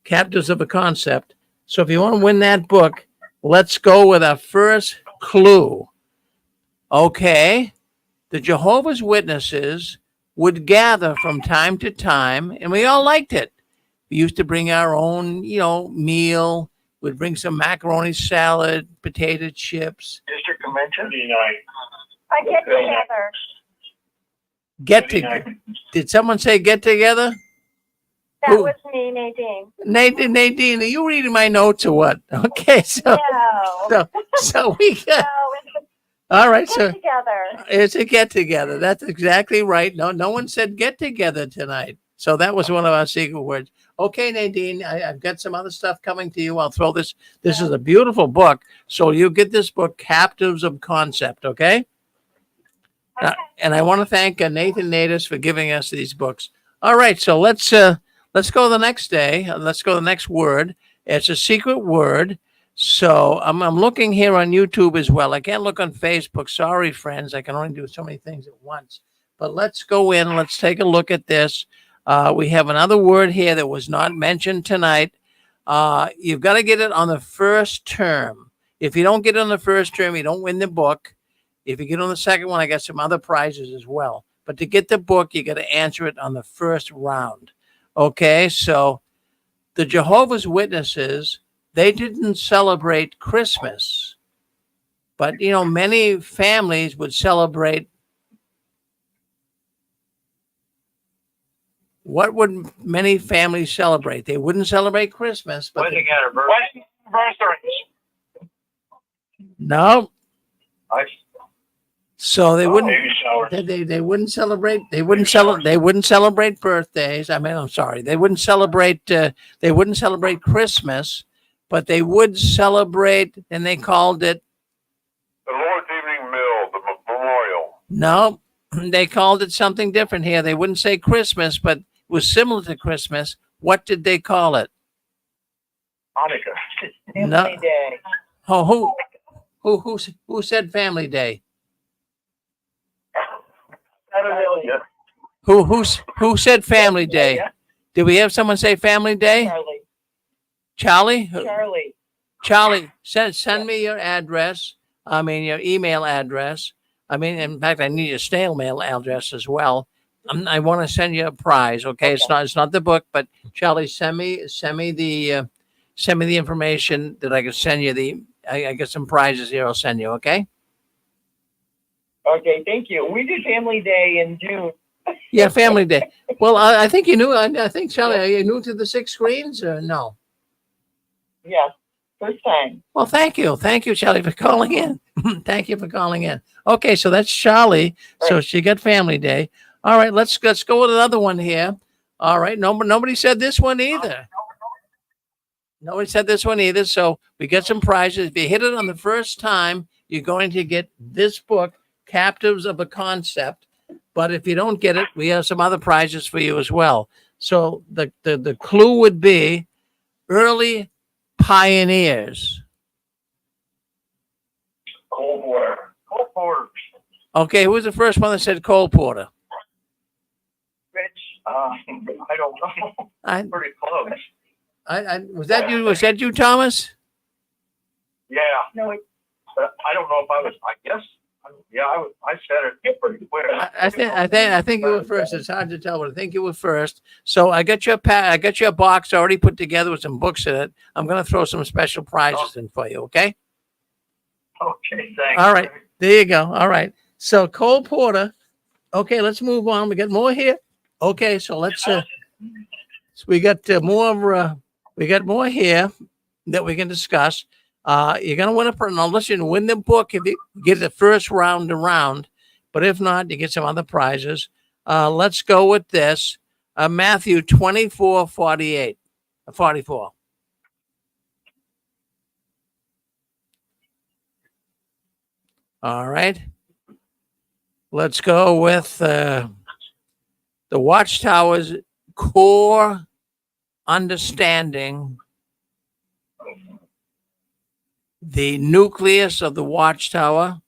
Captives of a Concept. So if you want to win that book, let's go with our first clue. Okay, the Jehovah's Witnesses would gather from time to time, and we all liked it. We used to bring our own, meal. We'd bring some macaroni salad, potato chips. District convention? I get together. Get together. Did someone say get together? That was me, Nadine. Nadine, are you reading my notes or what? Okay, so No. so we got. No, All right, get so together. it's a get together. That's exactly right. No one said get together tonight. So that was one of our secret words. Okay, Nadine, I've got some other stuff coming to you. I'll throw this. This is a beautiful book. So you get this book, Captives of Concept, okay? And I want to thank Nathan Natus for giving us these books. All right, so let's go the next day. Let's go the next word. It's a secret word. So I'm looking here on YouTube as well. I can't look on Facebook. Sorry, friends. I can only do so many things at once. But let's go in. Let's take a look at this. We have another word here that was not mentioned tonight. You've got to get it on the first term. If you don't get it on the first term, you don't win the book. If you get on the second one, I got some other prizes as well. But to get the book, you got to answer it on the first round. Okay, so the Jehovah's Witnesses, they didn't celebrate Christmas. But, many families would celebrate. What would many families celebrate? They wouldn't celebrate Christmas, but Wedding anniversaries. no. So they wouldn't. Baby showers. They wouldn't celebrate. They wouldn't celebrate. They wouldn't celebrate birthdays. I'm sorry. They wouldn't celebrate. They wouldn't celebrate Christmas, but they would celebrate, and they called it The Lord's Evening Meal, the memorial. no. They called it something different here. They wouldn't say Christmas, but it was similar to Christmas. What did they call it? Hanukkah. No. Day. Oh, who said Family Day? Who said Family Day? Did we have someone say Family Day? Charlie? Charlie, send me your address. Your email address. In fact, I need your snail mail address as well. I want to send you a prize. Okay, it's not the book, but Charlie, send me the information that I can send you. I got some prizes here. I'll send you. Okay. Okay, thank you. We do Family Day in June. Yeah, Family Day. Well, I think you knew. I think Charlie, are you new to the 6 screens or no? Yeah, first time. Well, thank you, Charlie, for calling in. Thank you for calling in. Okay, so that's Charlie. So she got Family Day. All right, let's go with another one here. All right, nobody said this one either. Nobody said this one either. So we get some prizes. If you hit it on the first time, you're going to get this book, Captives of a Concept. But if you don't get it, we have some other prizes for you as well. So the clue would be early pioneers. Cold War. Okay, who was the first one that said Cole Porter? Rich, I don't know. I, Pretty close. was that you? Was that you, Thomas? Yeah. No, but I don't know if I was. I guess. Yeah, I said it pretty quick. I think you were first. It's hard to tell, but I think you were first. So I got your I got your box already put together with some books in it. I'm going to throw some special prizes in for you. Okay. Okay, thanks. All right. There you go. All right. So Cole Porter. Okay, let's move on. We got more here. Okay, so let's. So we got more. We got more here that we can discuss. You're gonna win now listen, win the book if you get the first round around, but if not, you get some other prizes. Let's go with this. Matthew 24:44. All right. Let's go with the Watchtower's core understanding. The nucleus of the Watchtower.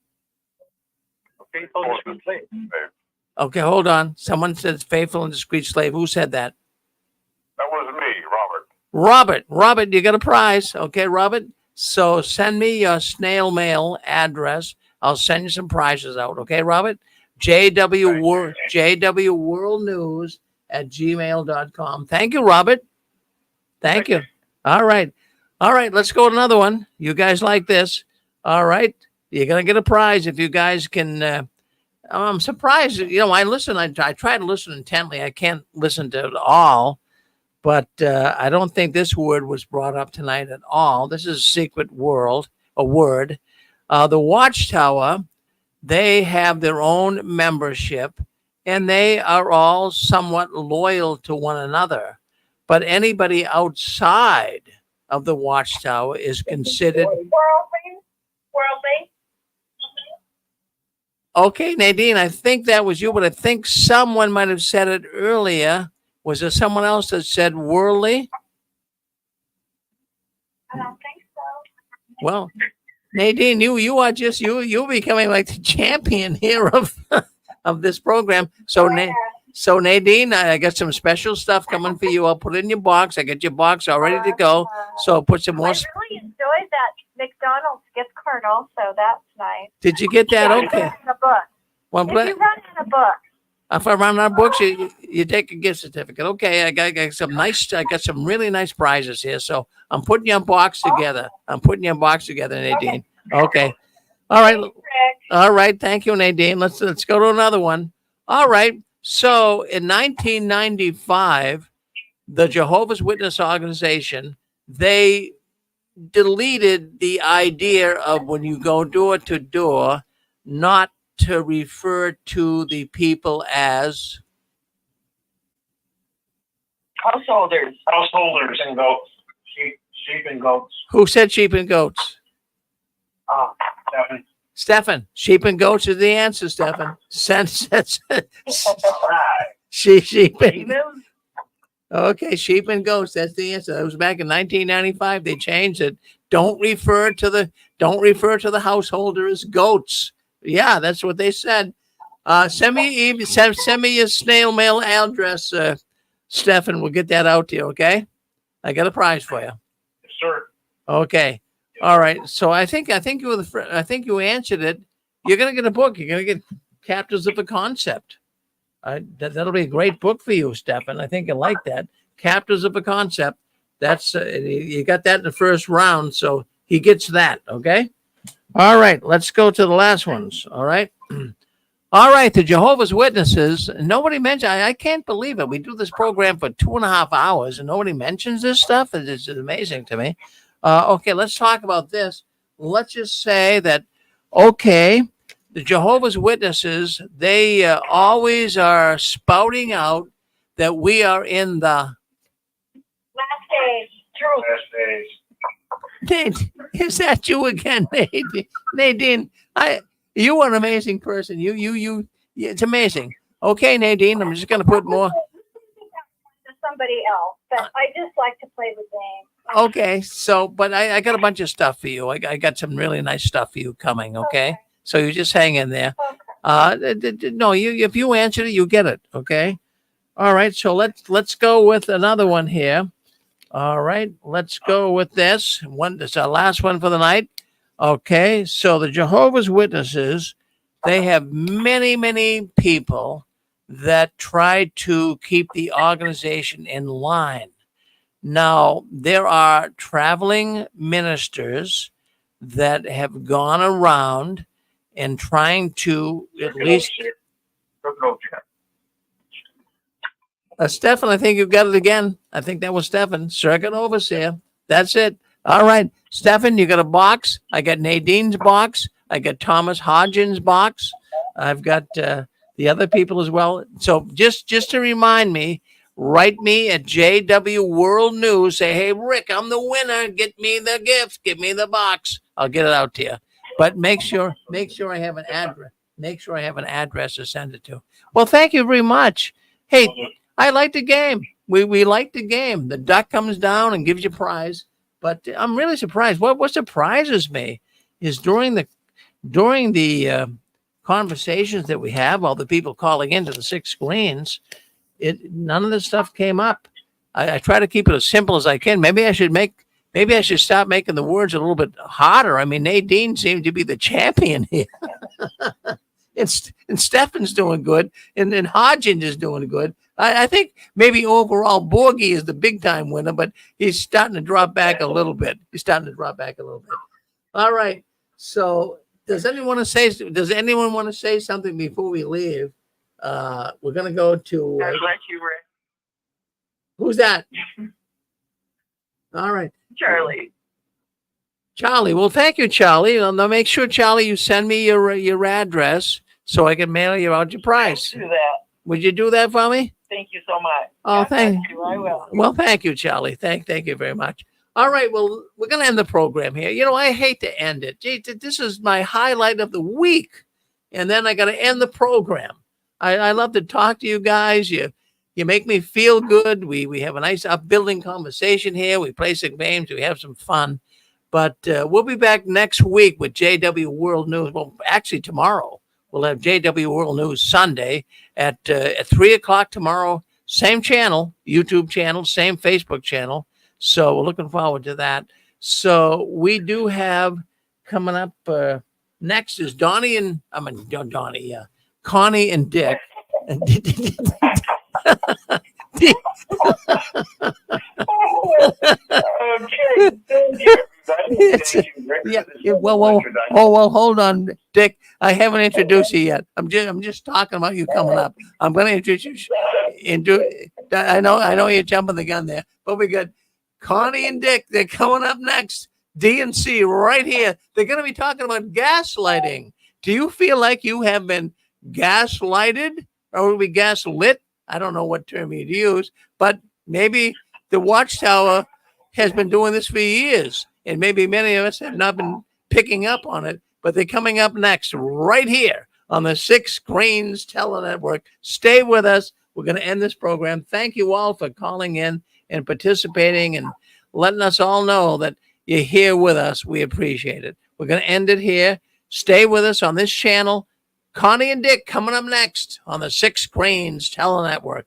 Okay, hold on. Someone says faithful and discreet slave. Who said that? That was me, Robert. Robert, you got a prize. Okay, Robert. So send me your snail mail address. I'll send you some prizes out. Okay, Robert? JW World News at gmail.com. Thank you, Robert. Thank you. All right. All right, let's go to another one. You guys like this? All right. You're going to get a prize if you guys can. I'm surprised. You know, I listen. I try to listen intently. I can't listen to it all, but I don't think this word was brought up tonight at all. This is a secret word. The Watchtower, they have their own membership, and they are all somewhat loyal to one another. But anybody outside of the Watchtower is considered Worldly. okay. Nadine, I think that was you, but I think someone might have said it earlier. Was there someone else that said worldly? I don't think so. Well, Nadine, you're becoming like the champion here of this program. So Nadine, I got some special stuff coming for you. I'll put it in your box. I got your box all ready to go. So I'll put some more. I really enjoyed that McDonald's gift card also. That's nice. Did you get that? If Okay. you run out of books. Well, If you run out of books. if I run out of books, you take a gift certificate. Okay, I got some really nice prizes here. So I'm putting your box together. Nadine. Okay. All right. All right. Thank you, Nadine. Let's go to another one. All right. So in 1995, the Jehovah's Witness organization, they deleted the idea of when you go door to door, not to refer to the people as Householders and goats. Sheep and goats. who said sheep and goats? Definitely. Stefan, sheep and goats is the answer, Stefan. Sheep and okay, sheep and goats. That's the answer. That was back in 1995. They changed it. Don't refer to the householder as goats. Yeah, that's what they said. Send me your snail mail address, Stefan. We'll get that out to you. Okay, I got a prize for you. Yes, sir. Okay. All right. So I think you were I think you answered it. You're gonna get a book. You're gonna get Captors of a Concept. That'll be a great book for you, Stefan. I think you like that. Captors of a Concept. That's you got that in the first round, so he gets that. Okay. All right. Let's go to the last ones. All right. All right. The Jehovah's Witnesses. Nobody mentioned. I can't believe it. We do this program for 2.5 hours, and nobody mentions this stuff. It's amazing to me. Okay, let's talk about this. Let's just say that, okay, the Jehovah's Witnesses, they always are spouting out that we are in the Last days. Truth. Last days. Nadine, is that you again, Nadine? Nadine, you are an amazing person. You, it's amazing. Okay, Nadine, I'm just going to put more. To somebody else, but I just like to play the game. Okay, so, but I got a bunch of stuff for you. I got some really nice stuff for you coming, okay? So you just hang in there. No, if you answered it, you get it. Okay. All right. So let's go with another one here. All right. Let's go with this one. It's our last one for the night. Okay. So the Jehovah's Witnesses, they have many people that try to keep the organization in line. Now, there are traveling ministers that have gone around and trying to at least. Stefan, I think you got it again. I think that was Stefan. Circuit overseer. That's it. All right. Stefan, you got a box. I got Nadine's box. I got Thomas Hodgins' box. I've got the other people as well. So just to remind me, write me at JW World News. Say, hey, Rick, I'm the winner. Get me the gift. Give me the box. I'll get it out to you. But make sure I have an address. Make sure I have an address to send it to. Well, thank you very much. Hey, I like the game. We like the game. The duck comes down and gives you a prize. But I'm really surprised. What surprises me is during the conversations that we have, all the people calling into the 6 screens, none of this stuff came up. I try to keep it as simple as I can. Maybe I should stop making the words a little bit harder. I mean, Nadine seemed to be the champion here. and Stefan's doing good, and Hodgins is doing good. I think maybe overall Borgie is the big time winner, but he's starting to drop back a little bit. All right. So does anyone want to say something before we leave? We're gonna go to Thank you, Rick. who's that? All right. Charlie. Well, thank you, Charlie. Now make sure, Charlie, you send me your address so I can mail you out your prize. Do that. Would you do that for me? Thank you so much. Oh, thank you. I will. Well, thank you, Charlie. Thank you very much. All right. Well, we're going to end the program here. You know, I hate to end it. Gee, this is my highlight of the week. And then I got to end the program. I love to talk to you guys. You make me feel good. We have a nice upbuilding conversation here. We play some games. We have some fun. But we'll be back next week with JW World News. Well, actually, tomorrow. We'll have JW World News Sunday at 3 o'clock tomorrow. Same channel, YouTube channel, same Facebook channel. So we're looking forward to that. So we do have coming up next is Connie and Dick. Well, hold on, Dick. I haven't introduced you yet. I'm just talking about you coming up. I'm going to introduce you. I know you're jumping the gun there, but we got Connie and Dick. They're coming up next. DNC right here. They're going to be talking about gaslighting. Do you feel like you have been gaslighted, or will be gaslit? I don't know what term you'd use, but maybe the Watchtower has been doing this for years, and maybe many of us have not been picking up on it, but they're coming up next right here on the 6 Screens Telenetwork. Stay with us. We're going to end this program. Thank you all for calling in and participating and letting us all know that you're here with us. We appreciate it. We're going to end it here. Stay with us on this channel. Connie and Dick coming up next on the 6 Screens Telenetwork.